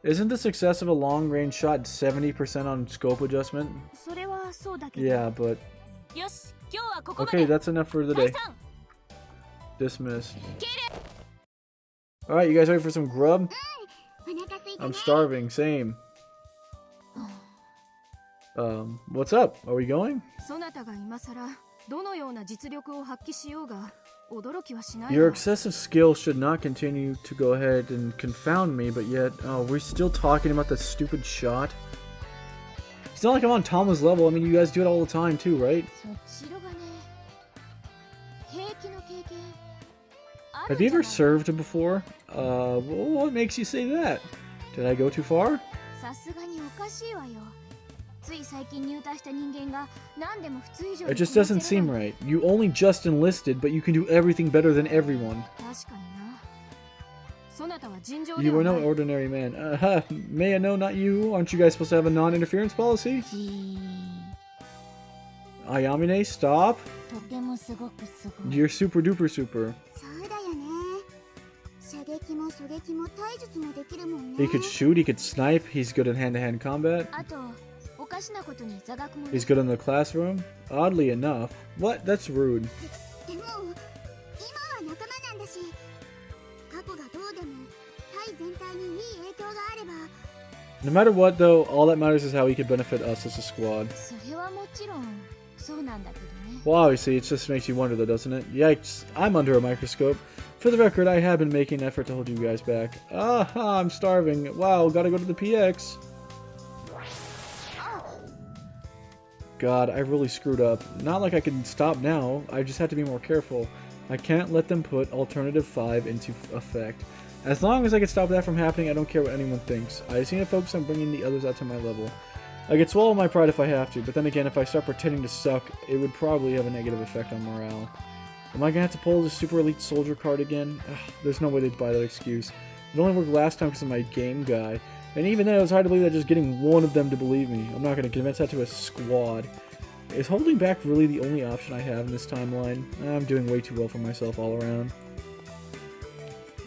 Isn't the success of a long-range shot 70% on scope adjustment? それはそうだけど。 Yeah, but... よし、今日はここま Okay, で。 that's enough for the day. 第三。 Dismissed. Alright, you guys ready for some grub? お腹空いたね。 I'm starving, same. What's up? Are we going? そなたが今さらどのような実力を発揮しようが驚きはしない Your わ。 excessive skill should not continue to go ahead and confound me, but yet, oh, we're still talking about that stupid shot? It's not like I'm on Tama's level. I mean, you guys do it all the time too, right? そっちのがね、兵役の経験あ Have る you んじゃ ever ない？ served before? Well, what makes you say that? Did I go too far? さすがにおかしいわよ。つい最近入隊した人間が何でも普通以上に It just doesn't seem right. You only just enlisted, but you can do everything better than everyone. 確かにな。そなたは尋常で You は are な no い。 ordinary man. May I know, not you? Aren't you guys supposed to have a non-interference policy? じ Ayamine, stop. ーとてもすごくすごい。 You're super duper super. そうだよね。射撃も狙撃も体術もできるもんね。 He could shoot, he could snipe, he's good at hand-to-hand combat. あと、おかしなことに座学もね。 He's good in the classroom. Oddly enough. What? That's rude. でも、今は仲間なんだし、過去がどうでも、隊全体にいい影響があれば。 No matter what, though, all that matters is how he could benefit us as a squad. それはもちろん、そうなんだけどね。 Well, obviously, it just makes you wonder, though, doesn't it? Yikes, I'm under a microscope. For the record, I have been making an effort to hold you guys back. Ah, I'm starving. Wow, gotta go to the PX. God, I really screwed up. Not like I can stop now, I just have to be more careful. I can't let them put Alternative 5 into effect. As long as I can stop that from happening, I don't care what anyone thinks. I just need to focus on bringing the others out to my level. I could swallow my pride if I have to, but then again, if I start pretending to suck, it would probably have a negative effect on morale. Am I gonna have to pull the Super Elite Soldier card again? Ugh, there's no way they'd buy that excuse. It only worked last time because of my game guy. And even then, it was hard to believe that just getting one of them to believe me. I'm not gonna convince that to a squad. Is holding back really the only option I have in this timeline? I'm doing way too well for myself all around.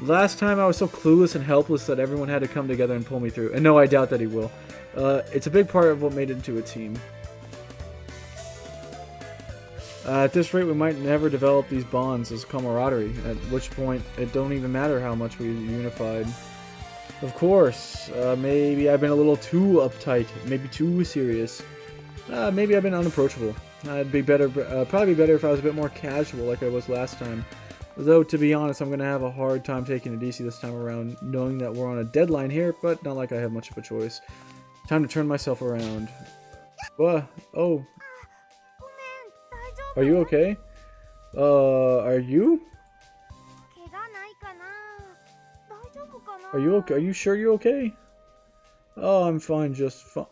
Last time I was so clueless and helpless that everyone had to come together and pull me through. And no, I doubt that he will. It's a big part of what made it into a team. At this rate, we might never develop these bonds as camaraderie, at which point it don't even matter how much we unified. Of course, maybe I've been a little too uptight, maybe too serious. Maybe I've been unapproachable. It'd be better, probably better if I was a bit more casual like I was last time. Though, to be honest, I'm going to have a hard time taking a DC this time around, knowing that we're on a deadline here, but not like I have much of a choice. Time to turn myself around. Oh. Are you okay? Are you? Are you okay? Are you sure you're okay? Oh, I'm fine, just fine.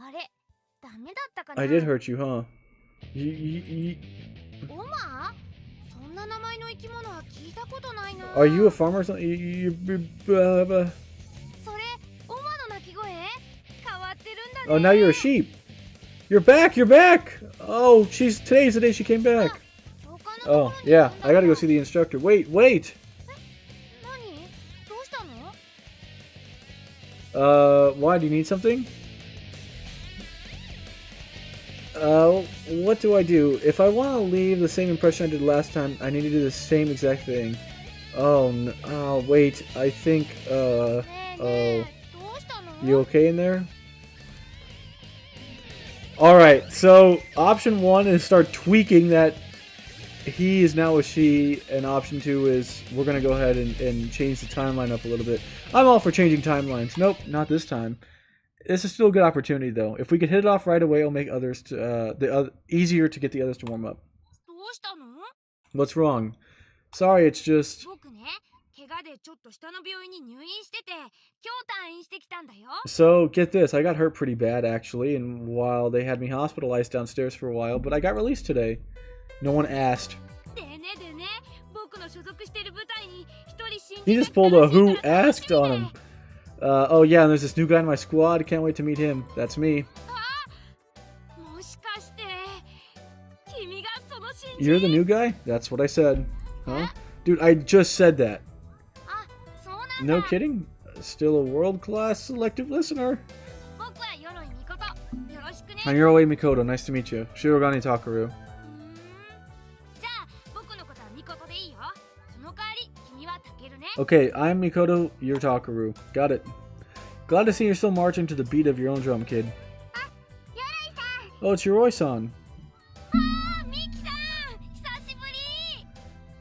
あれダメだったかな。 I did hurt you, huh? You, オマそんな名前の生き物は聞いたことないな。 are you a farmer or something? それオマの鳴き声変わってるんだね。 Oh, now you're a sheep. You're back. You're back. Oh, today's the day she came back. Oh, yeah. I gotta go see the instructor. Wait. 何どうしたの？ Why? Do you need something? What do I do? If I want to leave the same impression I did last time, I need to do the same exact thing. Oh, no. Oh, wait. I think, oh. You okay in there? Alright, so option 1 is start tweaking that he is now a she, and option 2 is we're going to go ahead and change the timeline up a little bit. I'm all for changing timelines. Nope, not this time. This is still a good opportunity, though. If we could hit it off right away, it'll make others easier to get the others to warm up. What's wrong? Sorry, it's just... So, get this. I got hurt pretty bad, actually, and while they had me hospitalized downstairs for a while, but I got released today. No one asked. He just pulled a who asked on him. Oh yeah, and there's this new guy in my squad. Can't wait to meet him. That's me. You're the new guy? That's what I said. Huh? Dude, I just said that. No kidding? Still a world-class selective listener. I'm Yoroi Mikoto. Nice to meet you. Shirogane Takaru. Okay, I'm Mikoto, you're Takaru. Got it. Glad to see you're still marching to the beat of your own drum, kid. Oh, it's Yoroi-san.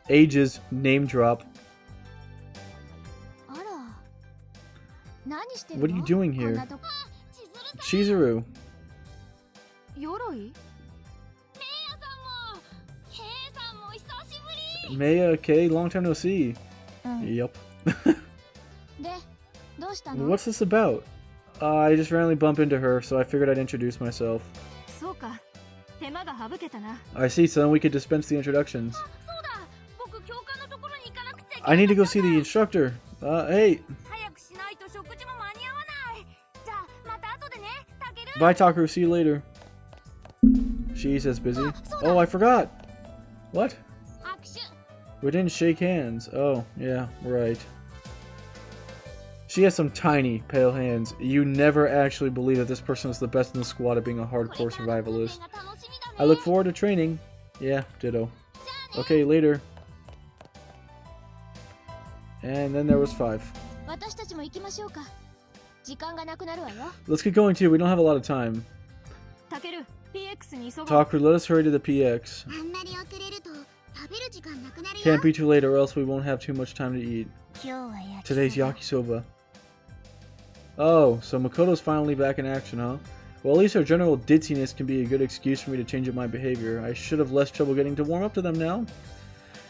Ages, name drop. What are you doing here? Chizuru. Maya, okay, long time no see. Yup. What's this about? I just randomly bumped into her, so I figured I'd introduce myself. I see, so then we could dispense the introductions. I need to go see the instructor. Hey. Bye, Takaru. See you later. She says busy. Oh, I forgot. What? We didn't shake hands. Oh, yeah, right. She has some tiny, pale hands. You never actually believe that this person is the best in the squad at being a hardcore survivalist. I look forward to training. Yeah, ditto. Okay, later. And then there was 5. Let's get going too, we don't have a lot of time. Takaru, let us hurry to the PX. Can't be too late or else we won't have too much time to eat. Today's yakisoba. Oh, so Makoto's finally back in action, huh? Well, at least her general ditziness can be a good excuse for me to change up my behavior. I should have less trouble getting to warm up to them now.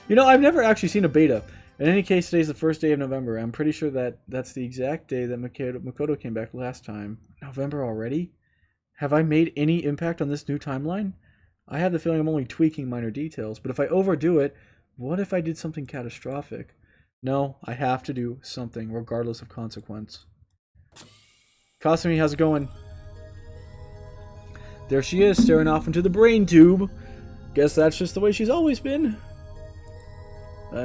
You know, I've never actually seen a beta. In any case, today's the first day of November. I'm pretty sure that that's the exact day that Makoto came back last time. November already? Have I made any impact on this new timeline? I have the feeling I'm only tweaking minor details, but if I overdo it, what if I did something catastrophic? No, I have to do something, regardless of consequence. Kasumi, how's it going? There she is, staring off into the brain tube. Guess that's just the way she's always been.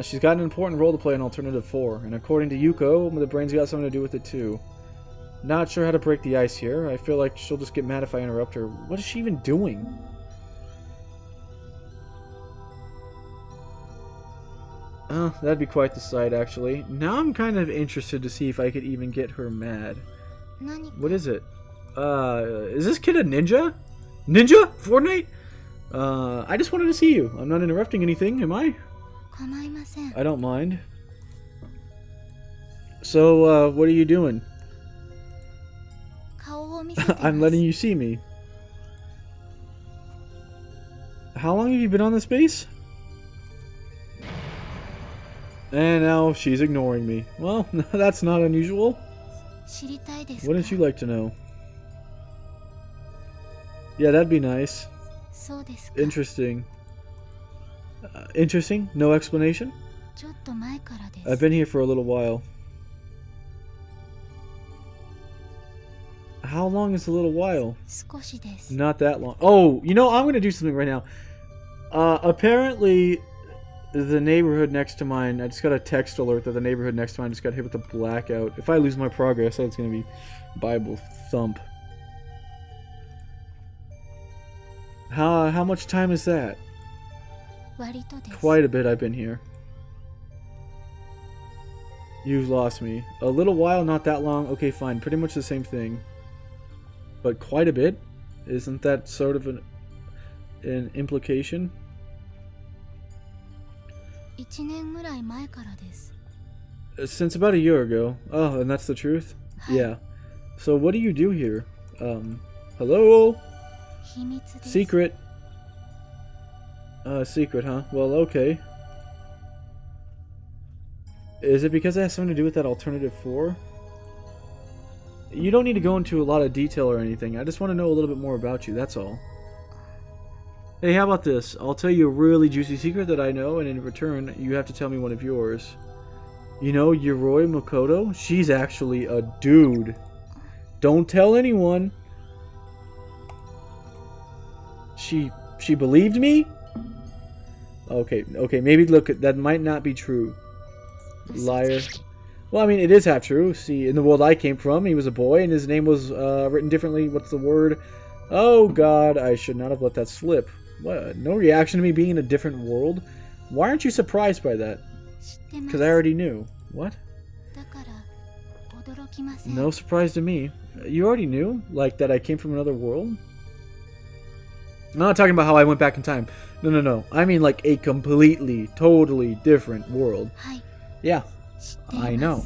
She's got an important role to play in Alternative 4, and according to Yuko, the brain's got something to do with it too. Not sure how to break the ice here. I feel like she'll just get mad if I interrupt her. What is she even doing? Oh, that'd be quite the sight, actually. Now I'm kind of interested to see if I could even get her mad. What is it? Is this kid a ninja? Ninja? Fortnite? I just wanted to see you. I'm not interrupting anything, am I? I don't mind. So, what are you doing? I'm letting you see me. How long have you been on this base? And now she's ignoring me. Well, that's not unusual. Wouldn't you like to know? Yeah, that'd be nice. そうですか。 Interesting. Interesting? No explanation? ちょっと前からです。 I've been here for a little while. How long is a little while? 少しです。 Not that long. Oh, you know, I'm gonna do something right now. Apparently, the neighborhood next to mine, I just got a text alert that the neighborhood next to mine just got hit with a blackout. If I lose my progress, that's gonna be Bible thump. How much time is that? 割とです。 Quite a bit I've been here. You've lost me. A little while, not that long. Okay, fine. Pretty much the same thing. But quite a bit? Isn't that sort of an implication? 1年ぐらい前からです。 Since about a year ago. Oh, and that's the truth? Yeah. So what do you do here? Hello? 秘密です。 Secret. Secret, huh? Well, okay. Is it because it has something to do with that alternative 4? You don't need to go into a lot of detail or anything. I just want to know a little bit more about you, that's all. Hey, how about this? I'll tell you a really juicy secret that I know, and in return, you have to tell me one of yours. You know, Yoroi Makoto? She's actually a dude. Don't tell anyone. She believed me? Okay, maybe look, that might not be true. Liar. Well, I mean, it is half true. See, in the world I came from, he was a boy, and his name was written differently. What's the word? Oh, God, I should not have let that slip. What? No reaction to me being in a different world? Why aren't you surprised by that? 知ってます。 Because I already knew. What? だから驚きません。 No surprise to me. You already knew? Like that I came from another world? I'm not talking about how I went back in time. No. I mean like a completely, totally different world. はい。 Yeah, 知っています。 I know.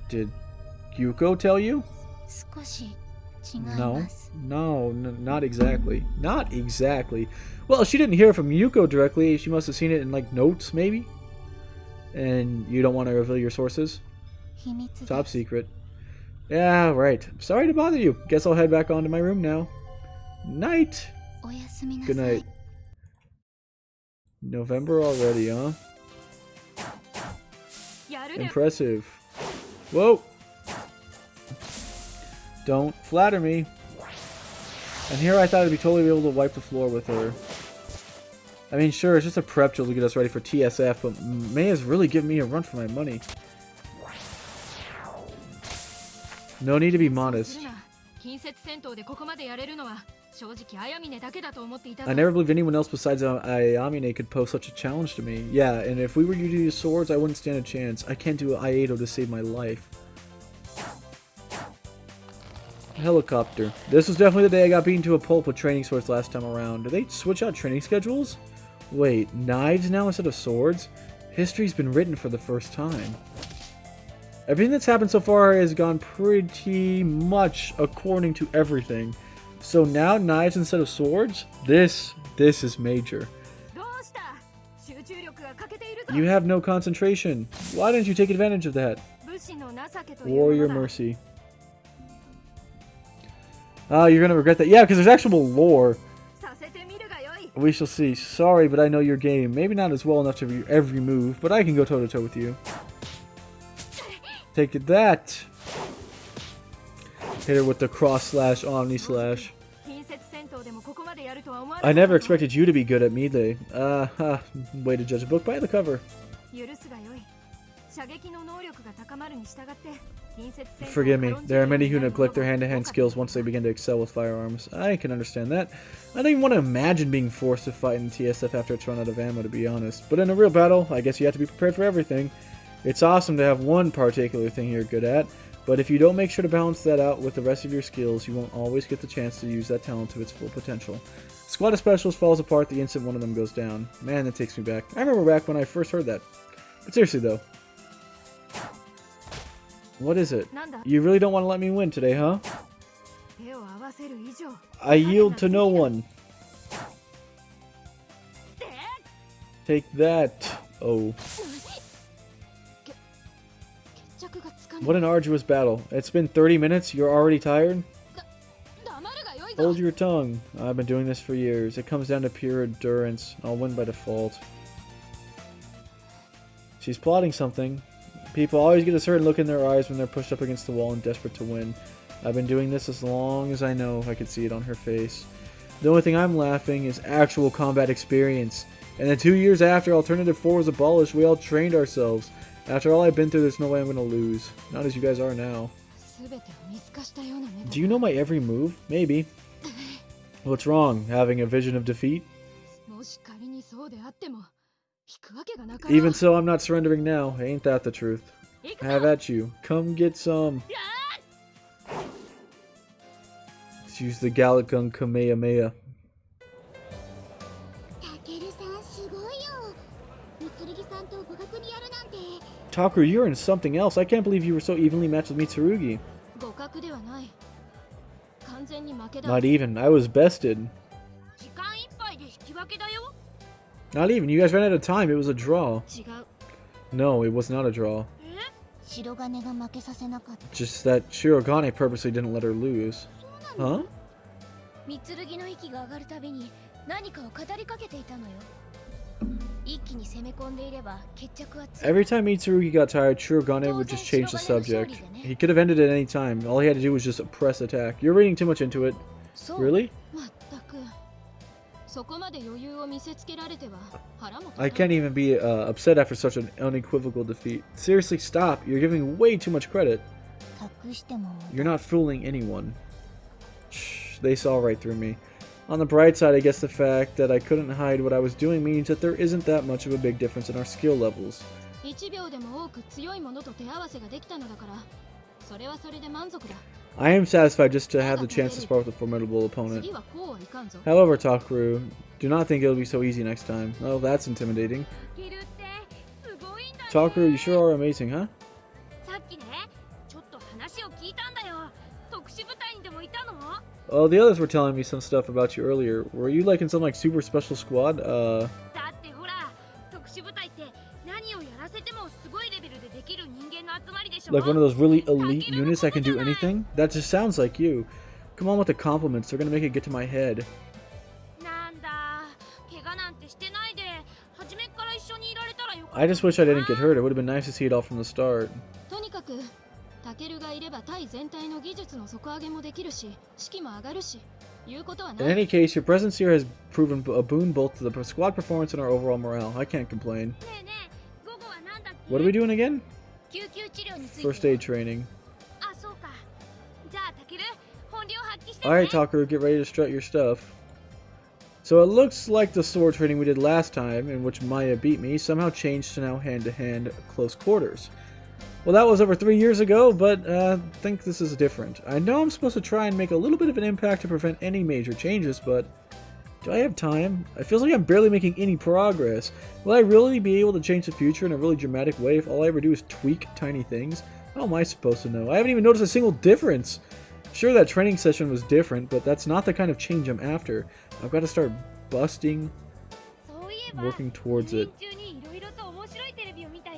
Did Yuko tell you? 少し違い No. ます。 No, not exactly. Not exactly. Well, she didn't hear it from Yuko directly. She must have seen it in like notes, maybe? And you don't want to reveal your sources? 秘密です。 Top secret. Yeah, right. Sorry to bother you. Guess I'll head back onto my room now. Night. おやすみなさい。 Good night. November already, huh? やるで Impressive. Whoa. Don't flatter me. And here I thought I'd be totally able to wipe the floor with her. I mean, sure, it's just a prep drill to get us ready for TSF, but Maya's really giving me a run for my money. No need to be modest. 近接戦闘でここまでやれるのは正直あやみねだけだと思っていた。 I never believed anyone else besides Ayamine could pose such a challenge to me. Yeah, and if we were you to use swords, I wouldn't stand a chance. I can't do Aido to save my life. Helicopter. This was definitely the day I got beaten to a pulp with training swords last time around. Did they switch out training schedules? Wait, knives now instead of swords? History's been written for the first time. Everything that's happened so far has gone pretty much according to everything. So now knives instead of swords? This is major. どうした？集中力が欠けているぞ。 You have no concentration. Why didn't you take advantage of that? 武士の情けというもの Warrior だ。 mercy. Ah, you're gonna regret that. Yeah, because there's actual lore. させてみるがよい。 We shall see. Sorry, but I know your game. Maybe not as well enough to view every move, but I can go toe-to-toe with you. Take that. Hit her with the cross slash, omni slash. 近接戦闘でもここまでやるとは思わなかった。 I never expected you to be good at melee. Way to judge a book by the cover. 許すがよい。射撃の能力が高まるに従って近接戦闘を Forgive me. 軽んじ There are る many よう who になること neglect their が hand-to-hand 多かった。 skills once they begin to excel with firearms. I can understand that. I don't even want to imagine being forced to fight in TSF after it's run out of ammo, to be honest. But in a real battle, I guess you have to be prepared for everything. It's awesome to have one particular thing you're good at, but if you don't make sure to balance that out with the rest of your skills, you won't always get the chance to use that talent to its full potential. Squad of Specialists falls apart the instant one of them goes down. Man, that takes me back. I remember back when I first heard that. But seriously though. What is it? なんだ？ You really don't want to let me win today, huh? 手を合わせる以上。 I yield to no one. Take that. Oh. 決着がつかない。 What an arduous battle. It's been 30 minutes, you're already tired? 黙が良いぞ。 Hold your tongue. I've been doing this for years. It comes down to pure endurance. I'll win by default. She's plotting something. People always get a certain look in their eyes when they're pushed up against the wall and desperate to win. I've been doing this as long as I know. I could see it on her face. The only thing I'm laughing is actual combat experience. And the 2 years after Alternative 4 was abolished, we all trained ourselves. After all I've been through, there's no way I'm gonna lose. Not as you guys are now. Do you know my every move? Maybe. What's wrong? Having a vision of defeat? Even so, I'm not surrendering now. Ain't that the truth? Have at you. Come get some. Let's use the Gallic Gun Kamehameha. タケルさんすごいよ。三剣さんと互角にやるなんて。 Takeru, you're in something else. I can't believe you were so evenly matched with Mitsurugi. Not even. I was bested. Not even. You guys ran out of time. It was a draw. No, it was not a draw. 白金が負けさせなかった。 Just that Shirogane purposely didn't let her lose. Huh? 三剣の息が上がるたびに何かを語りかけていたのよ。一気に攻め込んでいれば決着はつく。 Every time Mitsurugi got tired, Shirogane would just change the subject. He could have ended it any time. All he had to do was just press attack. You're reading too much into it. Really? I can't even be upset after such an unequivocal defeat. Seriously, stop. You're giving way too much credit. 隠しても。 You're not fooling anyone. Shh, they saw right through me. On the bright side, I guess the fact that I couldn't hide what I was doing means that there isn't that much of a big difference in our skill levels. I am satisfied just to have the chance to spar with a formidable opponent. However, Takeru, do not think it'll be so easy next time. Oh, that's intimidating. Takeru, you sure are amazing, huh? Oh, the others were telling me some stuff about you earlier. Were you like in some like super special squad? Like one of those really elite units that can do anything? That just sounds like you. Come on with the compliments, they're gonna make it get to my head. I just wish I didn't get hurt. It would have been nice to see it all from the start. In any case, your presence here has proven a boon both to the squad performance and our overall morale. I can't complain. What are we doing again? First aid training. Alright, Takeru, get ready to strut your stuff. So it looks like the sword training we did last time, in which Maya beat me, somehow changed to now hand-to-hand close quarters. Well, that was over 3 years ago, but I think this is different. I know I'm supposed to try and make a little bit of an impact to prevent any major changes, but do I have time? It feels like I'm barely making any progress. Will I really be able to change the future in a really dramatic way if all I ever do is tweak tiny things? How am I supposed to know? I haven't even noticed a single difference. Sure, that training session was different, but that's not the kind of change I'm after. I've got to start busting, working towards it.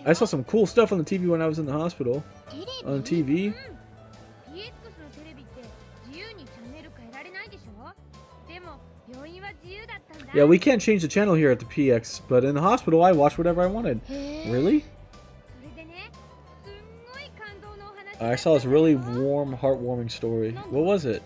I saw some cool stuff on the TV when I was in the hospital. On the TV? Yeah, we can't change the channel here at the PX, but in the hospital I watched whatever I wanted. Really? I saw this really warm, heartwarming story. What was it?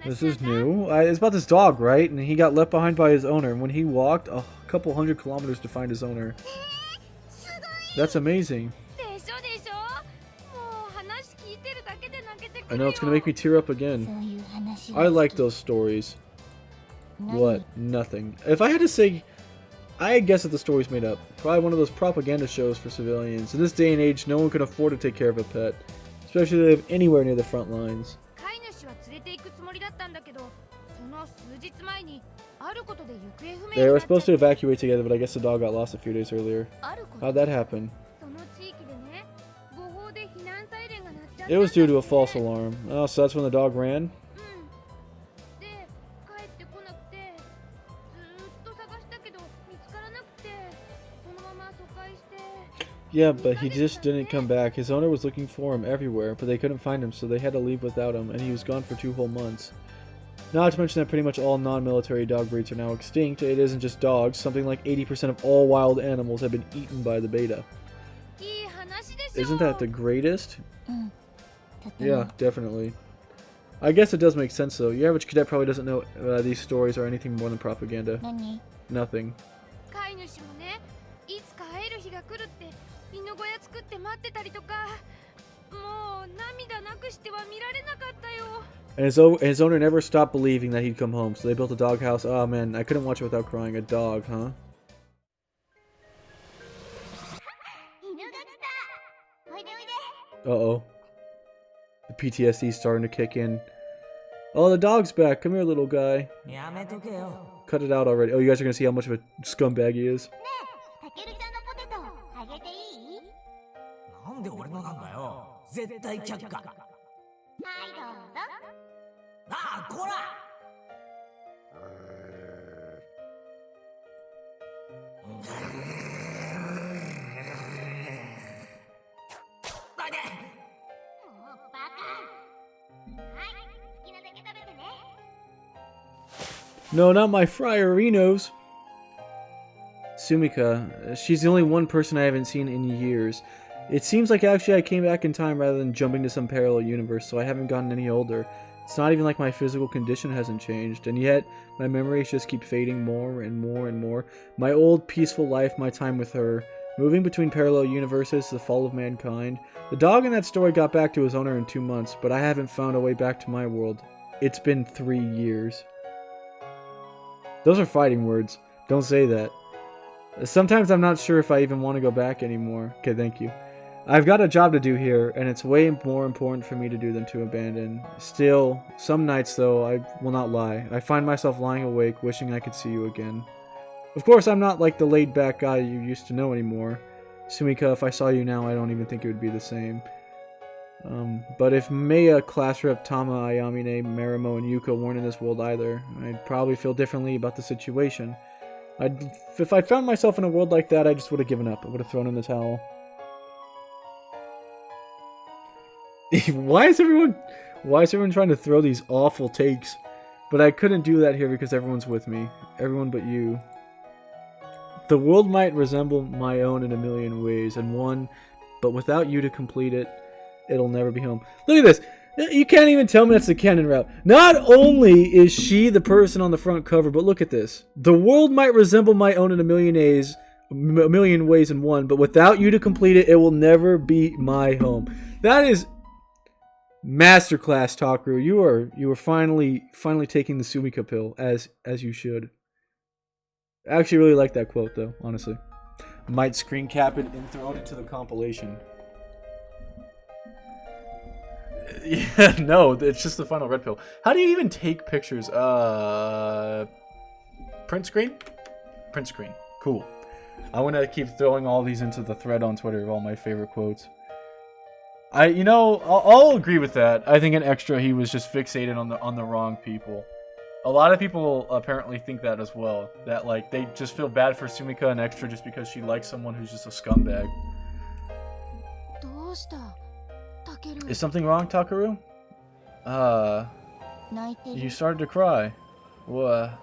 This is new. It's about this dog, right? And he got left behind by his owner. And when he walked a couple 100 kilometers to find his owner. That's amazing. I know, it's gonna make me tear up again. I like those stories. What? Nothing. If I had to say, I guess that the story's made up. Probably one of those propaganda shows for civilians. In this day and age, no one can afford to take care of a pet. Especially if they live anywhere near the front lines. They were supposed to evacuate together, but I guess the dog got lost a few days earlier. How'd that happen? It was due to a false alarm. Oh, so that's when the dog ran? Yeah, but he just didn't come back. His owner was looking for him everywhere, but they couldn't find him, so they had to leave without him, and he was gone for 2 whole months. Not to mention that pretty much all non-military dog breeds are now extinct. It isn't just dogs. Something like 80% of all wild animals have been eaten by the beta. Isn't that the greatest? Yeah, definitely. I guess it does make sense though. Your average cadet probably doesn't know these stories are anything more than propaganda. Nothing. And his owner never stopped believing that he'd come home, so they built a doghouse. Oh man, I couldn't watch it without crying. A dog, huh? Uh-oh. The PTSD's starting to kick in. Oh, the dog's back. Come here, little guy. Cut it out already. Oh, you guys are gonna see how much of a scumbag he is. No, not my friarinos. Sumika, she's the only one person I haven't seen in years. It seems like actually I came back in time rather than jumping to some parallel universe, so I haven't gotten any older. It's not even like my physical condition hasn't changed, and yet my memories just keep fading more and more and more. My old peaceful life, my time with her, moving between parallel universes, the fall of mankind. The dog in that story got back to his owner in 2 months, but I haven't found a way back to my world. It's been 3 years. Those are fighting words. Don't say that. Sometimes I'm not sure if I even want to go back anymore. Okay, thank you. I've got a job to do here, and it's way more important for me to do than to abandon. Still, some nights though, I will not lie, I find myself lying awake, wishing I could see you again. Of course, I'm not like the laid-back guy you used to know anymore. Sumika, if I saw you now, I don't even think it would be the same. But if Maya, Class Rep, Tama, Ayamine, Marimo, and Yuko weren't in this world either, I'd probably feel differently about the situation. If I found myself in a world like that, I just would have given up. I would have thrown in the towel. Why is everyone trying to throw these awful takes? But I couldn't do that here because everyone's with me. Everyone but you. The world might resemble my own in a million ways, but without you to complete it, it'll never be home. Look at this! You can't even tell me that's the canon route. Not only is she the person on the front cover, but look at this. The world might resemble my own in a million ways in one, but without you to complete it, it will never be my home. That is masterclass, Takaru. You are finally taking the Sumika pill as you should. I actually really like that quote though, honestly. Might screen cap it and throw it into the compilation. Yeah, no, it's just the final red pill. How do you even take pictures? Print screen? Print screen. Cool. I want to keep throwing all these into the thread on Twitter of all my favorite quotes. I'll agree with that. I think in Extra he was just fixated on the wrong people. A lot of people apparently think that as well. That like they just feel bad for Sumika in Extra just because she likes someone who's just a scumbag. Is something wrong, Takaru? You started to cry. What?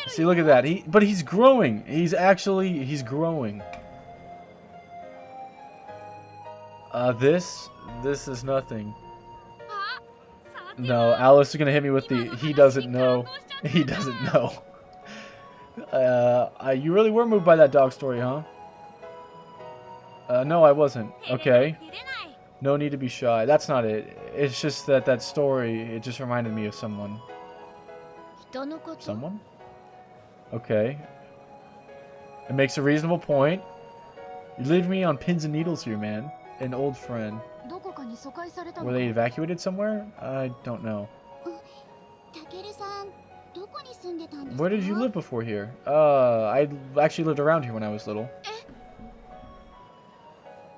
See, look at that. But he's growing. He's growing. This is nothing. No, Alice is gonna hit me with the he doesn't know. He doesn't know. You really were moved by that dog story, huh? No, I wasn't. Okay. No need to be shy. That's not it. It's just that story, it just reminded me of someone. Someone? Okay. It makes a reasonable point. You leave me on pins and needles here, man. An old friend. Were they evacuated somewhere? I don't know. Where did you live before here? I actually lived around here when I was little.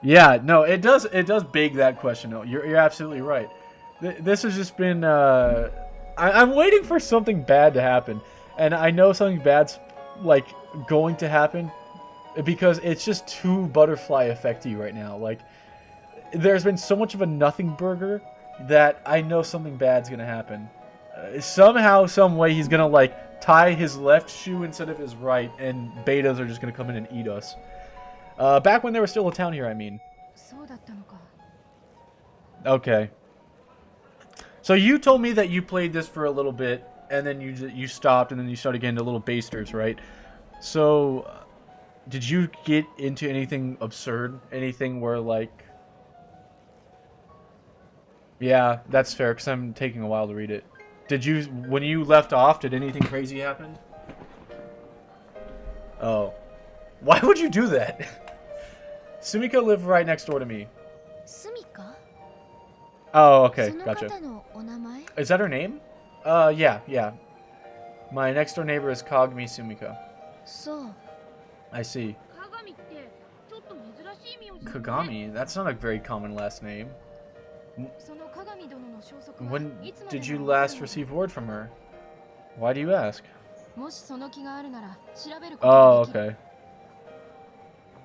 Yeah, no, it does beg that question. No, you're absolutely right. This has just been I'm waiting for something bad to happen, and I know something bad's like going to happen because it's just too butterfly effecty right now. Like, there's been so much of a nothing burger that I know something bad's gonna happen. Somehow, some way, he's gonna like tie his left shoe instead of his right, and betas are just gonna come in and eat us. Back when there was still a town here, I mean. Okay. So you told me that you played this for a little bit, and then you stopped, and then you started getting into little basters, right? So, did you get into anything absurd? Anything where, like... Yeah, that's fair, because I'm taking a while to read it. Did you... When you left off, did anything crazy happen? Oh. Why would you do that? Sumika lived right next door to me. Sumika? Oh, okay, gotcha. Is that her name? Yeah. My next door neighbor is Kagami Sumika. So. I see. Kagami? That's not a very common last name. When did you last receive word from her? Why do you ask? Oh, okay.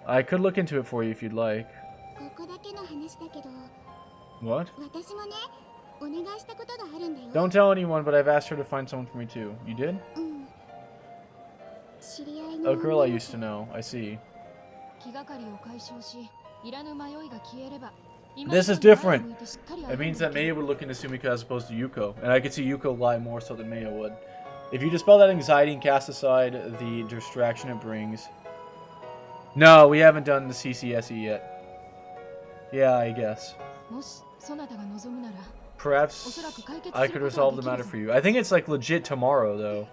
I could look into it for you if you'd like. What? Don't tell anyone, but I've asked her to find someone for me too. You did? A girl I used to know. I see. This is different. It means that Maya would look into Sumika as opposed to Yuko, and I could see Yuko lie more so than Maya would. If you dispel that anxiety and cast aside the distraction it brings... No, we haven't done the CCSE yet. Yeah, I guess. Perhaps I could resolve the matter for you. I think it's like legit tomorrow, though.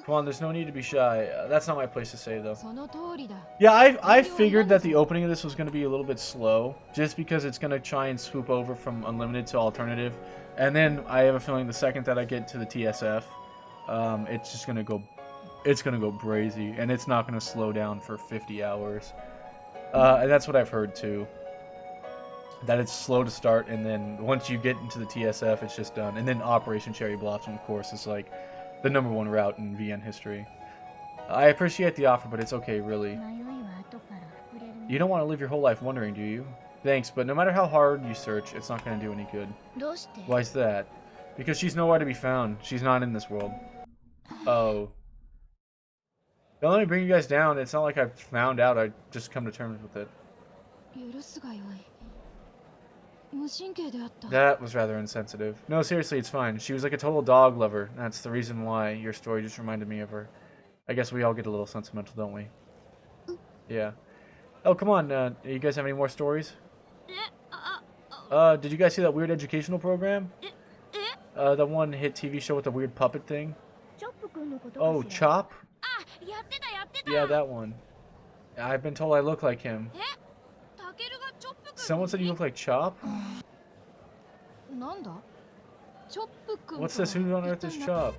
Come on, there's no need to be shy. That's not my place to say, though. Yeah, I figured that the opening of this was going to be a little bit slow, just because it's going to try and swoop over from Unlimited to Alternative. And then I have a feeling the second that I get to the TSF, it's just going to go... It's going to go brazy, and it's not going to slow down for 50 hours. And that's what I've heard, too. That it's slow to start, and then once you get into the TSF, it's just done. And then Operation Cherry Blossom, of course, is like the #1 route in VN history. I appreciate the offer, but it's okay, really. You don't want to live your whole life wondering, do you? Thanks, but no matter how hard you search, it's not going to do any good. Why is that? Because she's nowhere to be found. She's not in this world. Oh. Don't let me bring you guys down. It's not like I've found out. I just come to terms with it. That was rather insensitive. No, seriously, it's fine. She was like a total dog lover. That's the reason why your story just reminded me of her. I guess we all get a little sentimental, don't we? Yeah. Oh, come on. You guys have any more stories? Did you guys see that weird educational program? That one hit TV show with the weird puppet thing? Oh, Chop? Yeah, that one. I've been told I look like him. Someone said you look like Chop? What's this? Who on earth is Chop?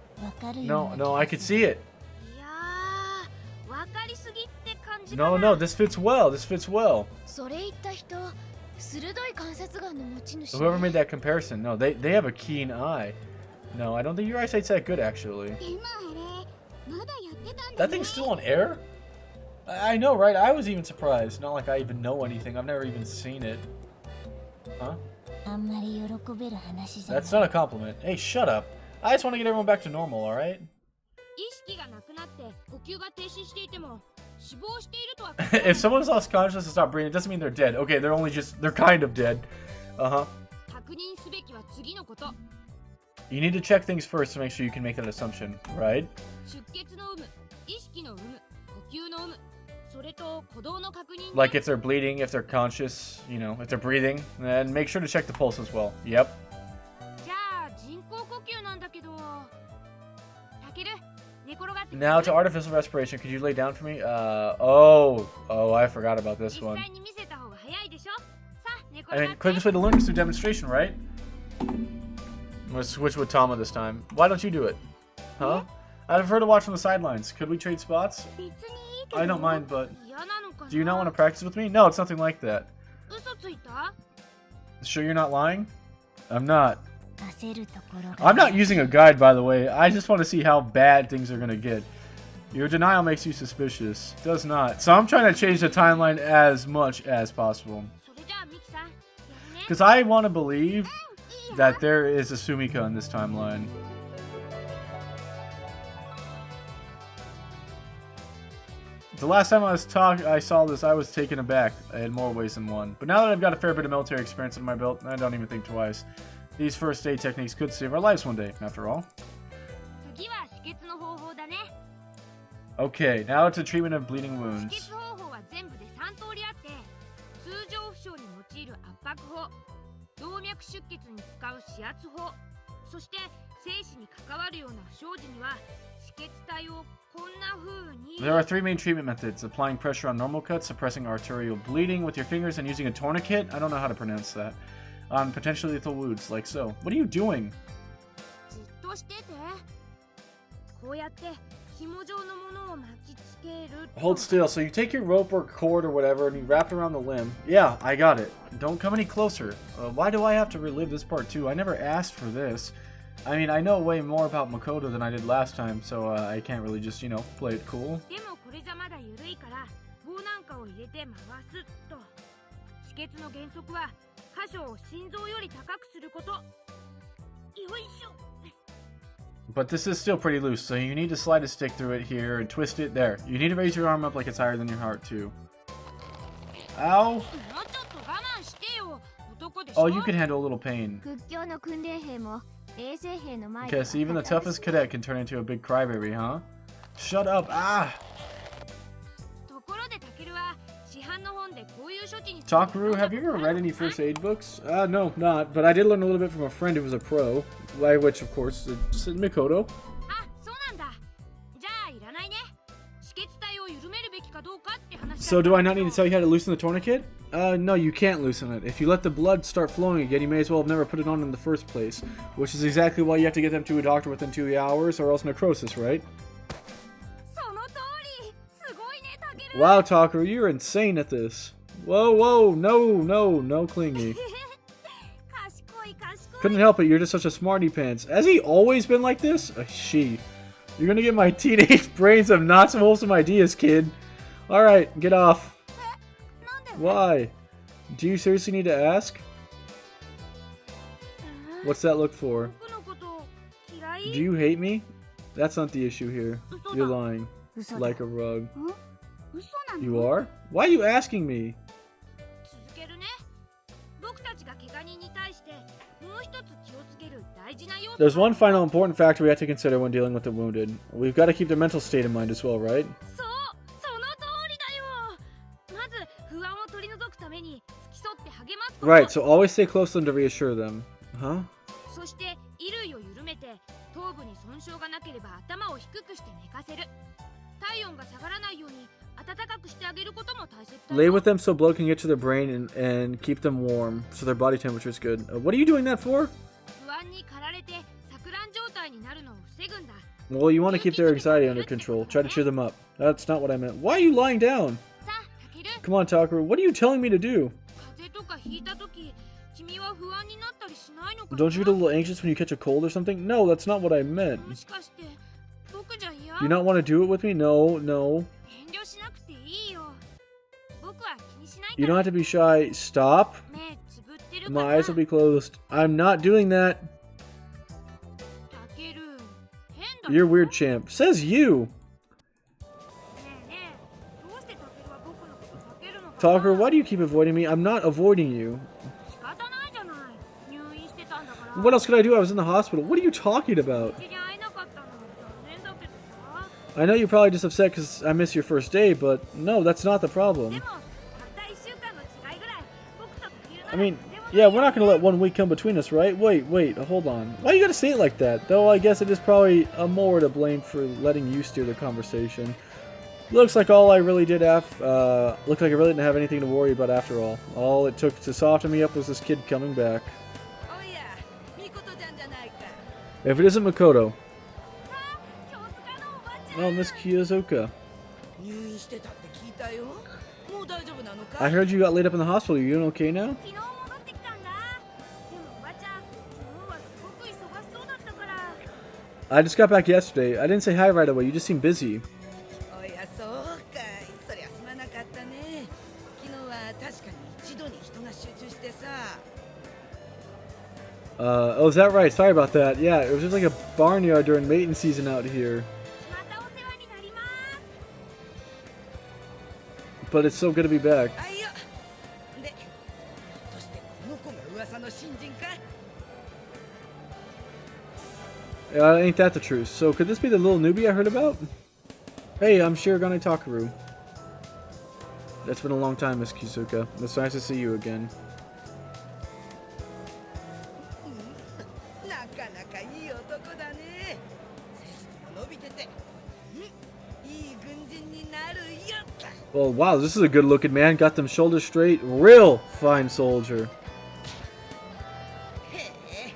No, I could see it. No, this fits well. This fits well. Whoever made that comparison, no, they have a keen eye. No, I don't think your eyesight's that good, actually. That thing's still on air? I know, right? I was even surprised. Not like I even know anything. I've never even seen it. Huh? That's not a compliment. Hey, shut up. I just want to get everyone back to normal, alright? If someone's lost consciousness and stopped breathing, it doesn't mean they're dead. Okay, they're kind of dead. Uh-huh. You need to check things first to make sure you can make that assumption, right? Like if they're bleeding, if they're conscious, you know, if they're breathing, then make sure to check the pulse as well. Yep. Now to artificial respiration. Could you lay down for me? Oh, I forgot about this one. I mean, quickest way to learn is through demonstration, right? I'm gonna switch with Tama this time. Why don't you do it? Huh? I'd prefer to watch from the sidelines. Could we trade spots? I don't mind, but... Do you not want to practice with me? No, it's nothing like that. Sure you're not lying? I'm not. I'm not using a guide, by the way. I just want to see how bad things are going to get. Your denial makes you suspicious. Does not. So I'm trying to change the timeline as much as possible. Because I want to believe that there is a Sumika in this timeline. The last time I saw this, I was taken aback in more ways than one. But now that I've got a fair bit of military experience under my belt, I don't even think twice. These first aid techniques could save our lives one day, after all. Okay, now it's a treatment of bleeding wounds. There are 3 main treatment methods: applying pressure on normal cuts, suppressing arterial bleeding with your fingers, and using a tourniquet, I don't know how to pronounce that, on potentially lethal wounds, like so. What are you doing? Hold still. So you take your rope or cord or whatever and you wrap it around the limb. Yeah, I got it. Don't come any closer. Why do I have to relive this part too? I never asked for this. I mean, I know way more about Makoto than I did last time, so I can't really just, you know, play it cool. But this is still pretty loose, so you need to slide a stick through it here and twist it there. You need to raise your arm up like it's higher than your heart too. Ow! Oh, you can handle a little pain. Okay, so even the toughest cadet can turn into a big crybaby, huh? Shut up! Ah! Takaru, have you ever read any first aid books? No, not. But I did learn a little bit from a friend who was a pro. By which, of course, is Makoto. So do I not need to tell you how to loosen the tourniquet? No, you can't loosen it. If you let the blood start flowing again, you may as well have never put it on in the first place. Which is exactly why you have to get them to a doctor within 2 hours, or else necrosis, right? Wow, Takaru, you're insane at this. Whoa, whoa, no clingy. Couldn't help it, you're just such a smarty pants. Has he always been like this? She. You're gonna get my teenage brain some not so wholesome ideas, kid. Alright, get off. Why? Do you seriously need to ask? What's that look for? Do you hate me? That's not the issue here. You're lying. Like a rug. You are? Why are you asking me? There's one final important factor we have to consider when dealing with the wounded. We've got to keep their mental state in mind as well, right? Right, so always stay close to them to reassure them. Huh? Lay with them so blood can get to their brain and keep them warm, so their body temperature is good. What are you doing that for? Well, you want to keep their anxiety under control. Try to cheer them up. That's not what I meant. Why are you lying down? Come on, Takaru. What are you telling me to do? Don't you get a little anxious when you catch a cold or something? No, that's not what I meant. You not want to do it with me? No. You don't have to be shy. Stop. My eyes will be closed. I'm not doing that. You're weird, champ. Says you. Talker, why do you keep avoiding me? I'm not avoiding you. What else could I do? I was in the hospital. What are you talking about? I know you're probably just upset because I missed your first day, but no, that's not the problem. I mean, yeah, we're not going to let 1 week come between us, right? Wait, hold on. Why you got to say it like that? Though I guess it is probably more to blame for letting you steer the conversation. Looks like I really didn't have anything to worry about after all. All it took to soften me up was this kid coming back. If it isn't Makoto. Oh, Miss Kiyozuka. I heard you got laid up in the hospital. Are you doing okay now? I just got back yesterday. I didn't say hi right away. You just seem busy. おやそうかいそりゃすまなかったね昨日は確かに一度に人が集中してさ Oh, is that right? Sorry about that. Yeah, it was just like a barnyard during mating season out here. またお世話になります But it's so good to be back. あいやでひょっとしてこの子が噂の新人か Ain't that the truth? So could this be the little newbie I heard about? Hey, I'm Shirogane Takaru. It's been a long time, Miss Kizuka. It's nice to see you again. なかなかいい男だね背筋も伸びてていい軍人になるよ Well, wow, this is a good looking man. Got them shoulders straight. Real fine soldier. へえ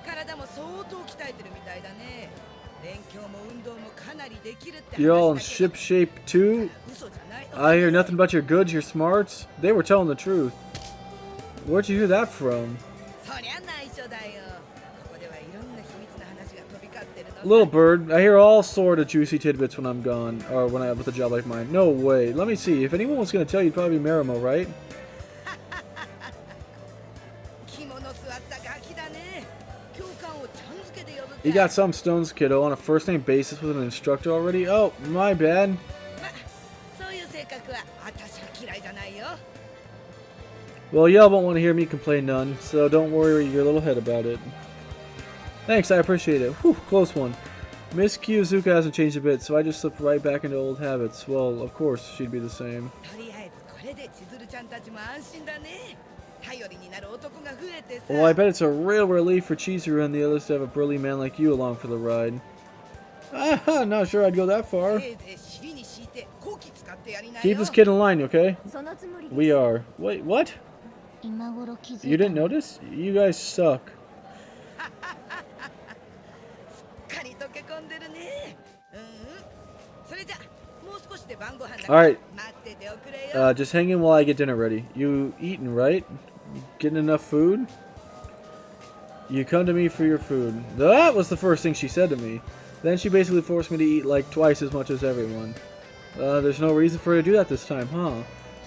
体も相当鍛えてるみたいだね勉強も運動もかなりできるって You're all in 話だけど ship shape too? 嘘じゃない I hear nothing about your goods, your smarts. They were telling the truth. Where'd you hear that from? そりゃ内緒だよここではいろんな秘密の話が飛び交ってるのさ Little bird, I hear all sort of juicy tidbits when I'm gone, or when I have with a job like mine. No way. Let me see. If anyone was going to tell you, it'd probably be Marimo, right? 肝の据わったガキだね教官をちゃん付けで呼ぶか You got some stones, kiddo, on a first-name basis with an instructor already? Oh, my bad. まそういう性格は私は嫌いじゃないよ Well, y'all won't want to hear me complain none, so don't worry your little head about it. Thanks, I appreciate it. Whew, close one. Miss Kiyozuka hasn't changed a bit, so I just slipped right back into old habits. Well, of course, she'd be the same. とりあえずこれで千鶴ちゃんたちも安心だね頼りになる男が増えてさ Well, I bet it's a real relief for Chizuru and the others to have a burly man like you along for the ride. Not sure I'd go that far. せいぜい尻に敷いてこき使ってやりなよ Keep this kid in line, okay? そのつもりです We are. Wait, what? 今頃気づ You いた didn't notice? You guys suck. すっかり溶け込んでるねそれじゃもう少しで晩ご飯だ Alright. 待ってておくれよ Just hang in while I get dinner ready. You eating, right? Getting enough food? You come to me for your food. That was the first thing she said to me. Then she basically forced me to eat like twice as much as everyone. There's no reason for her to do that this time, huh?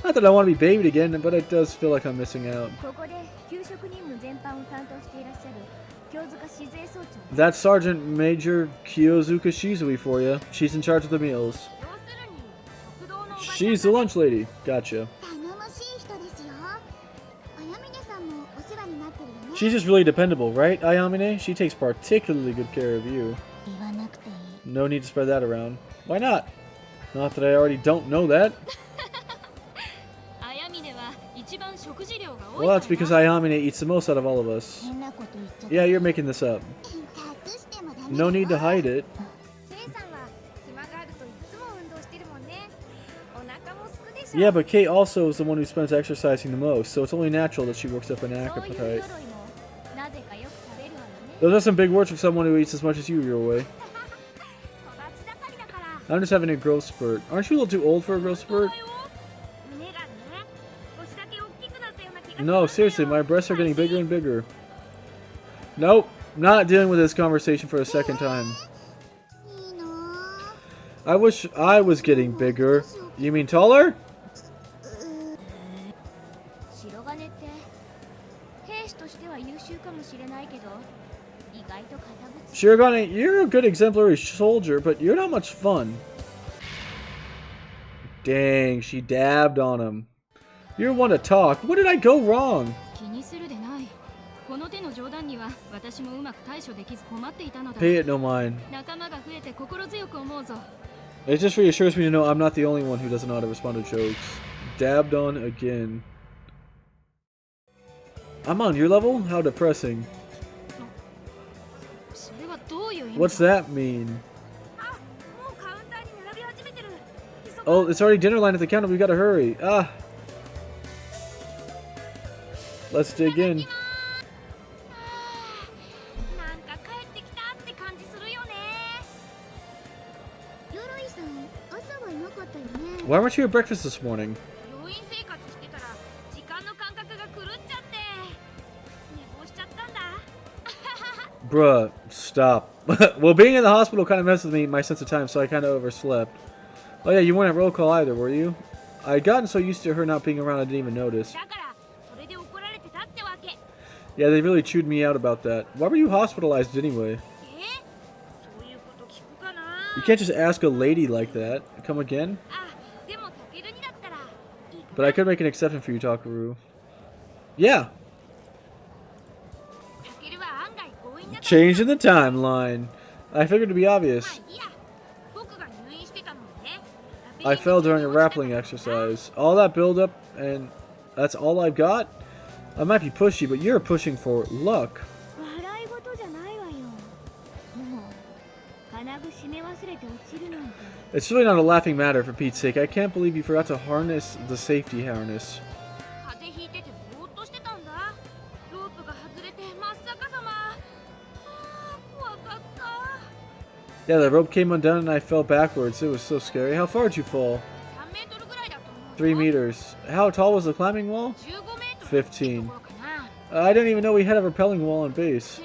Not that I want to be babied again, but it does feel like I'm missing out. ここで給食任務全般を担当していらっしゃる京塚静江総長 That's Sergeant Major Kiyozuka Shizui for you. She's in charge of the meals. 要するに食堂のおばちゃん She's the lunch lady. Gotcha. 頼もしい人ですよあやみねさんもお世話になってるよね She's just really dependable, right, Ayamine? She takes particularly good care of you. 言わなくていい No need to spread that around. Why not? Not that I already don't know that. あやみねは一番食事量が多い Well, that's because Ayamine eats the most out of all of us. 変なこと言っちゃった Yeah, you're making this up. 隠してもダメ No need to hide it. せいさんは暇があるといつも運動してるもんねお腹もすくでしょ Yeah, but Kate also is the one who spends exercising the most, so it's only natural that she works up an そういう appetite. 鎧もなぜかよく食べるわよね Those are some big words for someone who eats as much as you your way. 育ち盛りだから I'm just having a growth spurt. Aren't you a little too old for a growth spurt? 胸がね少しだけ大きくなったような気がする No, seriously, my breasts are getting bigger and bigger. Nope, not dealing with this conversation for a second time. いいな I wish I was getting bigger. You mean taller? 白金って兵士としては優秀かもしれないけど意外と堅物 Shirogane, you're a good exemplary soldier, but you're not much fun. Dang, she dabbed on him. You're one to talk. What did I go wrong? 気にするでないこの手の冗談には私もうまく対処できず困っていたのだ Pay it no mind. 仲間が増えて心強く思うぞ It just reassures me to know I'm not the only one who doesn't know how to respond to jokes. Dabbed on again. I'm on your level? How depressing. それはどういう意味 What's that mean? あもうカウンターに並び始めてる急ぐ Oh, it's already dinner line at the counter. We gotta hurry. Ah. Let's dig in. なんか帰ってきたって感じするよね鎧さん朝はいなかったよね Why weren't you at breakfast this morning? 病院生活してたら時間の感覚が狂っちゃって寝坊しちゃったんだ Bruh, stop. Well, being in the hospital kind of messed with my sense of time, so I kind of overslept. Oh yeah, you weren't at roll call either, were you? I'd gotten so used to her not being around I didn't even notice. Yeah, they really chewed me out about that. Why were you hospitalized anyway? You can't just ask a lady like that. Come again? But I could make an exception for you, Takaru. Yeah. Change in the timeline. I figured to be obvious. I fell during a rappelling exercise. All that build-up, and that's all I've got? I might be pushy, but you're pushing for luck. It's really not a laughing matter, for Pete's sake. I can't believe you forgot to harness the safety harness. Yeah, the rope came undone and I fell backwards. It was so scary. How far did you fall? 3 meters. How tall was the climbing wall? 15. I didn't even know we had a rappelling wall on base.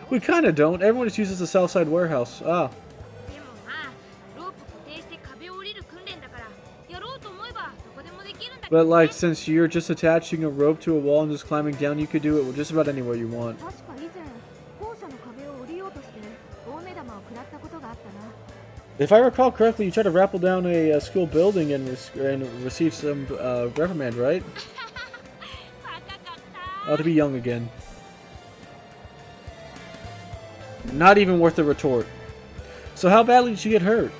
We kinda don't. Everyone just uses the Southside warehouse. Ah. But like, since you're just attaching a rope to a wall and just climbing down, you could do it just about anywhere you want. If I recall correctly, you tried to rappel down a school building and receive some reprimand, right? Oh, to be young again. Not even worth the retort. So how badly did you get hurt?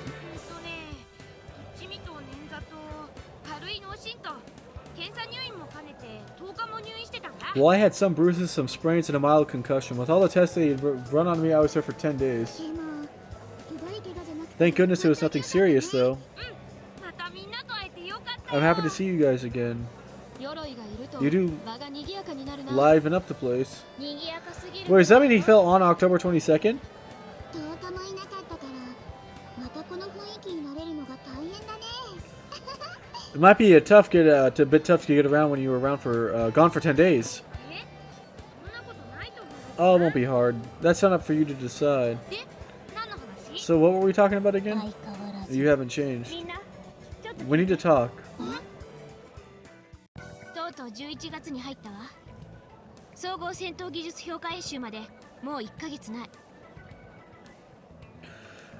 Well, I had some bruises, some sprains, and a mild concussion. With all the tests they had run on me, I was there for 10 days. Thank goodness it was nothing serious, though. I'm happy to see you guys again. You do liven up the place. Wait, does that mean he fell on October 22nd? It might be a bit tough to get around when you were around for gone for 10 days. Oh, it won't be hard. That's not up for you to decide. So what were we talking about again? You haven't changed. We need to talk.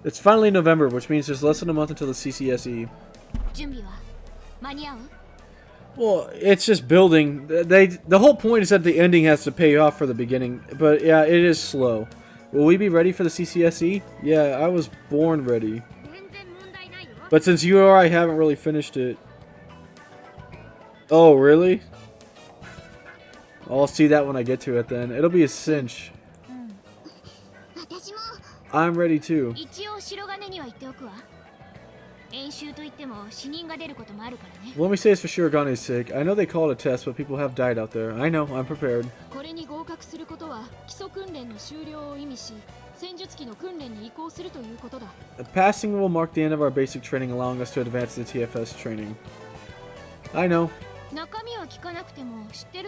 It's finally November, which means there's less than a month until the CCSE. Well, it's just building. The whole point is that the ending has to pay off for the beginning. But yeah, it is slow. Will we be ready for the CCSE? Yeah, I was born ready. But since you or I haven't really finished it. Oh, really? I'll see that when I get to it then. It'll be a cinch. I'm ready too. Let me say this for Shiragane's sake. I know they call it a test, but people have died out there. I know, I'm prepared. Passing will mark the end of our basic training, allowing us to advance to the TFS training. I know.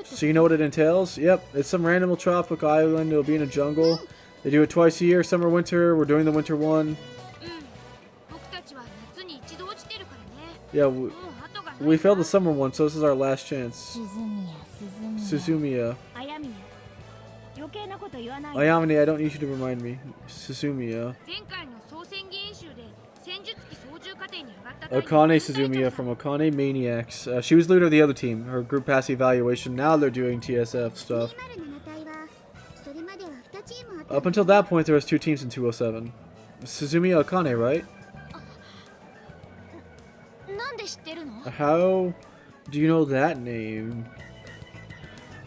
So you know what it entails? Yep, it's some random tropical island. It'll be in a jungle. They do it twice a year, summer, winter. We're doing the winter one. Yeah, we failed the summer one, so this is our last chance. Suzumiya. Ayamine, I don't need you to remind me. Suzumiya. Akane Suzumiya from Akane Maniacs. She was leader of the other team. Her group passed the evaluation. Now they're doing TSF stuff. Up until that point, there was 2 teams in 207. Suzumiya Akane, right? How do you know that name?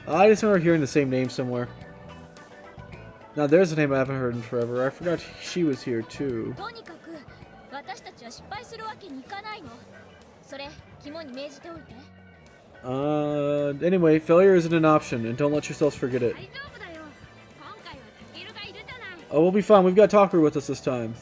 I just remember hearing the same name somewhere. Now there's a name I haven't heard in forever. I forgot she was here too. Anyway, failure isn't an option, and don't let yourselves forget it. Oh, we'll be fine. We've got Takaru with us this time.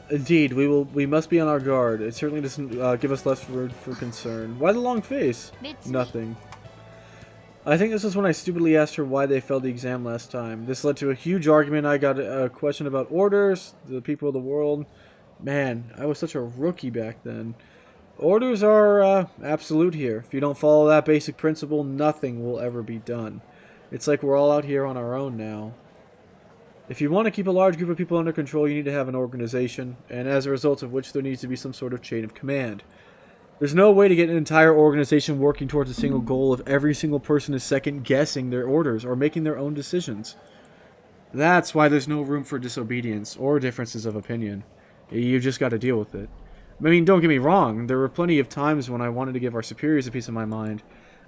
Indeed, we must be on our guard. It certainly doesn't give us less room for concern. Why the long face? Nothing. I think this was when I stupidly asked her why they failed the exam last time. This led to a huge argument. I got a question about orders, the people of the world. Man, I was such a rookie back then. Orders are absolute here. If you don't follow that basic principle, nothing will ever be done. It's like we're all out here on our own now. If you want to keep a large group of people under control, you need to have an organization, and as a result of which there needs to be some sort of chain of command. There's no way to get an entire organization working towards a single goal if every single person is second-guessing their orders or making their own decisions. That's why there's no room for disobedience or differences of opinion. You just got to deal with it. I mean, don't get me wrong, there were plenty of times when I wanted to give our superiors a piece of my mind,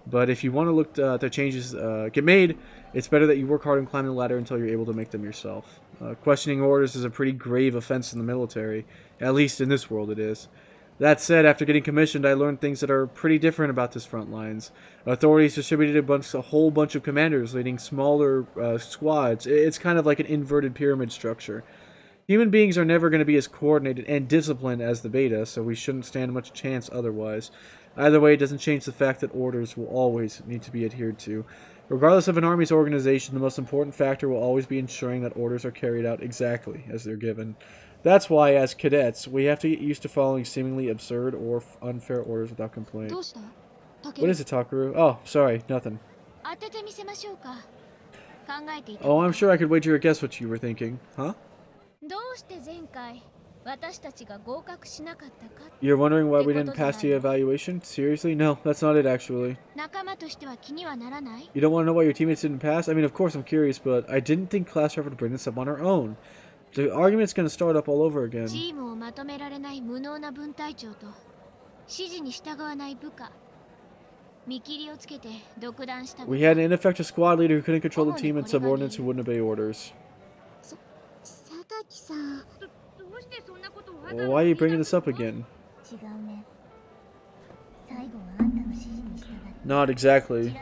but if you want to look at the changes get made, it's better that you work hard and climb the ladder until you're able to make them yourself. Questioning orders is a pretty grave offense in the military, at least in this world it is. That said, after getting commissioned, I learned things that are pretty different about this front lines. Authorities distributed a whole bunch of commanders leading smaller squads. It's kind of like an inverted pyramid structure. Human beings are never going to be as coordinated and disciplined as the beta, so we shouldn't stand much chance otherwise. Either way, it doesn't change the fact that orders will always need to be adhered to. Regardless of an army's organization, the most important factor will always be ensuring that orders are carried out exactly as they're given. That's why, as cadets, we have to get used to following seemingly absurd or unfair orders without complaint. What is it, Takaru? Oh, sorry, nothing. Oh, I'm sure I could wager a guess what you were thinking. Huh? You're wondering why we didn't pass the evaluation? Seriously? No, that's not it actually. You don't want to know why your teammates didn't pass? I mean, of course I'm curious, but I didn't think class rep would bring this up on her own. The argument's going to start up all over again. We had an ineffective squad leader who couldn't control the team and subordinates who wouldn't obey orders. Well, why are you bringing this up again? Not exactly.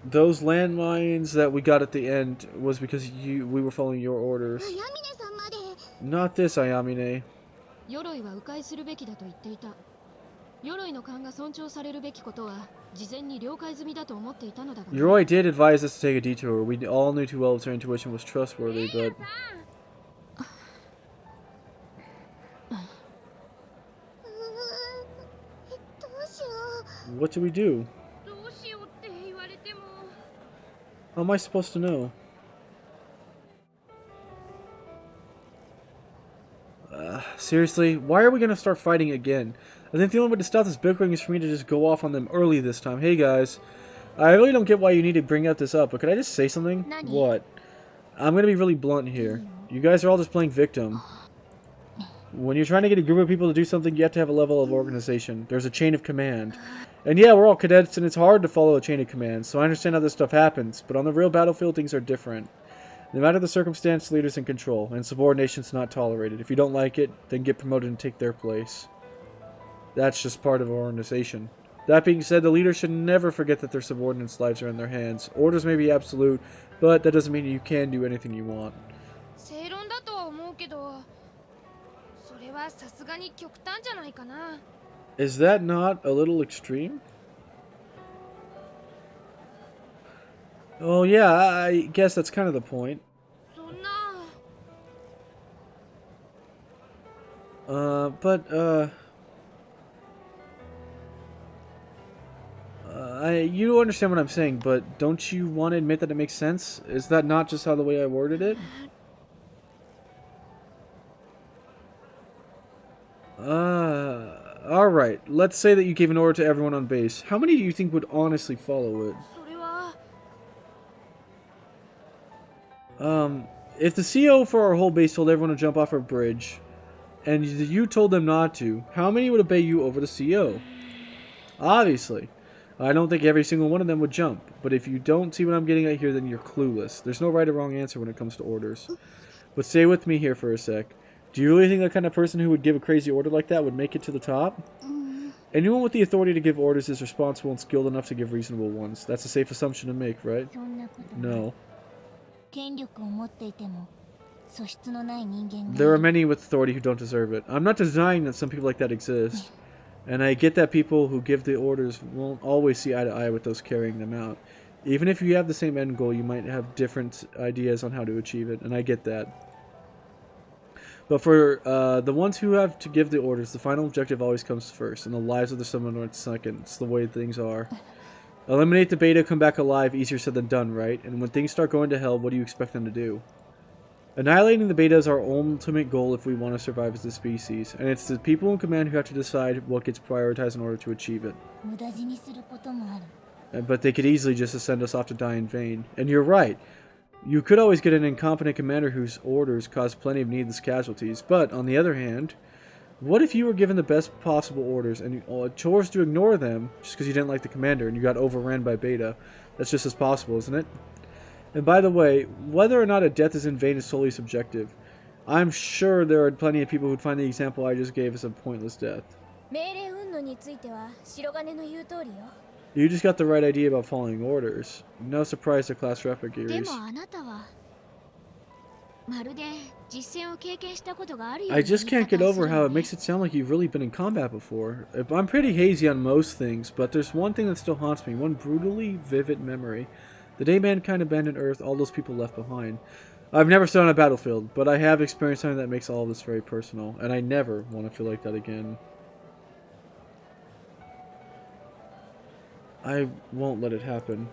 Those landmines that we got at the end was because we were following your orders. Not this, Ayamine. Yoroi did advise us to take a detour. We all knew too well if their intuition was trustworthy, but... What do we do? How am I supposed to know? Seriously, why are we gonna start fighting again? I think the only way to stop this bickering is for me to just go off on them early this time. Hey guys, I really don't get why you need to bring this up, but could I just say something? What? I'm gonna be really blunt here. You guys are all just playing victim. When you're trying to get a group of people to do something, you have to have a level of organization. There's a chain of command. And yeah, we're all cadets, and it's hard to follow a chain of command, so I understand how this stuff happens, but on the real battlefield, things are different. No matter the circumstance, leaders in control, and subordination's not tolerated. If you don't like it, then get promoted and take their place. That's just part of our organization. That being said, the leader should never forget that their subordinates' lives are in their hands. Orders may be absolute, but that doesn't mean you can do anything you want. Is that not a little extreme? Oh yeah, I guess that's kind of the point. You understand what I'm saying, but don't you want to admit that it makes sense? Is that not just how the way I worded it? Alright, let's say that you gave an order to everyone on base. How many do you think would honestly follow it? If the CO for our whole base told everyone to jump off a bridge, and you told them not to, how many would obey you over the CO? Obviously. I don't think every single one of them would jump, but if you don't see what I'm getting at here, then you're clueless. There's no right or wrong answer when it comes to orders. But stay with me here for a sec. Do you really think that kind of person who would give a crazy order like that would make it to the top? Anyone with the authority to give orders is responsible and skilled enough to give reasonable ones. That's a safe assumption to make, right? No. There are many with authority who don't deserve it. I'm not denying that some people like that exist. And I get that people who give the orders won't always see eye to eye with those carrying them out. Even if you have the same end goal, you might have different ideas on how to achieve it, and I get that. But for the ones who have to give the orders, the final objective always comes first, and the lives of the subordinates second. It's the way things are. Eliminate the beta, come back alive, easier said than done, right? And when things start going to hell, what do you expect them to do? Annihilating the beta is our ultimate goal if we want to survive as a species, and it's the people in command who have to decide what gets prioritized in order to achieve it. But they could easily just send us off to die in vain. And you're right. You could always get an incompetent commander whose orders cause plenty of needless casualties. But, on the other hand, what if you were given the best possible orders and you chose to ignore them just because you didn't like the commander and you got overran by beta? That's just as possible, isn't it? And by the way, whether or not a death is in vain is solely subjective. I'm sure there are plenty of people who'd find the example I just gave as a pointless death. You just got the right idea about following orders. No surprise to class rep agrees. I just can't get over how it makes it sound like you've really been in combat before. I'm pretty hazy on most things, but there's one thing that still haunts me, one brutally vivid memory. The day mankind abandoned Earth, all those people left behind. I've never stood on a battlefield, but I have experienced something that makes all of this very personal, and I never want to feel like that again. I won't let it happen.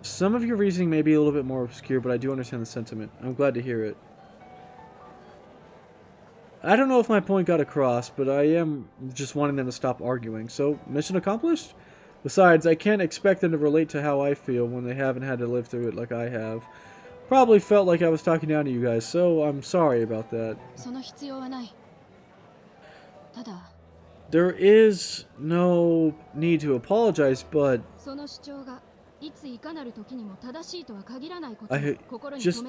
Some of your reasoning may be a little bit more obscure, but I do understand the sentiment. I'm glad to hear it. I don't know if my point got across, but I am just wanting them to stop arguing, so mission accomplished? Besides, I can't expect them to relate to how I feel when they haven't had to live through it like I have. Probably felt like I was talking down to you guys, so I'm sorry about that. There is no need to apologize, but I just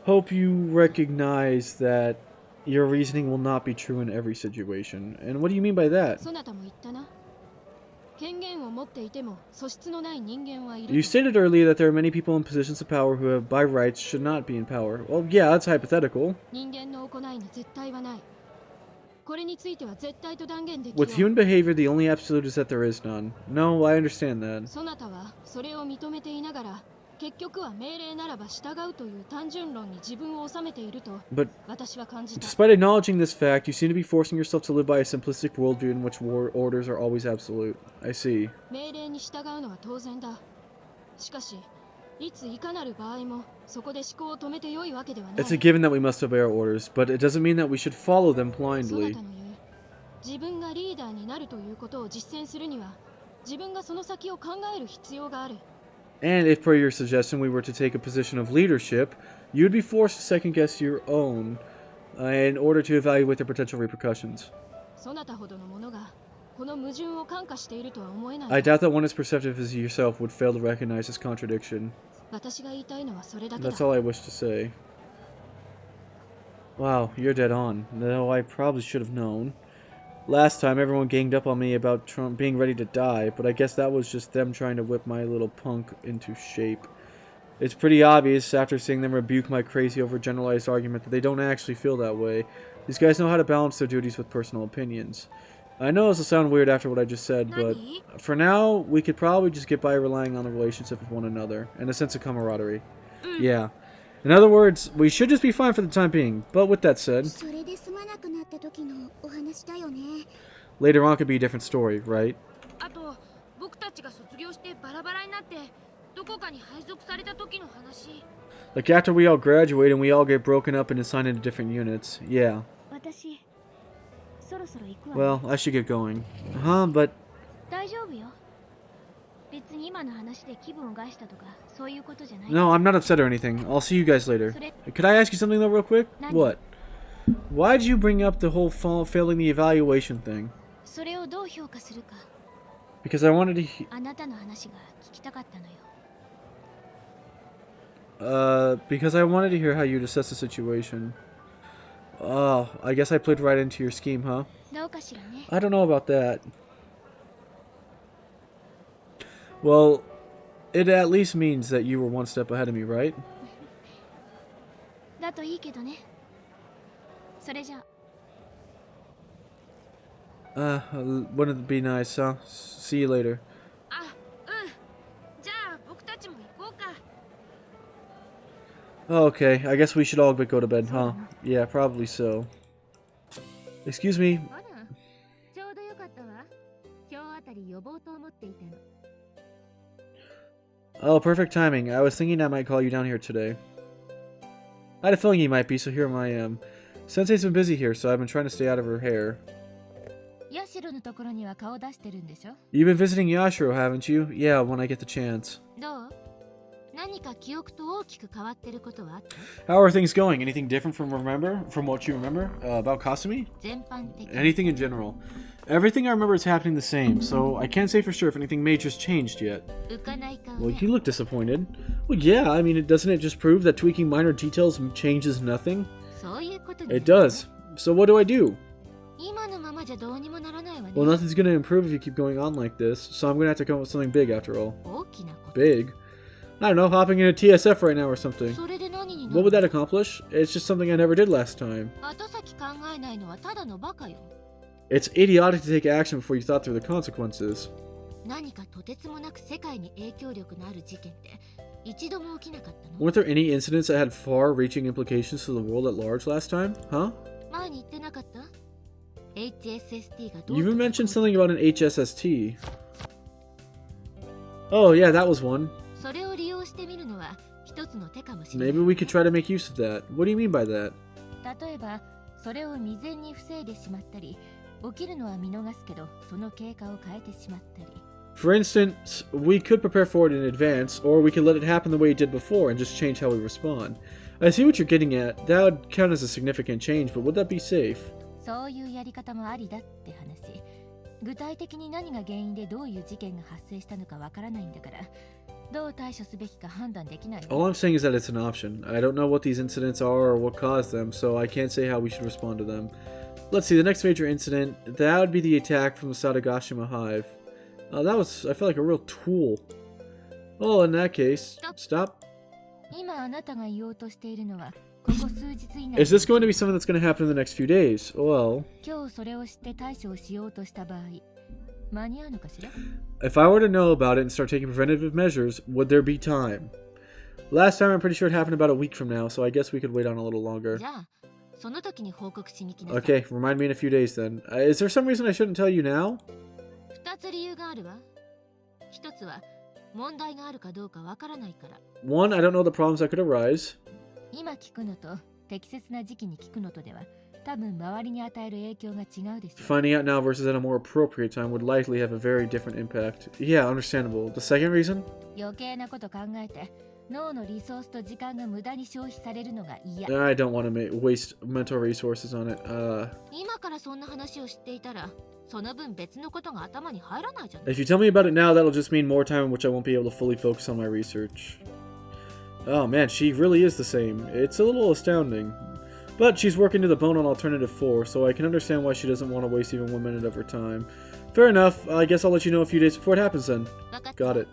hope you recognize that your reasoning will not be true in every situation. And what do you mean by that? You stated earlier that there are many people in positions of power who have, by rights, should not be in power. Well, yeah, that's hypothetical. With human behavior, the only absolute is that there is none. No, I understand that. But despite acknowledging this fact, you seem to be forcing yourself to live by a simplistic worldview in which orders are always absolute. I see. It's a given that we must obey our orders, but it doesn't mean that we should follow them blindly. And if, per your suggestion, we were to take a position of leadership, you would be forced to second-guess your own in order to evaluate the potential repercussions. I doubt that one as perceptive as yourself would fail to recognize this contradiction. That's all I wish to say. Wow, you're dead on. Though I probably should have known. Last time, everyone ganged up on me about Trump being ready to die, but I guess that was just them trying to whip my little punk into shape. It's pretty obvious, after seeing them rebuke my crazy overgeneralized argument, that they don't actually feel that way. These guys know how to balance their duties with personal opinions. I know this will sound weird after what I just said, but for now, we could probably just get by relying on the relationship with one another, and a sense of camaraderie. Yeah. In other words, we should just be fine for the time being, but with that said, later on could be a different story, right? Like after we all graduate and we all get broken up and assigned into different units, yeah. Well, I should get going. But... No, I'm not upset or anything. I'll see you guys later. Could I ask you something though real quick? What? Why'd you bring up the whole failing the evaluation thing? Because I wanted to because I wanted to hear how you'd assess the situation. Oh, I guess I played right into your scheme, huh? I don't know about that. Well, it at least means that you were one step ahead of me, right? だといいけどね。それじゃあ。Wouldn't it be nice, huh? See you later. あ、うん。じゃあ僕たちも行こうか。 Okay, I guess we should all go to bed, huh? Yeah, probably so. Excuse me. ほら、ちょうどよかったわ。今日あたり呼ぼうと思っていたの。Oh, perfect timing. I was thinking I might call you down here today. I had a feeling you might be, so here I am. Sensei's been busy here, so I've been trying to stay out of her hair. ヤシロのところには顔出してるんでしょ？ You've been visiting Yashiro, haven't you? Yeah, when I get the chance. どう？何か記憶と大きく変わってることはあった？ How are things going? Anything different from what you remember about Kasumi? 全般的に。 Anything in general? Everything I remember is happening the same, so I can't say for sure if anything major's changed yet. 浮かない顔 Well, ね。 you look disappointed. Well, yeah, I mean, doesn't it just prove that tweaking minor details changes nothing? そういうことに。 It does. So what do I do? 今のままじゃどうにもならないわね。 Well, nothing's gonna improve if you keep going on like this, so I'm gonna have to come up with something big after all. 大きなこと。 Big? I don't know, hopping into TSF right now or something. それで何にな What る would that accomplish? It's just something I never did last time. 後先考えないのはただのバカよ。 It's idiotic to take action before you thought through the consequences. 何かとてつもなく世界に影響力のある事件って一度も起きなかったの？ Weren't there any incidents that had far-reaching implications to the world at large last time? Huh? 前に言ってなかった？ HSST がどう You even mentioned something about an HSST. Oh, yeah, that was one. それを利用してみるのは一つの手かもしれない。 Maybe we could try to make use of that. What do you mean by that? 例えば、それを未然に防いでしまったり、起きるのは見逃すけど、その経過を変えてしまったり。 For instance, we could prepare for it in advance, or we could let it happen the way it did before and just change how we respond. I see what you're getting at. That would count as a significant change, but would that be safe? そういうやり方もありだって話。具体的に何が原因でどういう事件が発生したのかわからないんだから、どう対処すべきか判断できない。 All I'm saying is that it's an option. I don't know what these incidents are or what caused them, so I can't say how we should respond to them. Let's see, the next major incident, that would be the attack from the Sadagashima Hive. That was, I felt like a real tool. Oh, in that case, stop. 今あなたが言おうとしているのは、ここ数日以内。 Is this going to be something that's going to happen in the next few days? Well, 今日それを知って対処をしようとした場合、間に合うのかしら？ if I were to know about it and start taking preventative measures, would there be time? Last time, I'm pretty sure it happened about a week from now, so I guess we could wait on a little longer. じゃあ、その時に報告しに来なさい。 Okay, remind me in a few days then. Is there some reason I shouldn't tell you now? 二つ理由があるわ。一つは問題があるかどうかわからないから。 One, I don't know the problems that could arise. 今聞くのと適切な時期に聞くのとでは、多分周りに与える影響が違うでしょう。 Finding out now versus at a more appropriate time would likely have a very different impact. Yeah, understandable. The second reason? 余計なこと考えて、脳のリソースと時間が無駄に消費されるのが嫌。 I don't want to waste mental resources on it. 今からそんな話を知っていたら、その分別のことが頭に入らないじゃん。 If you tell me about it now, that'll just mean more time in which I won't be able to fully focus on my research. Oh man, she really is the same. It's a little astounding. But she's working to the bone on Alternative 4, so I can understand why she doesn't want to waste even 1 minute of her time. Fair enough. I guess I'll let you know a few days before it happens then. Got it.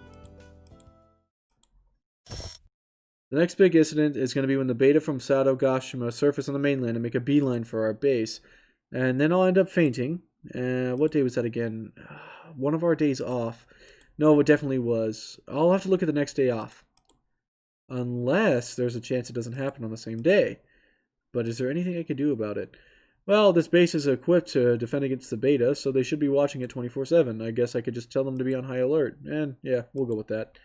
The next big incident is going to be when the beta from Sadogashima surface on the mainland and make a beeline for our base. And then I'll end up fainting. What day was that again? One of our days off. No, it definitely was. I'll have to look at the next day off. Unless there's a chance it doesn't happen on the same day. But is there anything I could do about it? Well, this base is equipped to defend against the beta, so they should be watching it 24/7. I guess I could just tell them to be on high alert. And yeah, we'll go with that.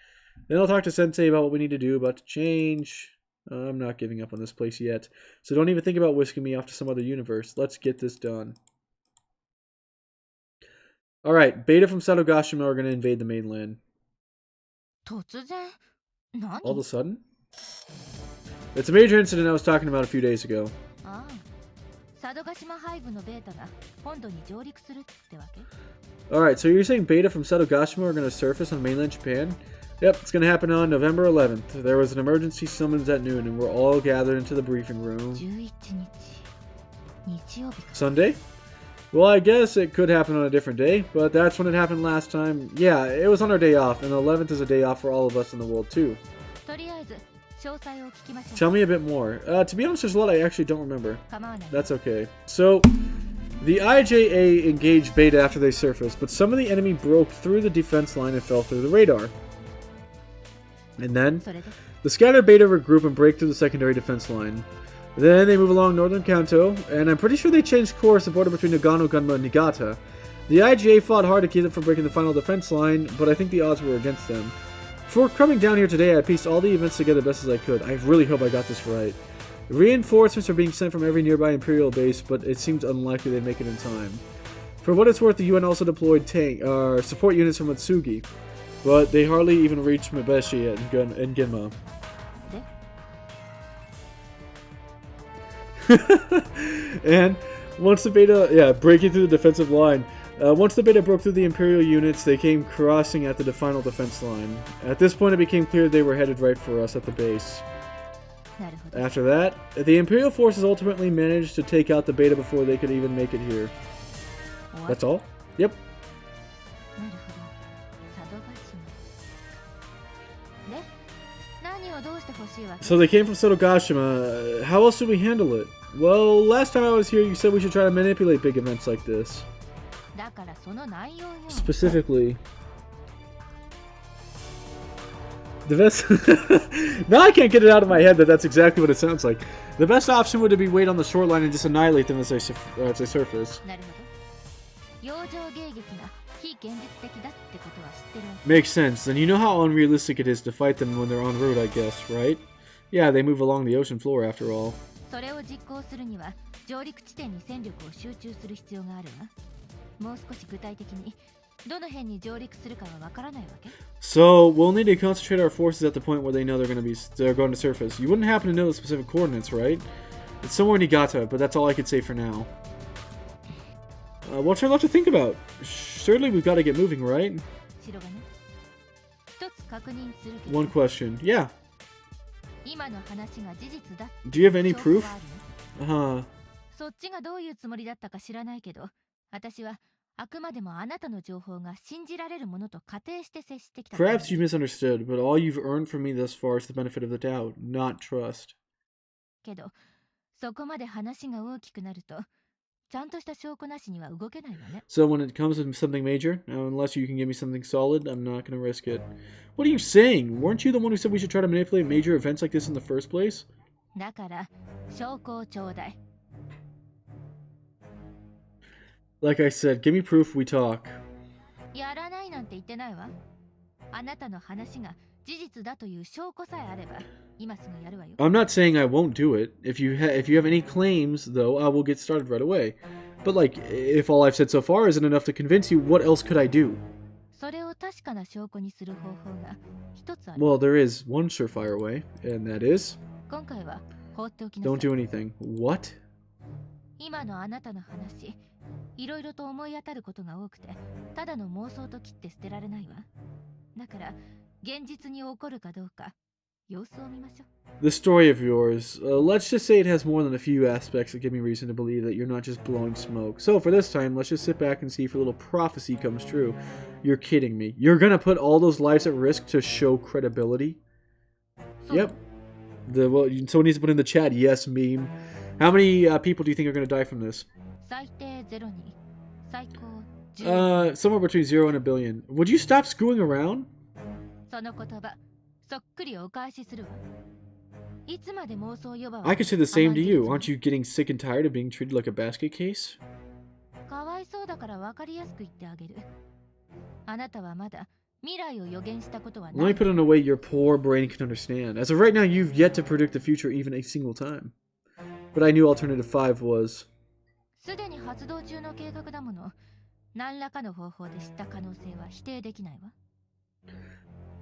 Then I'll talk to Sensei about what we need to do about to change. I'm not giving up on this place yet. So don't even think about whisking me off to some other universe. Let's get this done. Alright, beta from Sadogashima are going to invade the mainland. 突然？何？ All of a sudden? It's a major incident I was talking about a few days ago. ああ、佐渡島ハイブのベータが本土に上陸するってわけ？ Alright, so you're saying beta from Sadogashima are going to surface on mainland Japan? Yep, it's going to happen on November 11th. There was an emergency summons at noon, and we're all gathered into the briefing room. 11日、日曜日か。 Sunday? Well, I guess it could happen on a different day, but that's when it happened last time. Yeah, it was on our day off, and the 11th is a day off for all of us in the world, too. Tell me a bit more. To be honest, there's a lot I actually don't remember. That's okay. So, the IJA engaged Beta after they surfaced, but some of the enemy broke through the defense line and fell through the radar. And then, the scattered Beta regroup and break through the secondary defense line. Then they move along northern Kanto, and I'm pretty sure they changed course and border between Nagano, Gunma, and Niigata. The IGA fought hard to keep them from breaking the final defense line, but I think the odds were against them. Before coming down here today, I pieced all the events together best as I could. I really hope I got this right. Reinforcements are being sent from every nearby Imperial base, but it seems unlikely they make it in time. For what it's worth, the UN also deployed support units from Matsugi, but they hardly even reached Mabeshi yet in Ginma. And once the Beta, breaking through the defensive line. Once the Beta broke through the Imperial units, they came crossing at the final defense line. At this point, it became clear they were headed right for us at the base. After that, the Imperial forces ultimately managed to take out the Beta before they could even make it here. That's all? Yep. So they came from Sotogashima. How else do we handle it? Well, last time I was here, you said we should try to manipulate big events like this. Specifically, the best. Now I can't get it out of my head that that's exactly what it sounds like. The best option would be wait on the short line and just annihilate them as they surface. Makes sense. Then you know how unrealistic it is to fight them when they're en route, I guess, right? Yeah, they move along the ocean floor after all. So we'll need to concentrate our forces at the point where they know they're going to surface. You wouldn't happen to know the specific coordinates, right? It's somewhere in Niigata, but that's all I could say for now. What's there left to think about? Surely we've got to get moving, right? One question. Yeah. Do you have any proof? Perhaps you misunderstood, but all you've earned from me thus far is the benefit of the doubt, not trust. So when it comes to something major, unless you can give me something solid, I'm not going to risk it. What are you saying? Weren't you the one who said we should try to manipulate major events like this in the first place? Like I said, give me proof, we talk. I'm not saying I won't do it. If you have any claims, though, I will get started right away. But like, if all I've said so far isn't enough to convince you, what else could I do? Well, there is one surefire way, and that is... don't do anything. What? This story of yours, let's just say it has more than a few aspects that give me reason to believe that you're not just blowing smoke. So for this time, let's just sit back and see if your little prophecy comes true. You're kidding me. You're gonna put all those lives at risk to show credibility? Yep. Someone needs to put in the chat, yes, meme. How many people do you think are gonna die from this? Somewhere between 0 and 1 billion. Would you stop screwing around? I could say the same to you. Aren't you getting sick and tired of being treated like a basket case? Let me put it in a way your poor brain can understand. As of right now, you've yet to predict the future even a single time. But I knew Alternative 5 was.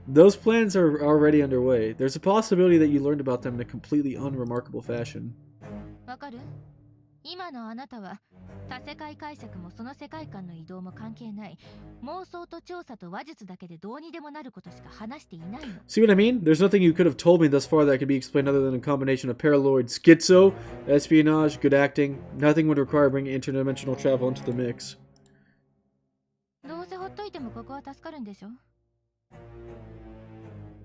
Those plans are already underway. There's a possibility that you learned about them in a completely unremarkable fashion. 今のあなたは多世界解釈もその世界観の移動も関係ない妄想と調査と話術だけでどうにでもなることしか話していないの。 See what I mean? There's nothing you could have told me thus far that could be explained other than a combination of paranoid schizo, espionage, good acting. Nothing would require bringing interdimensional travel into the mix. どうせほっといてもここは助かるんでしょ。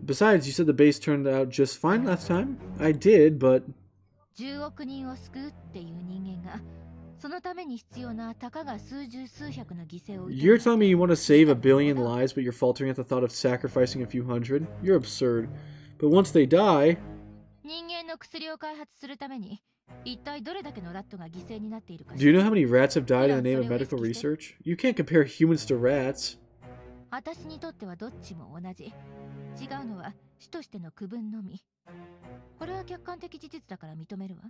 Besides, you said the base turned out just fine last time. I did, but 10億人を救うっていう人間がそのために必要なたかが数十数百の犠牲を you're telling me you want to save a billion lives, but you're faltering at the thought of sacrificing a few hundred? You're absurd. But once they die... 人間の薬を開発するために一体どれだけのラットが犠牲になっているか。 Do you know how many rats have died in the name of medical research? You can't compare humans to rats. 私にとってはどっちも同じ。違うのは主としての区分のみ。これは客観的事実だから認めるわ。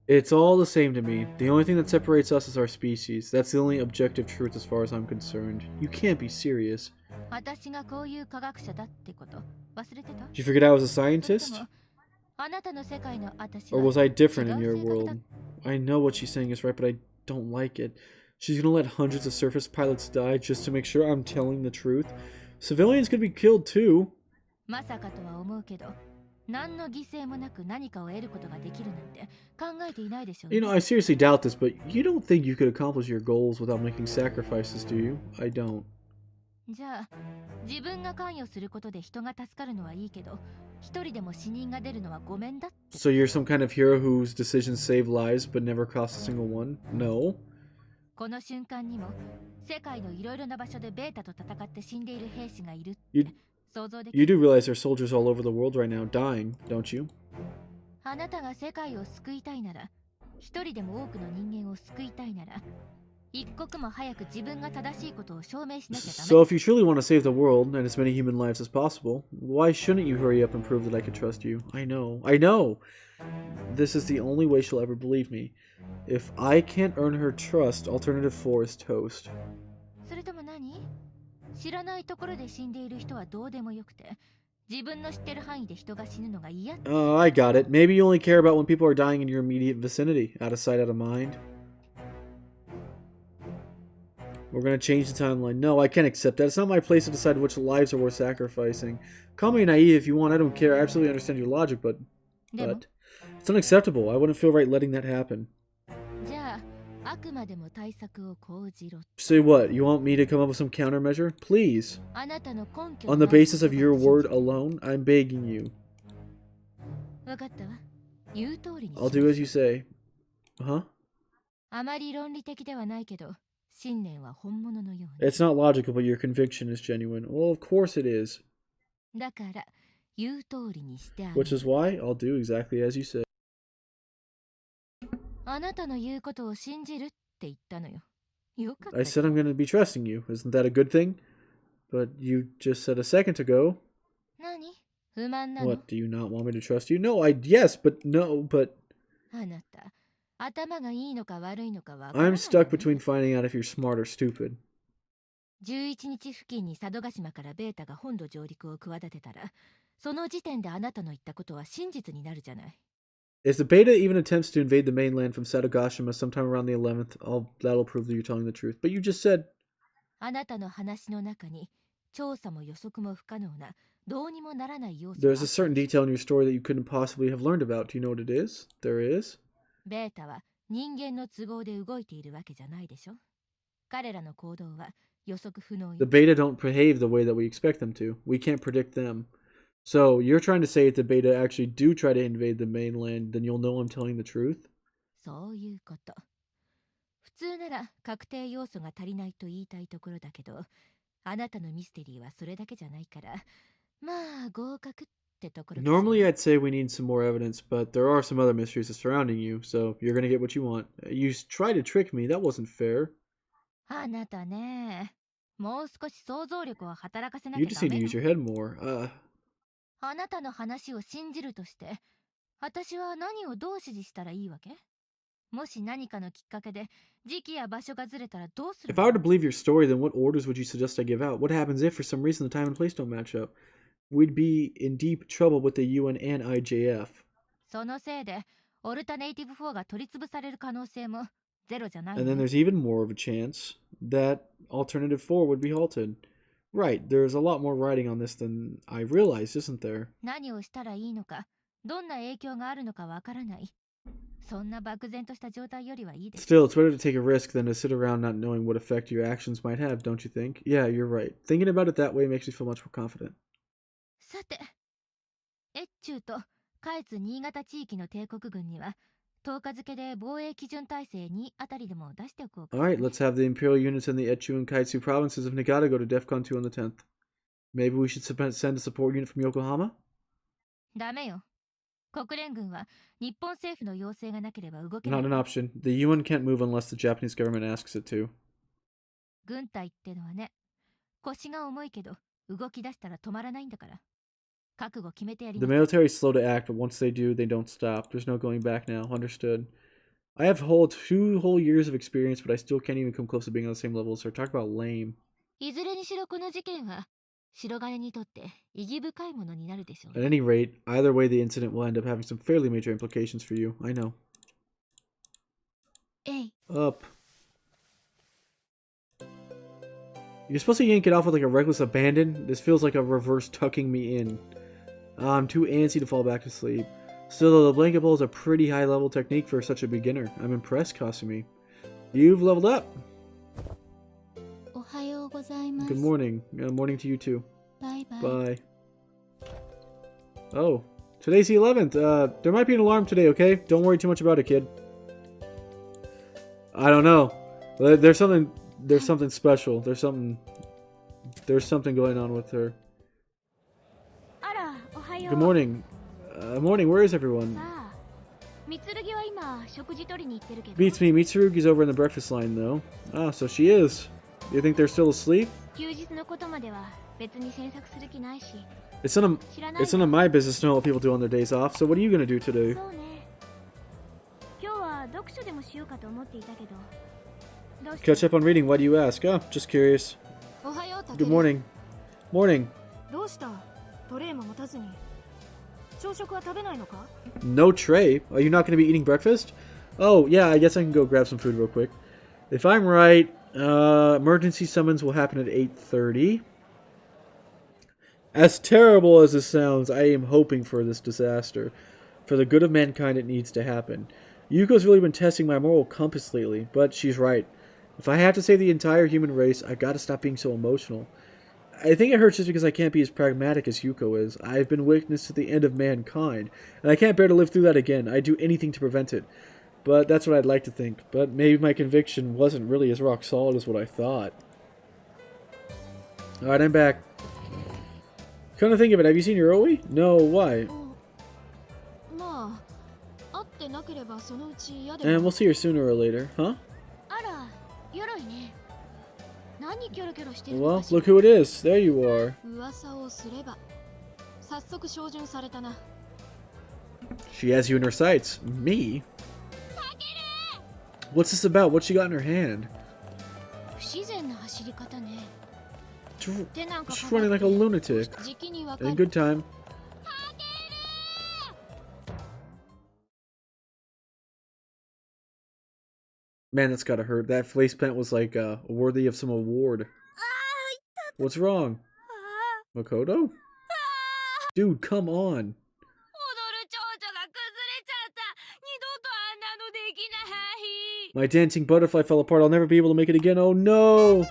It's all the same to me. The only thing that separates us is our species. That's the only objective truth as far as I'm concerned. You can't be serious. 私がこういう科学者だってこと忘れてた？ Did you forget I was a scientist? あなたの世界の私 Or was I different in your world? I know what she's saying is right, but I don't like it. She's gonna let hundreds of surface pilots die just to make sure I'm telling the truth. Civilians could be killed too. まさかとは思うけど、何の犠牲もなく何かを得ることができるなんて考えていないでしょうね。 You know, I seriously doubt this, but you don't think you could accomplish your goals without making sacrifices, do you? I don't. じゃあ、自分が関与することで人が助かるのはいいけど、一人でも死人が出るのはごめんだって。 So you're some kind of hero whose decisions save lives but never cost a single one? No. この瞬間にも世界のいろいろな場所でベータと戦って死んでいる兵士がいるって You, 想像でき you る。 do realize there are soldiers all over the world right now dying, don't you? あなたが世界を救いたいなら、一人でも多くの人間を救いたいなら、一刻も早く自分が正しいことを証明しなきゃダメ。 So if you truly want to save the world and as many human lives as possible, why shouldn't you hurry up and prove that I can trust you? I know. This is the only way she'll ever believe me. If I can't earn her trust, Alternative 4 is toast. それとも何？知らないところで死んでいる人はどうでもよくて、自分の知ってる範囲で人が死ぬのが嫌。 Oh, I got it. Maybe you only care about when people are dying in your immediate vicinity. Out of sight, out of mind. We're gonna change the timeline. No, I can't accept that. It's not my place to decide which lives are worth sacrificing. Call me naive if you want. I don't care. I absolutely understand your logic, but it's unacceptable. I wouldn't feel right letting that happen. じゃあ、あくまでも対策を講じろ。 Say what? You want me to come up with some countermeasure? Please. あなたの根拠 On the basis of your word alone, I'm begging you. わかったわ。言う通りにし I'll do as you say. Huh? あまり論理的ではないけど、信念は本物のように。 It's not logical, but your conviction is genuine. Well, of course it is. だから、言う通りにしてあげ Which る。 is why I'll do exactly as you say. あなたの言うことを信じるって言ったのよ。よかった I よ。 said I'm going to be trusting you. Isn't that a good thing? But you just said a second ago. 何？不満なの？ What, do you not want me to trust you? No, yes, but no, but あなた、頭がいいのか悪いのかわからない I'm のね。stuck between finding out if you're smart or stupid. 11日付近に佐渡島からベータが本土上陸を企てたら、その時点であなたの言ったことは真実になるじゃない。 If the beta even attempts to invade the mainland from Sadogashima sometime around the 11th, that'll prove that you're telling the truth. But you just said... あなたの話の中に、調査も予測も不可能な、どうにもならない要素が There's a certain detail in your story that you couldn't possibly have learned about. Do you know what it is? There is? ベータは人間の都合で動いているわけじゃないでしょ。彼らの行動は予測不能よ。 The beta don't behave the way that we expect them to. We can't predict them. So you're trying to say if the beta actually do try to invade the mainland, then you'll know I'm telling the truth? そういうこと。普通なら確定要素が足りないと言いたいところだけど、あなたのミステリーはそれだけじゃないから、まあ合格ってところですよ。 Normally I'd say we need some more evidence, but there are some other mysteries surrounding you, so you're gonna get what you want. You tried to trick me. That wasn't fair. あなたね、もう少し想像力を働かせなき You ゃ just ダ need メ to よ use your head more. あなたの話を信じるとして、私は何をどう指示したらいいわけ？もし何かのきっかけで時期や場所がずれたらどうする If I were to believe your story, then what orders would you suggest I give out? What happens if, for some reason, the time and place don't match up? We'd be in deep trouble with the UN and IJF. そのせいでオルタネイティブ4が取り潰される可能性もゼロじゃない And then ね。 there's even more of a chance that Alternative 4 would be halted. Right, there's a lot more writing on this than I realized, isn't there? 何をしたらいいのか、どんな影響があるのかわからない。そんな漠然とした状態よりはいいです。 Still, it's better to take a risk than to sit around not knowing what effect your actions might have, don't you think? Yeah, you're right. Thinking about it that way makes me feel much more confident. さて、越中と下越新潟地域の帝国軍には10日付で防衛基準体制2あたりでも出しておこうか。 Alright, let's have the Imperial units in the Etchu and Kaitsu provinces of Nagata go to DEFCON 2 on the 10th. Maybe we should send a support unit from Yokohama? ダメよ。国連軍は日本政府の要請がなければ動けない。 Not an option. The UN can't move unless the Japanese government asks it to. 軍隊ってのはね、腰が重いけど動き出したら止まらないんだから。覚悟決めてやり The ます。 military is slow to act, but once they do, they don't stop. There's no going back now. Understood. I have 2 whole years of experience, but I still can't even come close to being on the same level, so talk about lame. いずれにしろこの事件は白金にとって意義深いものになるでしょう At ね。 any rate, either way, the incident will end up having some fairly major implications for you. I know. えい。 Up. You're supposed to yank it off with like a reckless abandon? This feels like a reverse tucking me in. I'm too antsy to fall back to sleep. Still, though, the blanket bowl is a pretty high-level technique for such a beginner. I'm impressed, Kasumi. You've leveled up. おはようございます。 Good morning. Morning to you too. バイバイ。 Bye. Oh, today's the 11th. There might be an alarm today, okay? Don't worry too much about it, kid. I don't know. There's something special. There's something going on with her. あら、おはよう。 Good morning. Morning, where is everyone? さあ、三剣は今食事取りに行ってるけど。 Beats me. Mitsurugi's over in the breakfast line, though. Ah, so she is. You think they're still asleep? 休日のことまでは別に詮索する気ないし。 It's none of my business to know what people do on their days off, so what are you gonna do today? そうね。今日は読書でもしようかと思っていたけど。どうして Catch up on reading, why do you ask? Oh, just curious. おはよう、た Good morning. Morning. どうした？トレイも持たずに。朝食は食べないのか？ No tray? Are you not gonna be eating breakfast? Oh, yeah, I guess I can go grab some food real quick. If I'm right, emergency summons will happen at 8:30. As terrible as this sounds, I am hoping for this disaster. For the good of mankind, it needs to happen. Yuko's really been testing my moral compass lately, but she's right. If I have to save the entire human race, I've got to stop being so emotional. I think it hurts just because I can't be as pragmatic as Yuko is. I've been witness to the end of mankind, and I can't bear to live through that again. I'd do anything to prevent it. But that's what I'd like to think. But maybe my conviction wasn't really as rock solid as what I thought. Alright, I'm back. Come to think of it, have you seen Yoroi? No, why? まあ、会ってなければそのうち嫌で And も。 we'll see her sooner or later, huh? あら、鎧ね。何キョロキョロしてるの Well, かしら。 look who it is. There you are. 噂をすれば、早速照準されたな。 She has you in her sights. Me? What's this about? What's she got in her hand? 不自然な走り方ね。 She's 手なんか running like a lunatic. 時期にわか In る。 good time. Man, that's gotta hurt. That face plant was like worthy of some award. What's wrong? Makoto? Dude, come on. 踊る蝶々が崩れちゃった。二度とあんなのできない。 My dancing butterfly fell apart. I'll never be able to make it again. Oh no!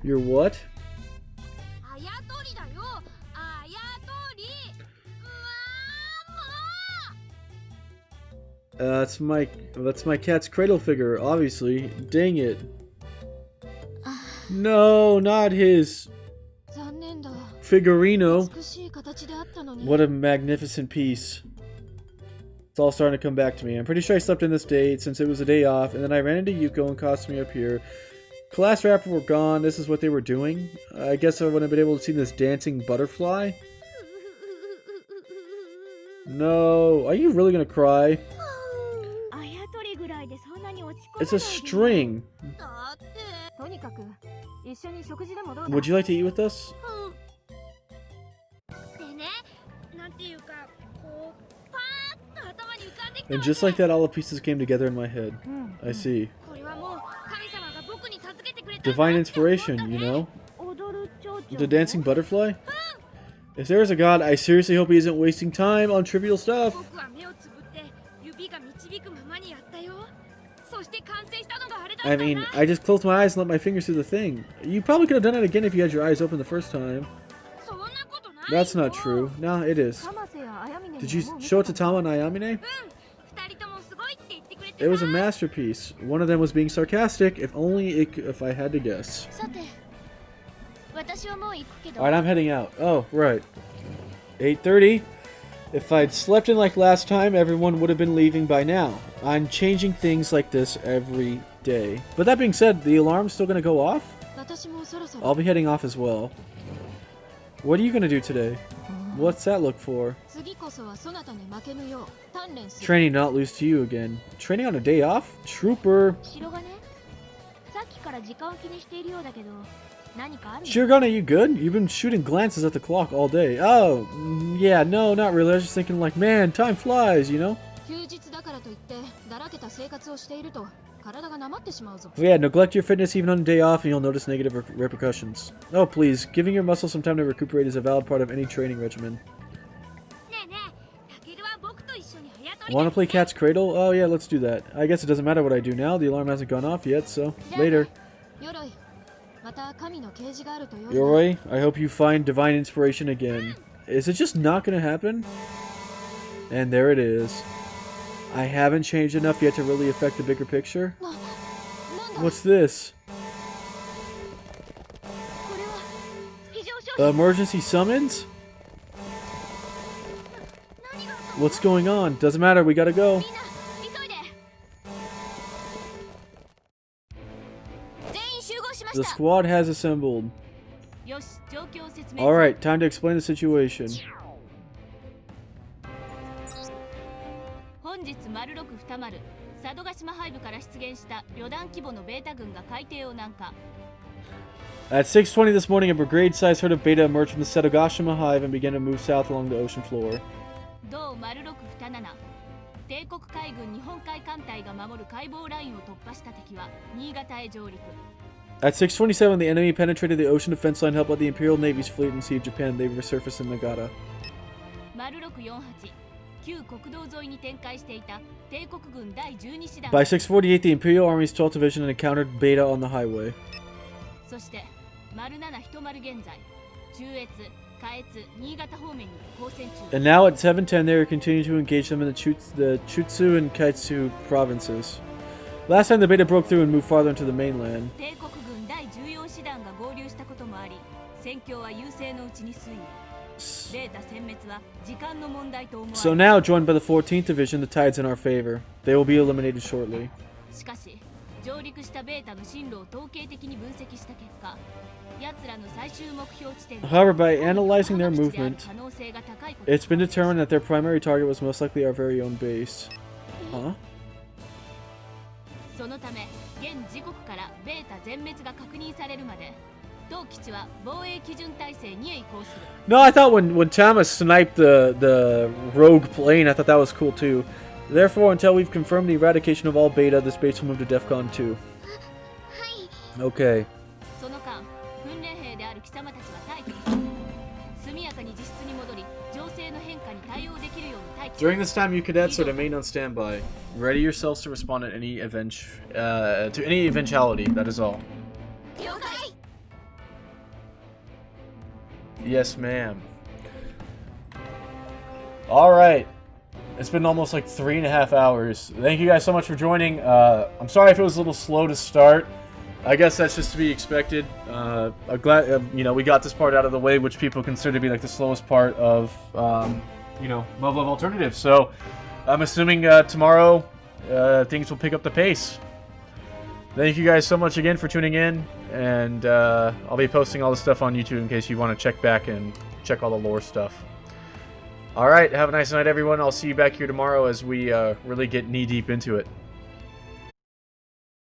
You're what? あやとりだよ。あやとり。うわーもう。 That's my cat's cradle figure, obviously. Dang it. No, not his 残念だ。 figurino. 美しい形であったのに。 What a magnificent piece. It's all starting to come back to me. I'm pretty sure I slept in this date since it was a day off, and then I ran into Yuko and Kasumi up here. Class Rapper were gone. This is what they were doing. I guess I wouldn't have been able to see this dancing butterfly. No. Are you really gonna cry? あやとりぐらいでそんなに落ち込まない It's a string. だって。とにかく一緒に食事でもどうだ。 Would you like to eat with us? でね、なんていうか、こう、パーッと頭に浮かん And just like that, all the pieces came together in my head. I see. Divine inspiration, you know? The dancing butterfly? If there is a god, I seriously hope he isn't wasting time on trivial stuff. I mean, I just closed my eyes and let my fingers do the thing. You probably could have done it again if you had your eyes open the first time. That's not true. Nah, it is. Did you show it to Tama and Ayamine? It was a masterpiece. One of them was being sarcastic, if I had to guess. Alright, I'm heading out. Oh, right. 8:30. If I'd slept in like last time, everyone would have been leaving by now. I'm changing things like this every day. But that being said, the alarm's still gonna go off? I'll be heading off as well. What are you gonna do today? What's that look for? Training not lose to you again. Training on a day off? Trooper. Shirogane, you good? You've been shooting glances at the clock all day. Oh, yeah, no, not really. I was just thinking like, man, time flies, you know? Yeah, neglect your fitness even on a day off and you'll notice negative repercussions. Oh, please, giving your muscles some time to recuperate is a valid part of any training regimen. Want to play Cat's Cradle? Oh yeah, let's do that. I guess it doesn't matter what I do now. The alarm hasn't gone off yet, so later. Yoroi, I hope you find divine inspiration again. Is it just not gonna happen? And there it is. I haven't changed enough yet to really affect the bigger picture. What's this? Emergency summons? What's going on? Doesn't matter, we gotta go. The squad has assembled. Alright, time to explain the situation. At 6:20 this morning, a brigade-sized herd of beta emerged from the Setogashima Hive and began to move south along the ocean floor. At 6:27, the enemy penetrated the ocean defense line, helped by the Imperial Navy's fleet in the Sea of Japan. They resurfaced in Nagata. By 6:48, the Imperial Army's 12th Division had encountered Beta on the highway. And now at 7:10, they are continuing to engage them in the Chutsu and Kaitsu provinces. Last time the Beta broke through and moved farther into the mainland. So now, joined by the 14th Division, the tide's in our favor. They will be eliminated shortly. However, by analyzing their movement, it's been determined that their primary target was most likely our very own base. Huh? No, I thought when Tama sniped the rogue plane, I thought that was cool too. Therefore, until we've confirmed the eradication of all Beta, this base will move to DEFCON 2. Okay. During this time, you cadets are to remain on standby. Ready yourselves to respond to any eventuality. That is all. Yes, ma'am. All right. It's been almost like 3.5 hours. Thank you guys so much for joining. I'm sorry if it was a little slow to start. I guess that's just to be expected. I'm glad we got this part out of the way, which people consider to be like the slowest part of Muv-Luv Alternative. So I'm assuming tomorrow things will pick up the pace. Thank you guys so much again for tuning in, and I'll be posting all the stuff on YouTube in case you want to check back and check all the lore stuff. Alright, have a nice night everyone. I'll see you back here tomorrow as we really get knee deep into it.